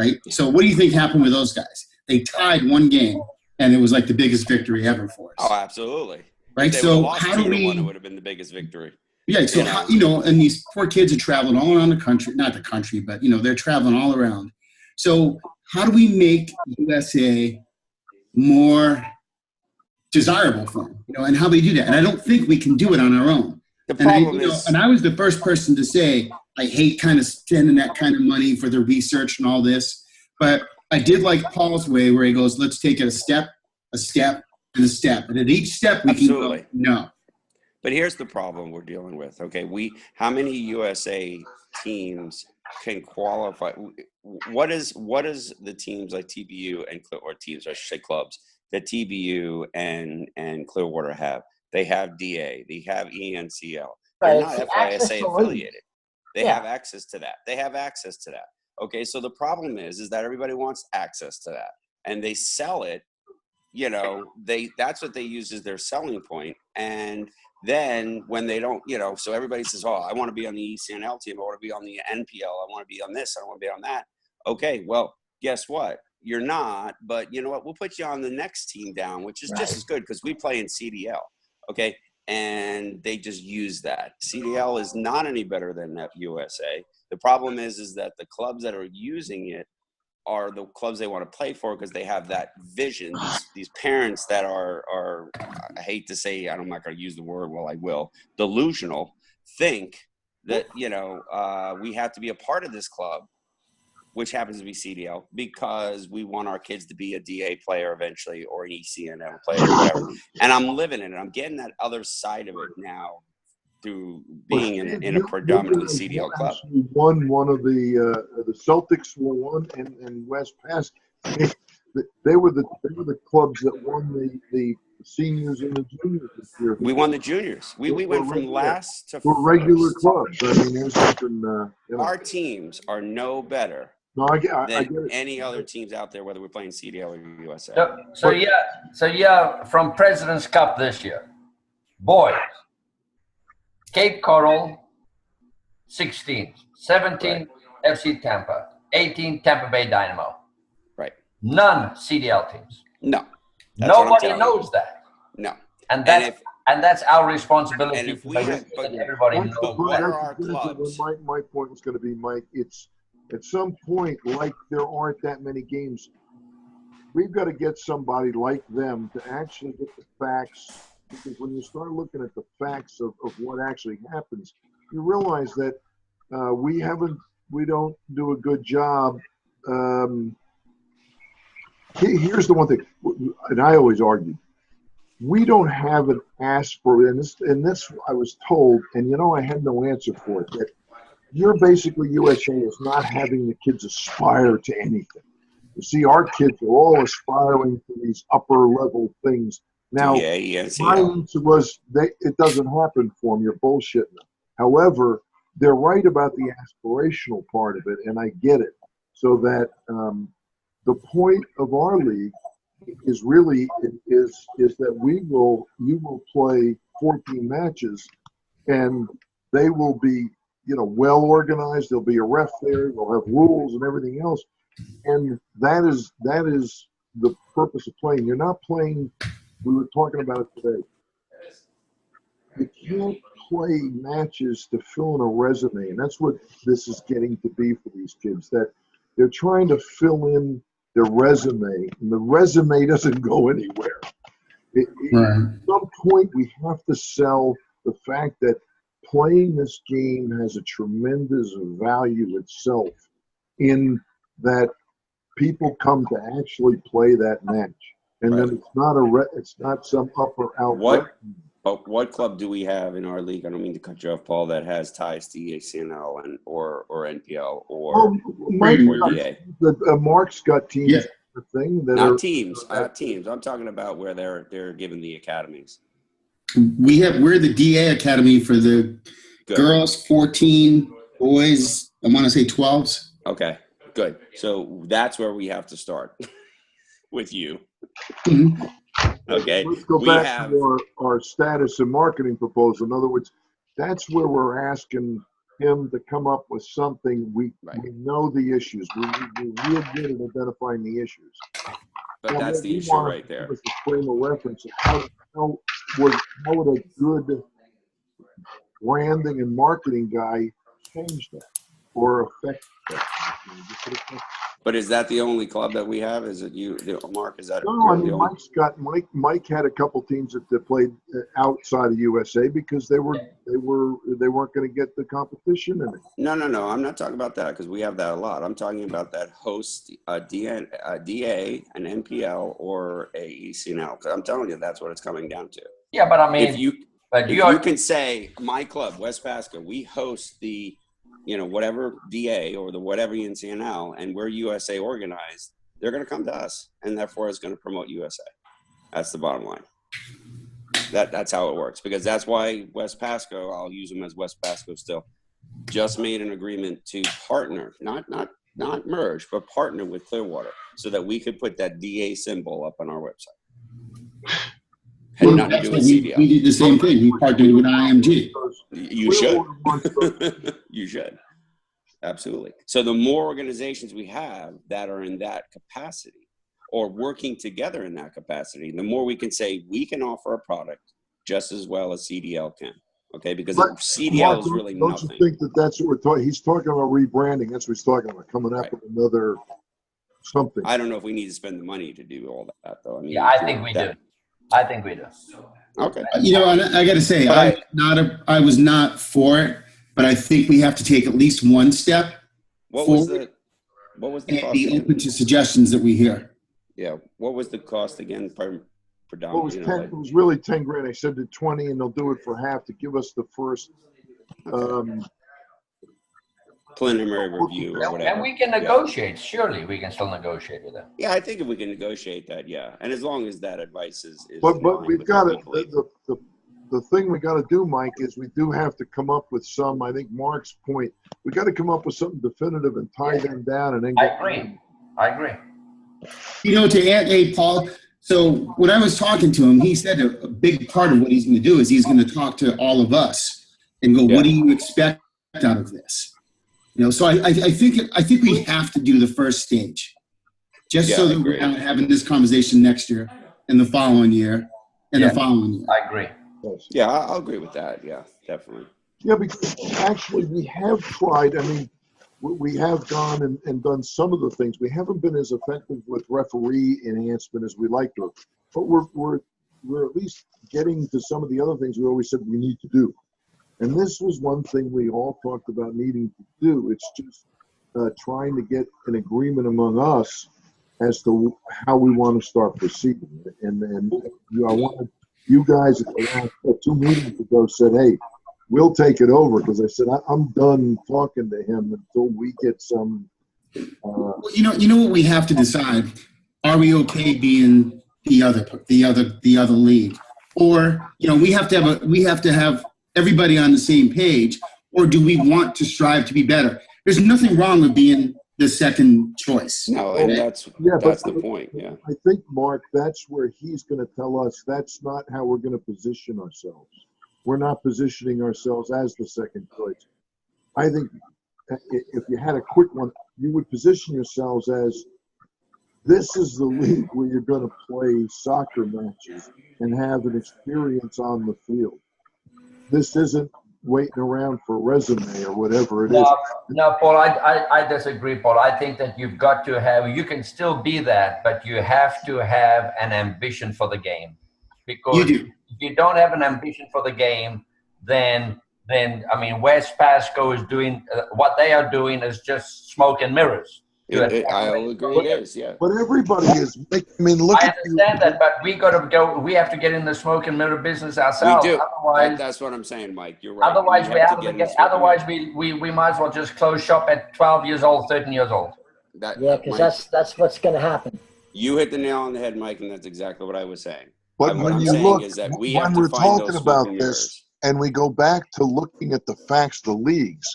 Speaker 9: Right. So, what do you think happened with those guys? They tied one game, and it was like the biggest victory ever for us.
Speaker 4: Oh, absolutely.
Speaker 9: Right. So, how do we?
Speaker 4: It would have been the biggest victory.
Speaker 9: Yeah, so you know, and these poor kids are traveling all around the country, not the country, but, you know, they're traveling all around. So how do we make USA more desirable for them, you know, and how they do that? And I don't think we can do it on our own.
Speaker 4: The problem is,
Speaker 9: and I was the first person to say, I hate kind of spending that kind of money for the research and all this, but I did like Paul's way where he goes, let's take it a step, and a step. And at each step we can go, no.
Speaker 4: But here's the problem we're dealing with. Okay, how many USA teams can qualify? What is the teams like TBU and or teams, I should say clubs, that TBU and Clearwater have? They have DA, they have ENCL. They're not FISA affiliated. They have access to that. Okay, so the problem is that everybody wants access to that, and they sell it. You know, that's what they use as their selling point. And then when they don't, you know, so everybody says, oh, I want to be on the ECNL team. I want to be on the NPL. I want to be on this. I want to be on that. Okay, well, guess what? You're not, but you know what? We'll put you on the next team down, which is just as good because we play in CDL. Okay, and they just use that. CDL is not any better than USA. The problem is that the clubs that are using it are the clubs they want to play for because they have that vision. These parents that are, I hate to say, I'm not going to use the word, well, I will, delusional, think that, you know, we have to be a part of this club, which happens to be CDL, because we want our kids to be a DA player eventually or an ECNL player or whatever. And I'm living in it. I'm getting that other side of it now through being in a predominantly CDL club.
Speaker 5: Won one of the Celtics won, and West Pass. They were the clubs that won the seniors and the juniors this year.
Speaker 4: We won the juniors. We went from last to
Speaker 5: first. Regular clubs. I mean, there's something. You know.
Speaker 4: Our teams are no better than any other teams out there, whether we're playing CDL or USA.
Speaker 7: So from President's Cup this year, boys. Cape Coral, 16, 17 FC Tampa, 18 Tampa Bay Dynamo.
Speaker 4: Right.
Speaker 7: None CDL teams.
Speaker 4: No.
Speaker 7: Nobody knows that.
Speaker 4: No.
Speaker 7: And that's our responsibility.
Speaker 4: And if we
Speaker 7: everybody knows.
Speaker 4: But what are our clubs?
Speaker 5: My point was going to be, Mike, it's at some point, like there aren't that many games, we've got to get somebody like them to actually get the facts. Because when you start looking at the facts of what actually happens, you realize that we don't do a good job. Here's the one thing, and I always argue, we don't have an ask for, and this I was told, and you know I had no answer for it, that you're basically, USA is not having the kids aspire to anything. You see, our kids are all aspiring to these upper level things. Now, my answer was, it doesn't happen for them. You're bullshitting them. However, they're right about the aspirational part of it, and I get it. So that the point of our league is really is that you will play 14 matches, and they will be well organized. There'll be a ref there. They'll have rules and everything else, and that is the purpose of playing. You're not playing. We were talking about it today. You can't play matches to fill in a resume, and that's what this is getting to be for these kids. That they're trying to fill in their resume, and the resume doesn't go anywhere. At some point, we have to sell the fact that playing this game has a tremendous value itself, in that people come to actually play that match, and then it's not some upper outlet.
Speaker 4: What club do we have in our league? I don't mean to cut you off, Paul, that has ties to EACNL or NPL or DA.
Speaker 5: Mark's got teams. Thing that
Speaker 4: not teams. I'm talking about where they're given the academies.
Speaker 9: We're the DA academy for the girls 14, boys I want to say 12s.
Speaker 4: Okay, good. So that's where we have to start with you.
Speaker 9: Mm-hmm.
Speaker 5: Okay. Let's go back to our status and marketing proposal. In other words, that's where we're asking him to come up with something. We know the issues. We're real good at identifying the issues.
Speaker 4: But that's the issue right there.
Speaker 5: With the frame of reference, how would a good branding and marketing guy change that or affect that?
Speaker 4: But is that the only club that we have? Is it you, Mark? Is that
Speaker 5: no? I mean, Mike had a couple teams that played outside of USA because they weren't going to get the competition in it.
Speaker 4: No. I'm not talking about that because we have that a lot. I'm talking about that host DA, an NPL, or a ECNL. Because I'm telling you, that's what it's coming down to.
Speaker 7: Yeah, but I mean,
Speaker 4: if you can say my club, West Pasco, we host the whatever DA or the whatever ECNL, and we're USA organized, they're going to come to us, and therefore it's going to promote USA. That's the bottom line. That's how it works, because that's why West Pasco, I'll use them as West Pasco still, just made an agreement to partner, not merge, but partner with Clearwater so that we could put that DA symbol up on our website.
Speaker 9: Well, we did the same thing. We partnered with IMG.
Speaker 4: You should. You should. Absolutely. So the more organizations we have that are in that capacity or working together in that capacity, the more we can say we can offer a product just as well as CDL can. Okay, because CDL is really nothing.
Speaker 5: Don't you think that's what we're talking? He's talking about rebranding. That's what he's talking about. Coming up with another something.
Speaker 4: I don't know if we need to spend the money to do all that, though. I mean,
Speaker 7: yeah, I think we do. I think we do.
Speaker 4: Okay.
Speaker 9: I got to say, I was not for it, but I think we have to take at least one step forward.
Speaker 4: What was the cost?
Speaker 9: Be open to suggestions that we hear.
Speaker 4: Yeah. What was the cost again per dollar?
Speaker 5: Well, it was really 10 grand. I said to 20, and they'll do it for half to give us the first
Speaker 4: preliminary review or whatever.
Speaker 7: And we can negotiate. Surely we can still negotiate with them.
Speaker 4: Yeah, I think if we can negotiate that, yeah. And as long as that advice is
Speaker 5: but we've got it. The thing we got to do, Mike, is we do have to come up with some. I think Mark's point. We got to come up with something definitive and tie them down, and then.
Speaker 7: I agree.
Speaker 9: To add, Paul. So when I was talking to him, he said a big part of what he's going to do is he's going to talk to all of us and go, "What do you expect out of this?" So I think we have to do the first stage, just so that we're not having this conversation next year and the following year and the following year.
Speaker 7: I agree.
Speaker 4: Yeah, I'll agree with that. Yeah, definitely.
Speaker 5: Yeah, because actually we have tried. I mean, we have gone and done some of the things. We haven't been as effective with referee enhancement as we like to, but we're at least getting to some of the other things we always said we need to do. And this was one thing we all talked about needing to do. It's just trying to get an agreement among us as to how we want to start proceeding. And I wanted you guys at the last 2 meetings ago said, "Hey, we'll take it over," because I said I'm done talking to him until we get some.
Speaker 9: Well, you know what we have to decide: are we okay being the other league, or we have to have everybody on the same page, or do we want to strive to be better? There's nothing wrong with being the second choice.
Speaker 4: No, and that's the point. Yeah.
Speaker 5: I think, Mark, that's where he's going to tell us that's not how we're going to position ourselves. We're not positioning ourselves as the second choice. I think if you had a quick one, you would position yourselves as this is the league where you're going to play soccer matches and have an experience on the field. This isn't waiting around for a resume or whatever it is.
Speaker 7: No, Paul, I disagree, Paul. I think that you've got to have, you can still be that, but you have to have an ambition for the game. Because if you don't have an ambition for the game, then I mean, West Pasco is doing, what they are doing is just smoke and mirrors.
Speaker 4: I'll agree it is, yeah.
Speaker 5: But everybody is, I mean, look
Speaker 7: I understand that, but we have to get in the smoke and mirror business ourselves.
Speaker 4: We do.
Speaker 7: Otherwise,
Speaker 4: That's what I'm saying, Mike. You're right.
Speaker 7: Otherwise, we might as well just close shop at 12 years old, 13 years old.
Speaker 3: Yeah, because that's what's going to happen.
Speaker 4: You hit the nail on the head, Mike, and that's exactly what I was saying.
Speaker 5: But
Speaker 4: what
Speaker 5: when
Speaker 4: I'm
Speaker 5: you
Speaker 4: saying
Speaker 5: look,
Speaker 4: is that we
Speaker 5: when
Speaker 4: have to
Speaker 5: we're
Speaker 4: find
Speaker 5: talking
Speaker 4: those
Speaker 5: about
Speaker 4: smoke and mirrors.
Speaker 5: this, and we go back to looking at the facts of the leagues,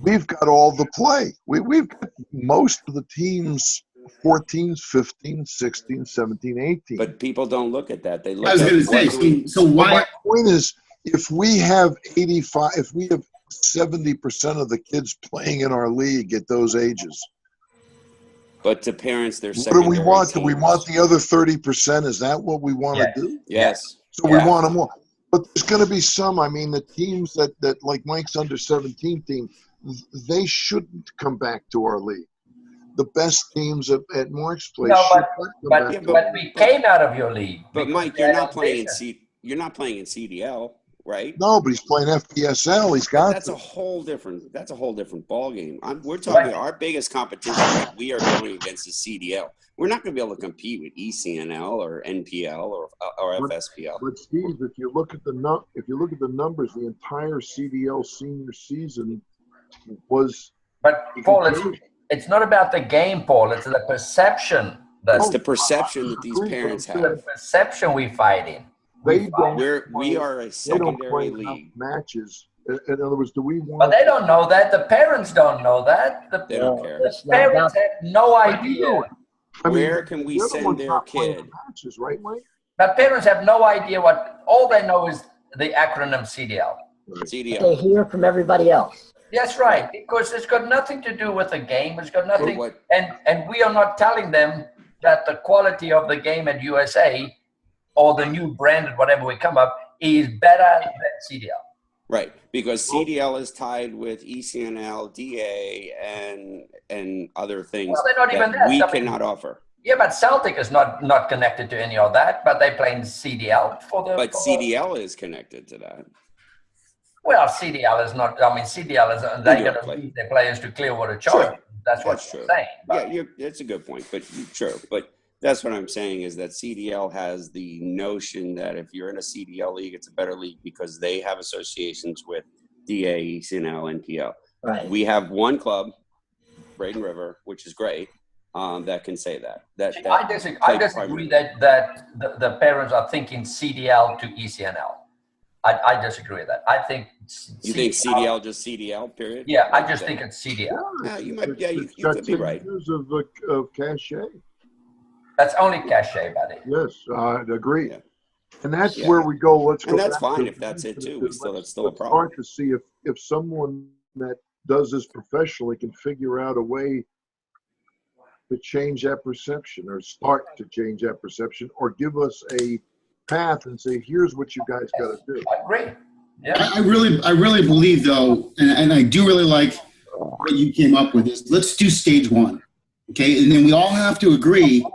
Speaker 5: we've got all the play. We've got most of the teams 14s, 15s, 16s, 17, 18.
Speaker 4: But people don't look at that. They look
Speaker 9: I was
Speaker 4: at
Speaker 9: going to say, so why?
Speaker 5: My point is, if we have 70% of the kids playing in our league at those ages,
Speaker 4: but to parents, they're
Speaker 5: what do we want?
Speaker 4: teams.
Speaker 5: Do we want the other 30%? Is that what we want to do?
Speaker 4: Yes.
Speaker 5: So we want them all. But there's going to be some, I mean, the teams that like Mike's under 17 team, they shouldn't come back to our league. The best teams at Mark's place.
Speaker 7: No, but we came out of your league.
Speaker 4: But Mike, you're not playing in CDL, right?
Speaker 5: No, but he's playing FPSL. He's got.
Speaker 4: That's a whole different ball game. We're talking our biggest competition that we are going against is CDL. We're not going to be able to compete with ECNL or NPL or FSPL.
Speaker 5: But Steve, if you look at the numbers, the entire CDL senior season was.
Speaker 7: But Paul, it's not about the game, Paul. It's the perception.
Speaker 4: It's the perception that these parents have.
Speaker 7: The perception we fight in.
Speaker 4: We are a secondary league.
Speaker 5: Matches. In other words, do we want?
Speaker 7: But they don't know that. The parents don't know that.
Speaker 4: They don't care.
Speaker 7: The parents have no idea.
Speaker 4: Where can we send their kid?
Speaker 5: Matches, right, Mike?
Speaker 7: But parents have no idea all they know is the acronym CDL.
Speaker 4: CDL.
Speaker 3: They hear from everybody else.
Speaker 7: That's right, because it's got nothing to do with the game. It's got nothing, and we are not telling them that the quality of the game at USA or the new branded whatever we come up is better than CDL.
Speaker 4: Right, because CDL is tied with ECNL, DA, and other things
Speaker 7: well, they're not even that.
Speaker 4: We cannot offer.
Speaker 7: Yeah, but Celtic is not connected to any of that, but they play in CDL for the.
Speaker 4: But CDL is connected to that.
Speaker 7: Well, CDL is not. I mean, CDL is they're going to lead their players to Clearwater Charge.
Speaker 4: Sure.
Speaker 7: That's what you're saying. But.
Speaker 4: Yeah, that's a good point. But sure, but that's what I'm saying is that CDL has the notion that if you're in a CDL league, it's a better league because they have associations with DA, ECNL, NPL.
Speaker 3: Right.
Speaker 4: We have one club, Braden River, which is great, that can say that.
Speaker 7: I disagree that the parents are thinking CDL to ECNL. I disagree with that. I think
Speaker 4: you think CDL just CDL period.
Speaker 7: Yeah, I just think it's CDL.
Speaker 4: Yeah, you might. Yeah, you could be right.
Speaker 5: Years of cachet.
Speaker 7: That's only cachet, buddy.
Speaker 5: Yes, I agree.
Speaker 4: Yeah.
Speaker 5: And that's where we go. Let's go.
Speaker 4: And that's fine if that's it too. It's still a problem.
Speaker 5: It's hard to see if someone that does this professionally can figure out a way to change that perception or start to change that perception or give us a path and say, here's what you guys got to do.
Speaker 7: I agree. Yeah.
Speaker 9: I really believe though, and I do really like what you came up with is let's do stage one. Okay. And then we all have to agree,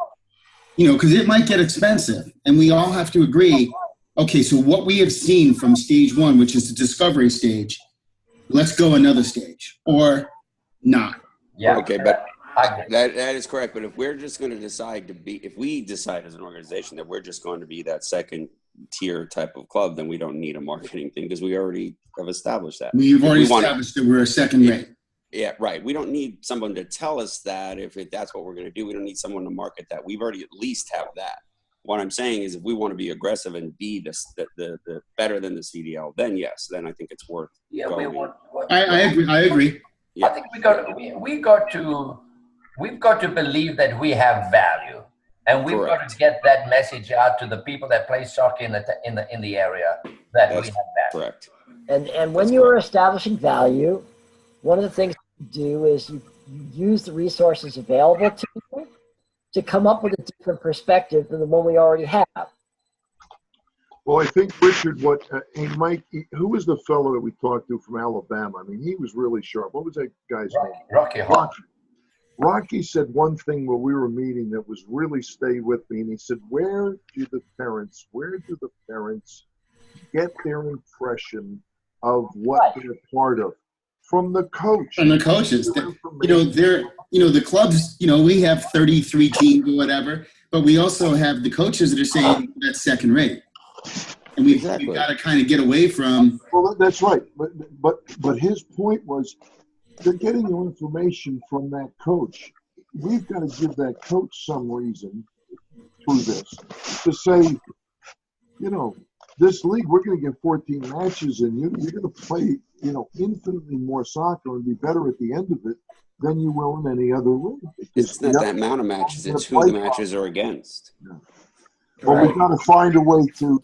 Speaker 9: because it might get expensive and we all have to agree, okay, so what we have seen from stage one, which is the discovery stage, let's go another stage or not.
Speaker 7: Yeah.
Speaker 4: Okay. But that is correct. But if we're just going to decide if we decide as an organization that we're just going to be that second tier type of club, then we don't need a marketing thing because we already have established that.
Speaker 9: We've already established that we're a second rate.
Speaker 4: Yeah, right. We don't need someone to tell us that if that's what we're going to do. We don't need someone to market that. We've already at least have that. What I'm saying is if we want to be aggressive and be the better than the CDL, then yes, then I think it's worth going.
Speaker 9: I agree.
Speaker 4: Yeah.
Speaker 7: I think we've got to believe that we have value, and we've got to get that message out to the people that play soccer in the area that we have value.
Speaker 4: Correct.
Speaker 3: And when you are establishing value, one of the things you do is you use the resources available to you to come up with a different perspective than the one we already have.
Speaker 5: Well, I think, Richard, hey, Mike, who was the fellow that we talked to from Alabama? I mean, he was really sharp. What was that guy's name? Rocky said one thing when we were meeting that was really stayed with me, and he said, where do the parents get their impression of what they're part of? From the coach.
Speaker 9: From the coaches. The clubs, we have 33 teams or whatever, but we also have the coaches that are saying that's second rate. And we've got to kind of get away from.
Speaker 5: Well, that's right. But his point was they're getting their information from that coach. We've got to give that coach some reason through this to say, this league, we're going to get 14 matches and you're going to play, infinitely more soccer and be better at the end of it than you will in any other league.
Speaker 4: It's not that amount of matches, it's who the matches are against.
Speaker 5: Yeah. Well, we've got to find a way to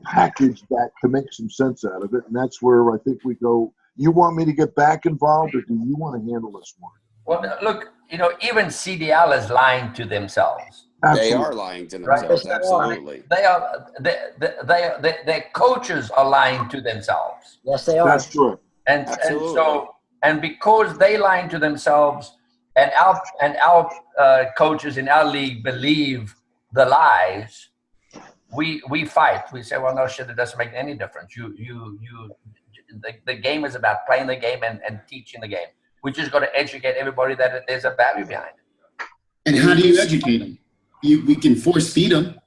Speaker 5: package that to make some sense out of it. And that's where I think we go, you want me to get back involved or do you want to handle this more?
Speaker 7: Well, look, even CDL is lying to themselves.
Speaker 5: Absolutely.
Speaker 4: They are lying to themselves, absolutely.
Speaker 7: Their coaches are lying to themselves.
Speaker 3: Yes, they are.
Speaker 5: That's true.
Speaker 7: And because they lying to themselves, and our coaches in our league believe the lies, we fight. We say, well, no shit, it doesn't make any difference. The game is about playing the game and teaching the game. We just got to educate everybody that there's a value behind it.
Speaker 9: And how do you educate them? We can force feed them.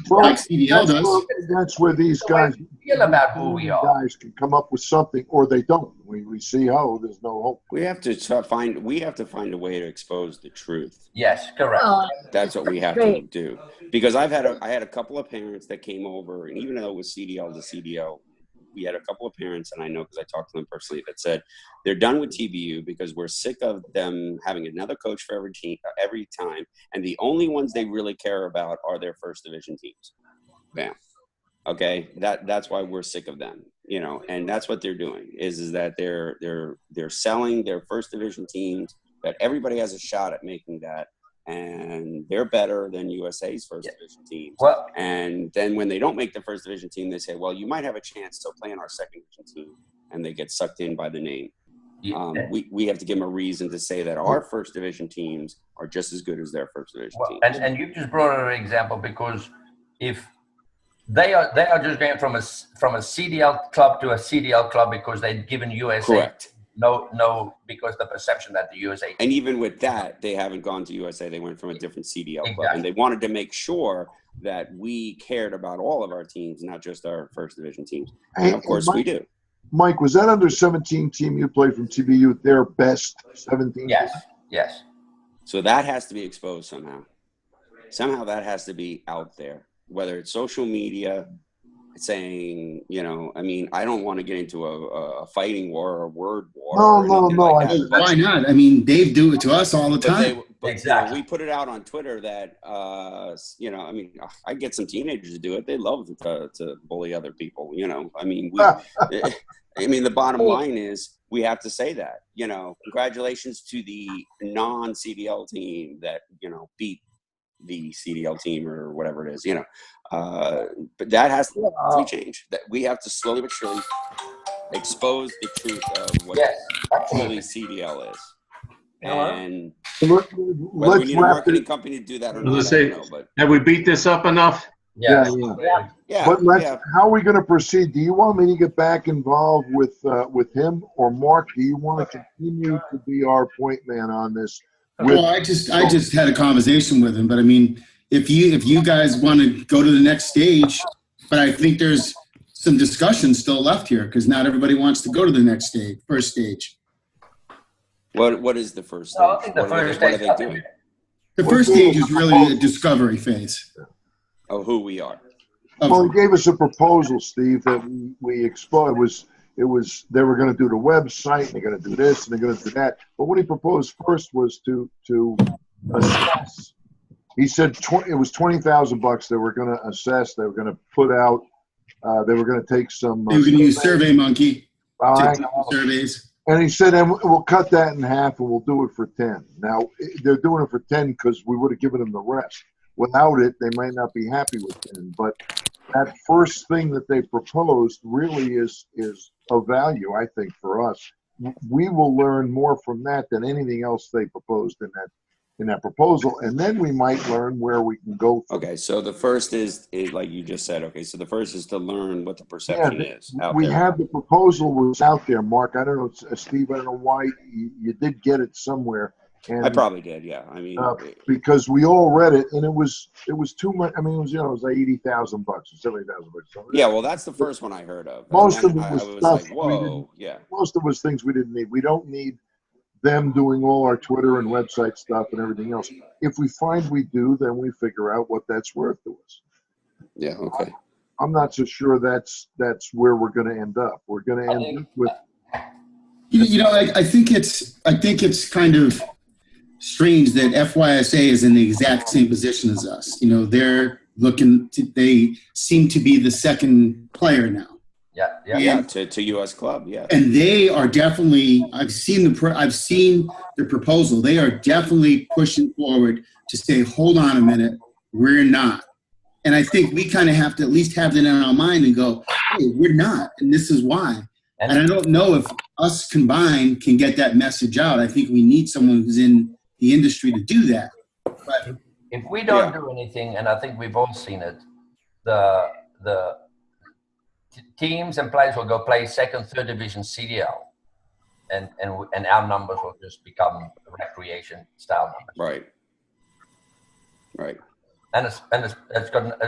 Speaker 5: Well,
Speaker 9: like CDL does.
Speaker 5: That's where these guys
Speaker 7: feel about who we are.
Speaker 5: Guys can come up with something, or they don't. We see how there's no hope.
Speaker 4: We have to find a way to expose the truth.
Speaker 7: Yes, correct.
Speaker 4: That's what we have to do. Because I had a couple of parents that came over, and even though it was CDL to CDL, we had a couple of parents, and I know because I talked to them personally, that said they're done with TBU because we're sick of them having another coach for every team every time, and the only ones they really care about are their first division teams. Bam. Okay, that's why we're sick of them, and that's what they're doing is that they're selling their first division teams, that everybody has a shot at making that. And they're better than USA's first division teams.
Speaker 7: Well,
Speaker 4: and then when they don't make the first division team, they say, well, you might have a chance to play in our second division team. And they get sucked in by the name. We have to give them a reason to say that our first division teams are just as good as their first division teams.
Speaker 7: And you just brought up an example because if they are just going from a CDL club to a CDL club because they've given USA.
Speaker 4: Correct.
Speaker 7: No, because the perception that the USA.
Speaker 4: And even with that, they haven't gone to USA. They went from a different CDL club. And they wanted to make sure that we cared about all of our teams, not just our first division teams. And of course, we do.
Speaker 5: Mike, was that under 17 team you played from TBU their best 17?
Speaker 7: Yes.
Speaker 4: So that has to be exposed somehow. Somehow that has to be out there, whether it's social media, saying, I don't want to get into a fighting war or a word war.
Speaker 5: No.
Speaker 9: Why not? I mean, they do it to us all the time.
Speaker 7: Exactly.
Speaker 4: We put it out on Twitter that, I get some teenagers to do it. They love to bully other people, the bottom line is we have to say that, congratulations to the non-CDL team that, beat the CDL team or whatever it is, but that has to be changed. That we have to slowly but surely expose the truth of what truly CDL is. And whether we need a marketing company to do that or not, I don't know. But
Speaker 1: have we beat this up enough?
Speaker 5: Yeah. But how are we going to proceed? Do you want me to get back involved with him, or Mark? Do you want to continue to be our point man on this?
Speaker 9: Well, I just had a conversation with him, but I mean, if you guys want to go to the next stage, but I think there's some discussion still left here because not everybody wants to go to the next stage, first stage.
Speaker 4: What is the first stage?
Speaker 7: I think the first stage.
Speaker 4: What are they doing?
Speaker 9: The first stage is really a discovery phase.
Speaker 4: Of who we are.
Speaker 5: Well, he gave us a proposal, Steve, that we explored. It was they were going to do the website, and they're going to do this, and they're going to do that. But what he proposed first was to assess. He said it was $20,000 they were going to assess. They were going to put out. They were going to take some.
Speaker 9: They were going to use SurveyMonkey to take surveys.
Speaker 5: And he said, and we'll cut that in half, and we'll do it for 10. Now they're doing it for 10 because we would have given them the rest. Without it, they might not be happy with 10. But that first thing that they proposed really is of value, I think, for us. We will learn more from that than anything else they proposed in that proposal, and then we might learn where we can go.
Speaker 4: Okay, so the first is like you just said. Okay, so the first is to learn what the perception is out
Speaker 5: We
Speaker 4: there.
Speaker 5: have the proposal was out there, Mark. I don't know, Steve. I don't know why you did get it somewhere. And,
Speaker 4: I probably did, yeah. I mean,
Speaker 5: because we all read it, and it was too much. I mean, it was like $80,000 or $70,000.
Speaker 4: yeah, well, that's the first one I heard of.
Speaker 5: Most of it
Speaker 4: I
Speaker 5: was
Speaker 4: was
Speaker 5: stuff
Speaker 4: like, whoa, yeah.
Speaker 5: Most of it was things we didn't need. We don't need them doing all our Twitter and website stuff and everything else. If we find we do, then we figure out what that's worth to us.
Speaker 4: Yeah, okay.
Speaker 5: I'm not so sure that's where we're going to end up. We're going to end up with.
Speaker 9: I think it's kind of strange that FYSA is in the exact same position as us. They seem to be the second player now.
Speaker 4: Yeah, to U.S. Club, yeah.
Speaker 9: And they are definitely. I've seen the proposal. They are definitely pushing forward to say, hold on a minute, we're not. And I think we kind of have to at least have that in our mind and go, hey, we're not, and this is why. And I don't know if us combined can get that message out. I think we need someone who's in the industry to do that. But
Speaker 7: if we don't do anything, and I think we've all seen it, the teams and players will go play second, third division CDL, and our numbers will just become recreation style numbers.
Speaker 4: Right.
Speaker 7: And it's got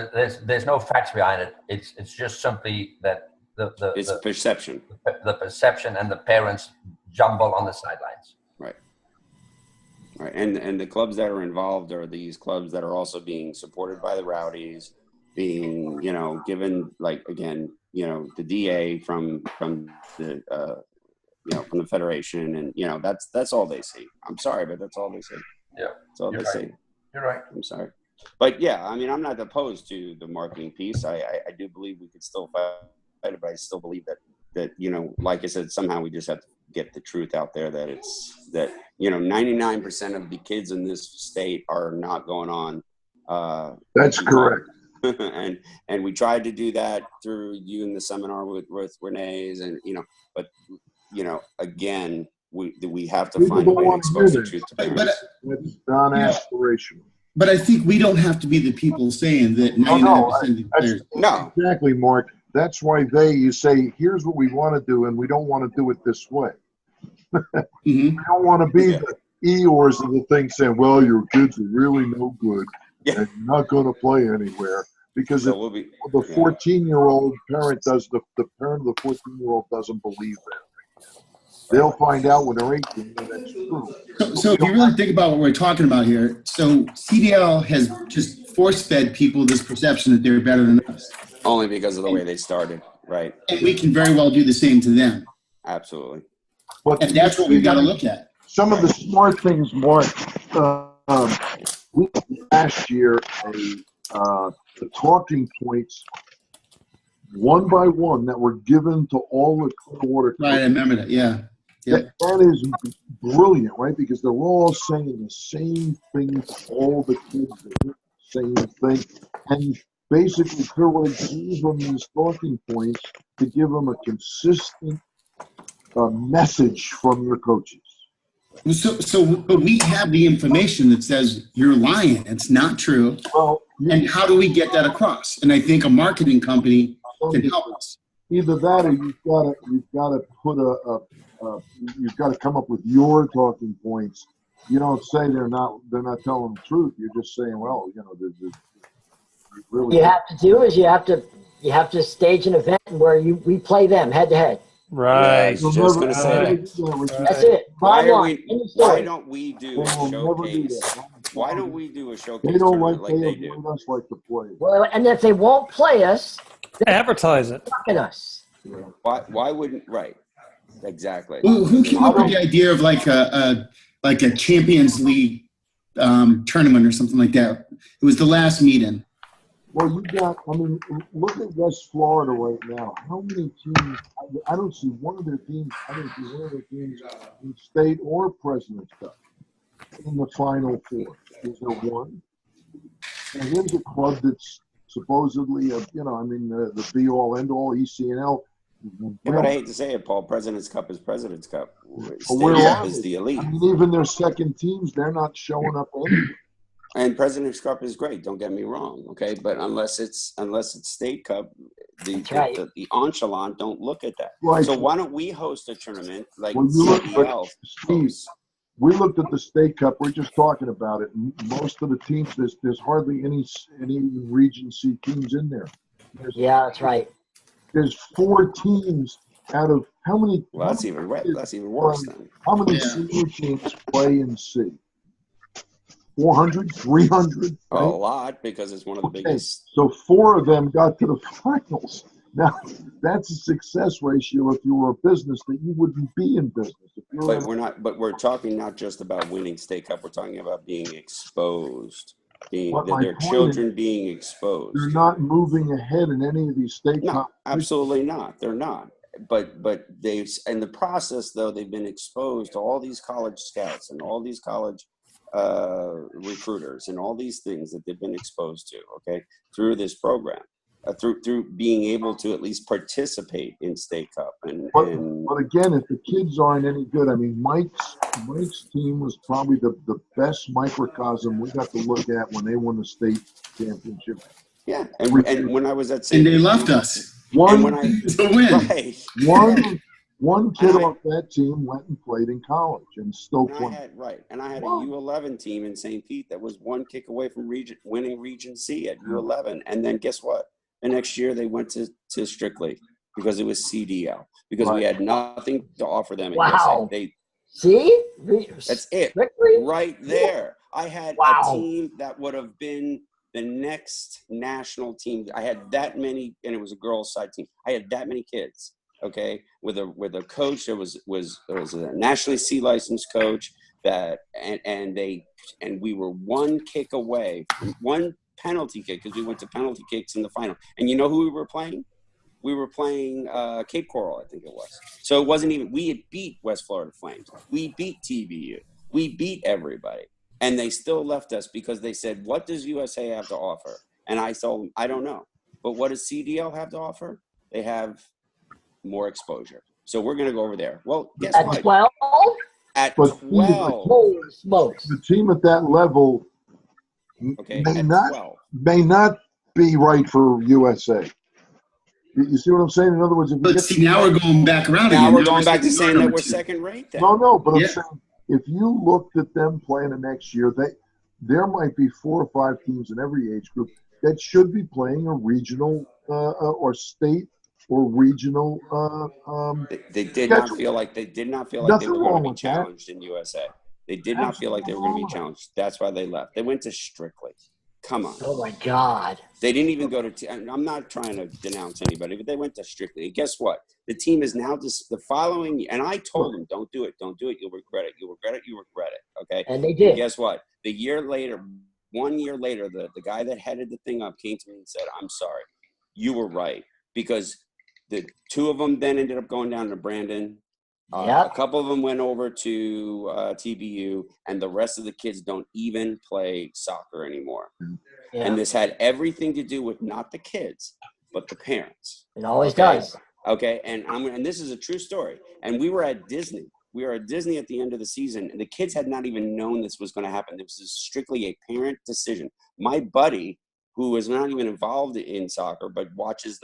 Speaker 7: there's no facts behind it. It's just simply that
Speaker 4: it's perception.
Speaker 7: The perception and the parents jumble on the sidelines.
Speaker 4: Right, and the clubs that are involved are these clubs that are also being supported by the Rowdies, being given the DA from the from the federation, and that's all they see. I'm sorry, but that's all they see.
Speaker 7: Yeah,
Speaker 4: that's all they see.
Speaker 7: You're right.
Speaker 4: I'm sorry, but yeah, I mean, I'm not opposed to the marketing piece. I do believe we could still fight it, but I still believe that like I said, somehow we just have to get the truth out there that 99% of the kids in this state are not going on.
Speaker 5: That's correct.
Speaker 4: and we tried to do that through you in the seminar with Renee's, and but again, we have to find a way to expose the truth to parents.
Speaker 5: It's non-aspirational.
Speaker 9: But I think we don't have to be the people saying that 99% of the players.
Speaker 5: No, exactly, Mark. That's why you say, here's what we want to do, and we don't want to do it this way. We don't want to be the Eeyores of the thing saying, well, your kids are really no good and you're not going to play anywhere. Because the 14-year-old parent the parent of the 14-year-old doesn't believe that. They'll find out when they're 18 and that's true.
Speaker 9: So if you really think about what we're talking about here, so CDL has just force-fed people this perception that they're better than us.
Speaker 4: Only because of the way they started, right?
Speaker 9: And we can very well do the same to them.
Speaker 4: Absolutely.
Speaker 9: And that's what we've got to look at.
Speaker 5: Some of the smart things, Mark, we last year the talking points one by one that were given to all the Clearwater.
Speaker 9: Right, I remember that. Yeah.
Speaker 5: That is brilliant, right? Because they're all saying the same thing to all the kids, the same thing, and basically Clearwater gives them these talking points to give them a consistent message from your coaches.
Speaker 9: But we have the information that says you're lying. It's not true.
Speaker 5: Well,
Speaker 9: and how do we get that across? And I think a marketing company can help us.
Speaker 5: Either that, or you've got to put you've got to come up with your talking points. You don't say they're not telling the truth. You're just saying, well, really.
Speaker 3: You have to do is you have to stage an event where we play them head to head.
Speaker 10: Right.
Speaker 4: I was just going to say that.
Speaker 3: That's it.
Speaker 4: Why don't we do a showcase? Why don't we do a
Speaker 5: They
Speaker 4: showcase
Speaker 5: don't
Speaker 4: tournament
Speaker 5: like,
Speaker 4: like
Speaker 5: they
Speaker 4: they do?
Speaker 5: avoid us like the plague.
Speaker 3: Well, and if they won't play us,
Speaker 10: Advertise it.
Speaker 3: fucking us.
Speaker 4: Why wouldn't, right, exactly.
Speaker 9: Who came up with the idea of like a Champions League tournament or something like that? It was the last meeting.
Speaker 5: Well, you got, I mean, look at West Florida right now. How many teams, I don't see one of their teams, I don't see one of their teams in state or President's Cup in the Final Four. Is there one? And here's a club that's supposedly, the be-all, end-all, ECNL.
Speaker 4: Yeah, but I hate to say it, Paul, President's Cup is President's Cup.
Speaker 5: Where
Speaker 4: State
Speaker 5: are
Speaker 4: Cup is
Speaker 5: they?
Speaker 4: the elite.
Speaker 5: I mean, even their second teams, they're not showing up anywhere.
Speaker 4: And President's Cup is great. Don't get me wrong, okay. But unless it's State Cup, the echelon don't look at that.
Speaker 5: Right.
Speaker 4: So why don't we host a tournament like
Speaker 5: Well, you look,
Speaker 4: CBL?
Speaker 5: Steve, we looked at the State Cup. We're just talking about it. Most of the teams, there's hardly any Region C teams in there.
Speaker 3: Yeah, that's right.
Speaker 5: There's 4 teams out of how many?
Speaker 4: Well, that's even worse then.
Speaker 5: How many senior teams play in C? 400, 300?
Speaker 4: A lot, because it's one of the biggest.
Speaker 5: So 4 of them got to the finals. Now, that's a success ratio if you were a business that you wouldn't be in business.
Speaker 4: But we're talking not just about winning State Cup. We're talking about being exposed, their children being exposed.
Speaker 5: They're not moving ahead in any of these state
Speaker 4: No, absolutely not. They're not. But they've, in the process, though, they've been exposed to all these college scouts and all these college recruiters and all these things that they've been exposed to, okay, through this program, through being able to at least participate in State Cup. But
Speaker 5: again, if the kids aren't any good, I mean, Mike's team was probably the best microcosm we got to look at when they won the state championship.
Speaker 4: Yeah, and when I was at St.
Speaker 9: And they left us.
Speaker 5: One
Speaker 9: to win.
Speaker 4: Right.
Speaker 5: One kid off that team went and played in college and still playing.
Speaker 4: And I had a U11 team in St. Pete that was one kick away from winning Region C at U11. And then guess what? The next year they went to Strictly because it was CDL, because we had nothing to offer them.
Speaker 3: Wow.
Speaker 4: See? That's it. Right there. I had a team that would have been the next national team. I had that many, and it was a girls' side team. I had that many kids. Okay, with a coach that was a nationally C licensed coach that and we were one kick away, one penalty kick, because we went to penalty kicks in the final. And you know who we were playing? We were playing Cape Coral, I think it was. So it wasn't even, we had beat West Florida Flames. We beat TVU. We beat everybody. And they still left us because they said, what does USA have to offer? And I told them, I don't know. But what does CDL have to offer? They have more exposure. So we're going to go over there. Well, guess what?
Speaker 3: At 12?
Speaker 4: At 12.
Speaker 3: Holy smokes.
Speaker 5: The team at that level may not be right for USA. You see what I'm saying? In other words,
Speaker 9: now we're going back around again.
Speaker 4: Now we're going back to saying that we're second rate then.
Speaker 5: No, but I'm saying if you looked at them playing the next year, there might be 4 or 5 teams in every age group that should be playing a regional or state or regional.
Speaker 4: They did not feel like they were going to be challenged in USA. They did not feel like they were going to be challenged. That's why they left. They went to Strictly. Come on.
Speaker 3: Oh my God.
Speaker 4: They didn't even go to. I'm not trying to denounce anybody, but they went to Strictly. And guess what? The team is now just the following. And I told them, don't do it. Don't do it. You'll regret it. You'll regret it. You regret it. Okay.
Speaker 3: And they did.
Speaker 4: And guess what? 1 year later, the guy that headed the thing up came to me and said, I'm sorry. You were right. Because the 2 of them then ended up going down to Brandon. A couple of them went over to TBU, and the rest of the kids don't even play soccer anymore. Yeah. And this had everything to do with not the kids, but the parents.
Speaker 3: It always does.
Speaker 4: Okay, and this is a true story. And we were at Disney. We were at Disney at the end of the season, and the kids had not even known this was going to happen. This was strictly a parent decision. My buddy, who is not even involved in soccer, but watches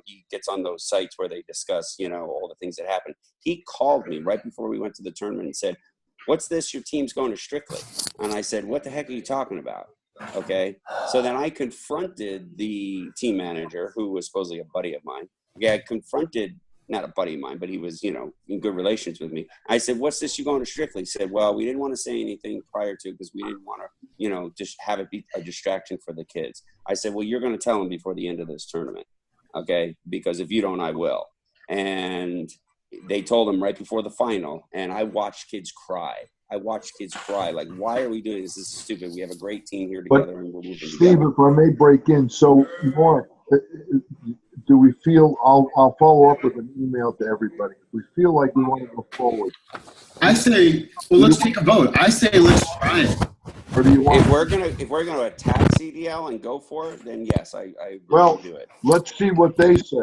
Speaker 4: he gets on those sites where they discuss, all the things that happen. He called me right before we went to the tournament and said, what's this? Your team's going to Strictly. And I said, what the heck are you talking about? Okay. So then I confronted the team manager, who was supposedly a buddy of mine. Yeah, I confronted not a buddy of mine, but he was, you know, in good relations with me. I said, what's this you going to Strictly? He said, well, we didn't want to say anything prior to because we didn't want to, you know, just have it be a distraction for the kids. I said, well, you're going to tell them before the end of this tournament. Okay. Because if you don't, I will. And they told him right before the final. And I watched kids cry. Like, why are we doing this? This is stupid. We have a great team here together and we're moving
Speaker 5: Steve,
Speaker 4: together.
Speaker 5: if I may break in, so Mark, do we feel, I'll follow up with an email to everybody. If we feel like we want to go forward.
Speaker 9: I say, well, let's take a vote. I say let's try it.
Speaker 5: Or do you want?
Speaker 4: If we're gonna attack CDL and go for it, then yes, I agree to do it.
Speaker 5: Let's see what they say.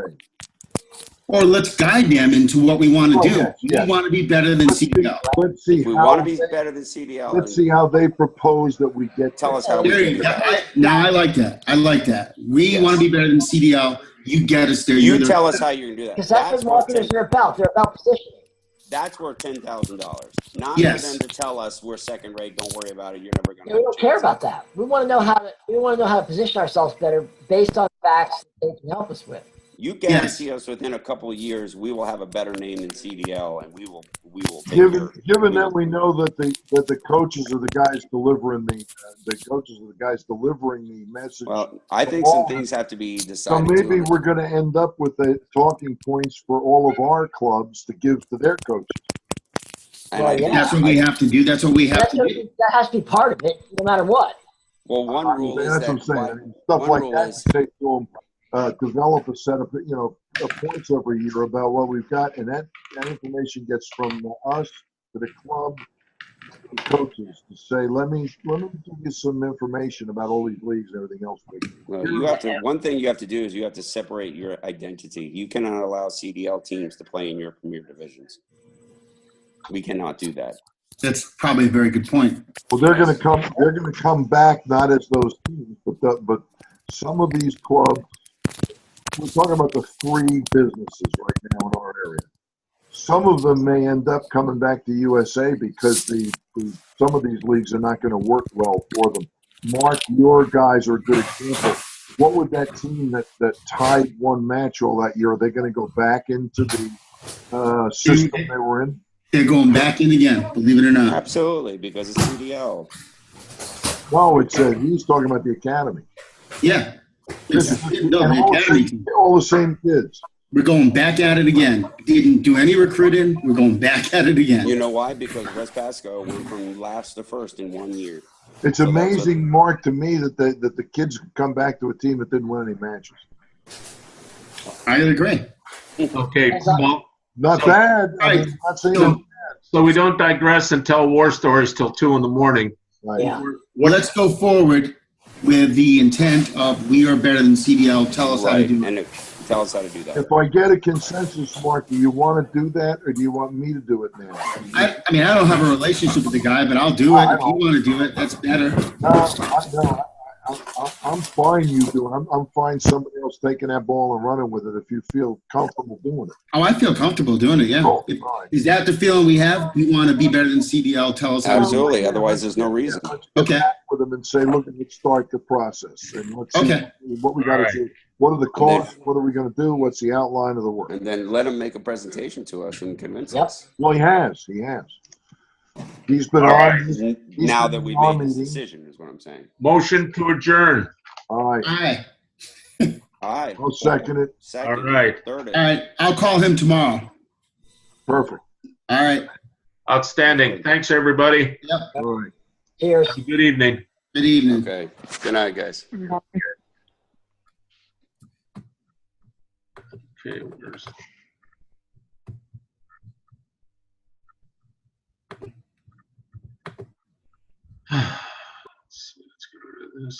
Speaker 9: Or let's guide them into what we want to do.
Speaker 5: Yes.
Speaker 9: We want to be better than CDL.
Speaker 5: Let's see
Speaker 4: If we want to be better than CDL,
Speaker 5: let's see how they propose that we get.
Speaker 4: Tell us how we can do that.
Speaker 9: Now I like that. We want to be better than CDL. You get us there.
Speaker 4: You tell us how you're gonna do that.
Speaker 3: Because that's what marketers are about. They're about positioning.
Speaker 4: That's worth $10,000. Not
Speaker 9: Yes.
Speaker 4: for them to tell us we're second rate. Don't worry about it. You're never gonna.
Speaker 3: We don't care about that. We want to know how to. We want to know how to position ourselves better based on facts that they can help us with.
Speaker 4: You guarantee us within a couple of years we will have a better name than CDL, and we will take
Speaker 5: Given that we know that the coaches are the guys delivering the message.
Speaker 4: Well, I think some things have to be decided.
Speaker 5: So maybe we're going to end up with the talking points for all of our clubs to give to their coaches.
Speaker 9: That's what we have to do. That's what we have to do.
Speaker 3: That has to be part of it, no matter what.
Speaker 4: Well, one rule is
Speaker 5: that's
Speaker 4: that
Speaker 5: what I'm saying. Stuff like that. Take to them. Develop a set of points every year about what we've got, and that information gets from us to the club, to the coaches to say, let me give you some information about all these leagues and everything else.
Speaker 4: Well, you have to. One thing you have to do is you have to separate your identity. You cannot allow CDL teams to play in your premier divisions. We cannot do that.
Speaker 9: That's probably a very good point.
Speaker 5: Well, they're going to come. They're going to come back not as those teams, but some of these clubs. We're talking about the three businesses right now in our area. Some of them may end up coming back to USA because some of these leagues are not going to work well for them. Mark, your guys are a good example. What would that team that tied one match all that year, are they going to go back into the system they were in?
Speaker 9: They're going back in again, believe it or not.
Speaker 4: Absolutely, because it's CDL.
Speaker 5: No, he's talking about the academy.
Speaker 9: Yeah.
Speaker 5: All the same kids.
Speaker 9: We're going back at it again. Didn't do any recruiting. We're going back at it again.
Speaker 4: You know why? Because West Pasco went from last to first in 1 year.
Speaker 5: It's amazing, Mark, to me that the kids come back to a team that didn't win any matches.
Speaker 9: I agree.
Speaker 1: Okay, well,
Speaker 5: not bad. I mean, not saying bad.
Speaker 1: So we don't digress and tell war stories till 2 a.m.
Speaker 5: Right.
Speaker 3: Yeah.
Speaker 9: Well, let's go forward with the intent of we are better than CDL. Tell us how to do it.
Speaker 4: And tell us how to do that.
Speaker 5: If I get a consensus, Mark, do you want to do that, or do you want me to do it now?
Speaker 9: I mean, I don't have a relationship with the guy, but I'll do it. If you want to do it, that's better.
Speaker 5: I'm fine you do it. I'm fine somebody else taking that ball and running with it if you feel comfortable doing it.
Speaker 9: Oh, I feel comfortable doing it, yeah. Is that the feeling we have? We want to be better than CDL. Tell us how to do it.
Speaker 4: Absolutely. Otherwise, there's no reason.
Speaker 5: Okay. With them and say, look, let's start the process. And let's see what we got to do. What are the costs? What are we going to do? What's the outline of the work?
Speaker 4: And then let him make a presentation to us and convince us.
Speaker 5: Well, he has. He's been
Speaker 4: Now that we made this decision is what I'm saying.
Speaker 1: Motion to adjourn.
Speaker 5: All right.
Speaker 9: Aye.
Speaker 4: Aye.
Speaker 5: I'll second it.
Speaker 4: Second.
Speaker 1: All right.
Speaker 4: Third.
Speaker 9: All right. I'll call him tomorrow.
Speaker 5: Perfect.
Speaker 9: All right.
Speaker 1: Outstanding. Thanks, everybody.
Speaker 9: Yep.
Speaker 5: All right.
Speaker 3: Cheers.
Speaker 1: Good evening.
Speaker 9: Good evening.
Speaker 4: Okay. Good night, guys.
Speaker 1: Okay, where's let's get rid of this.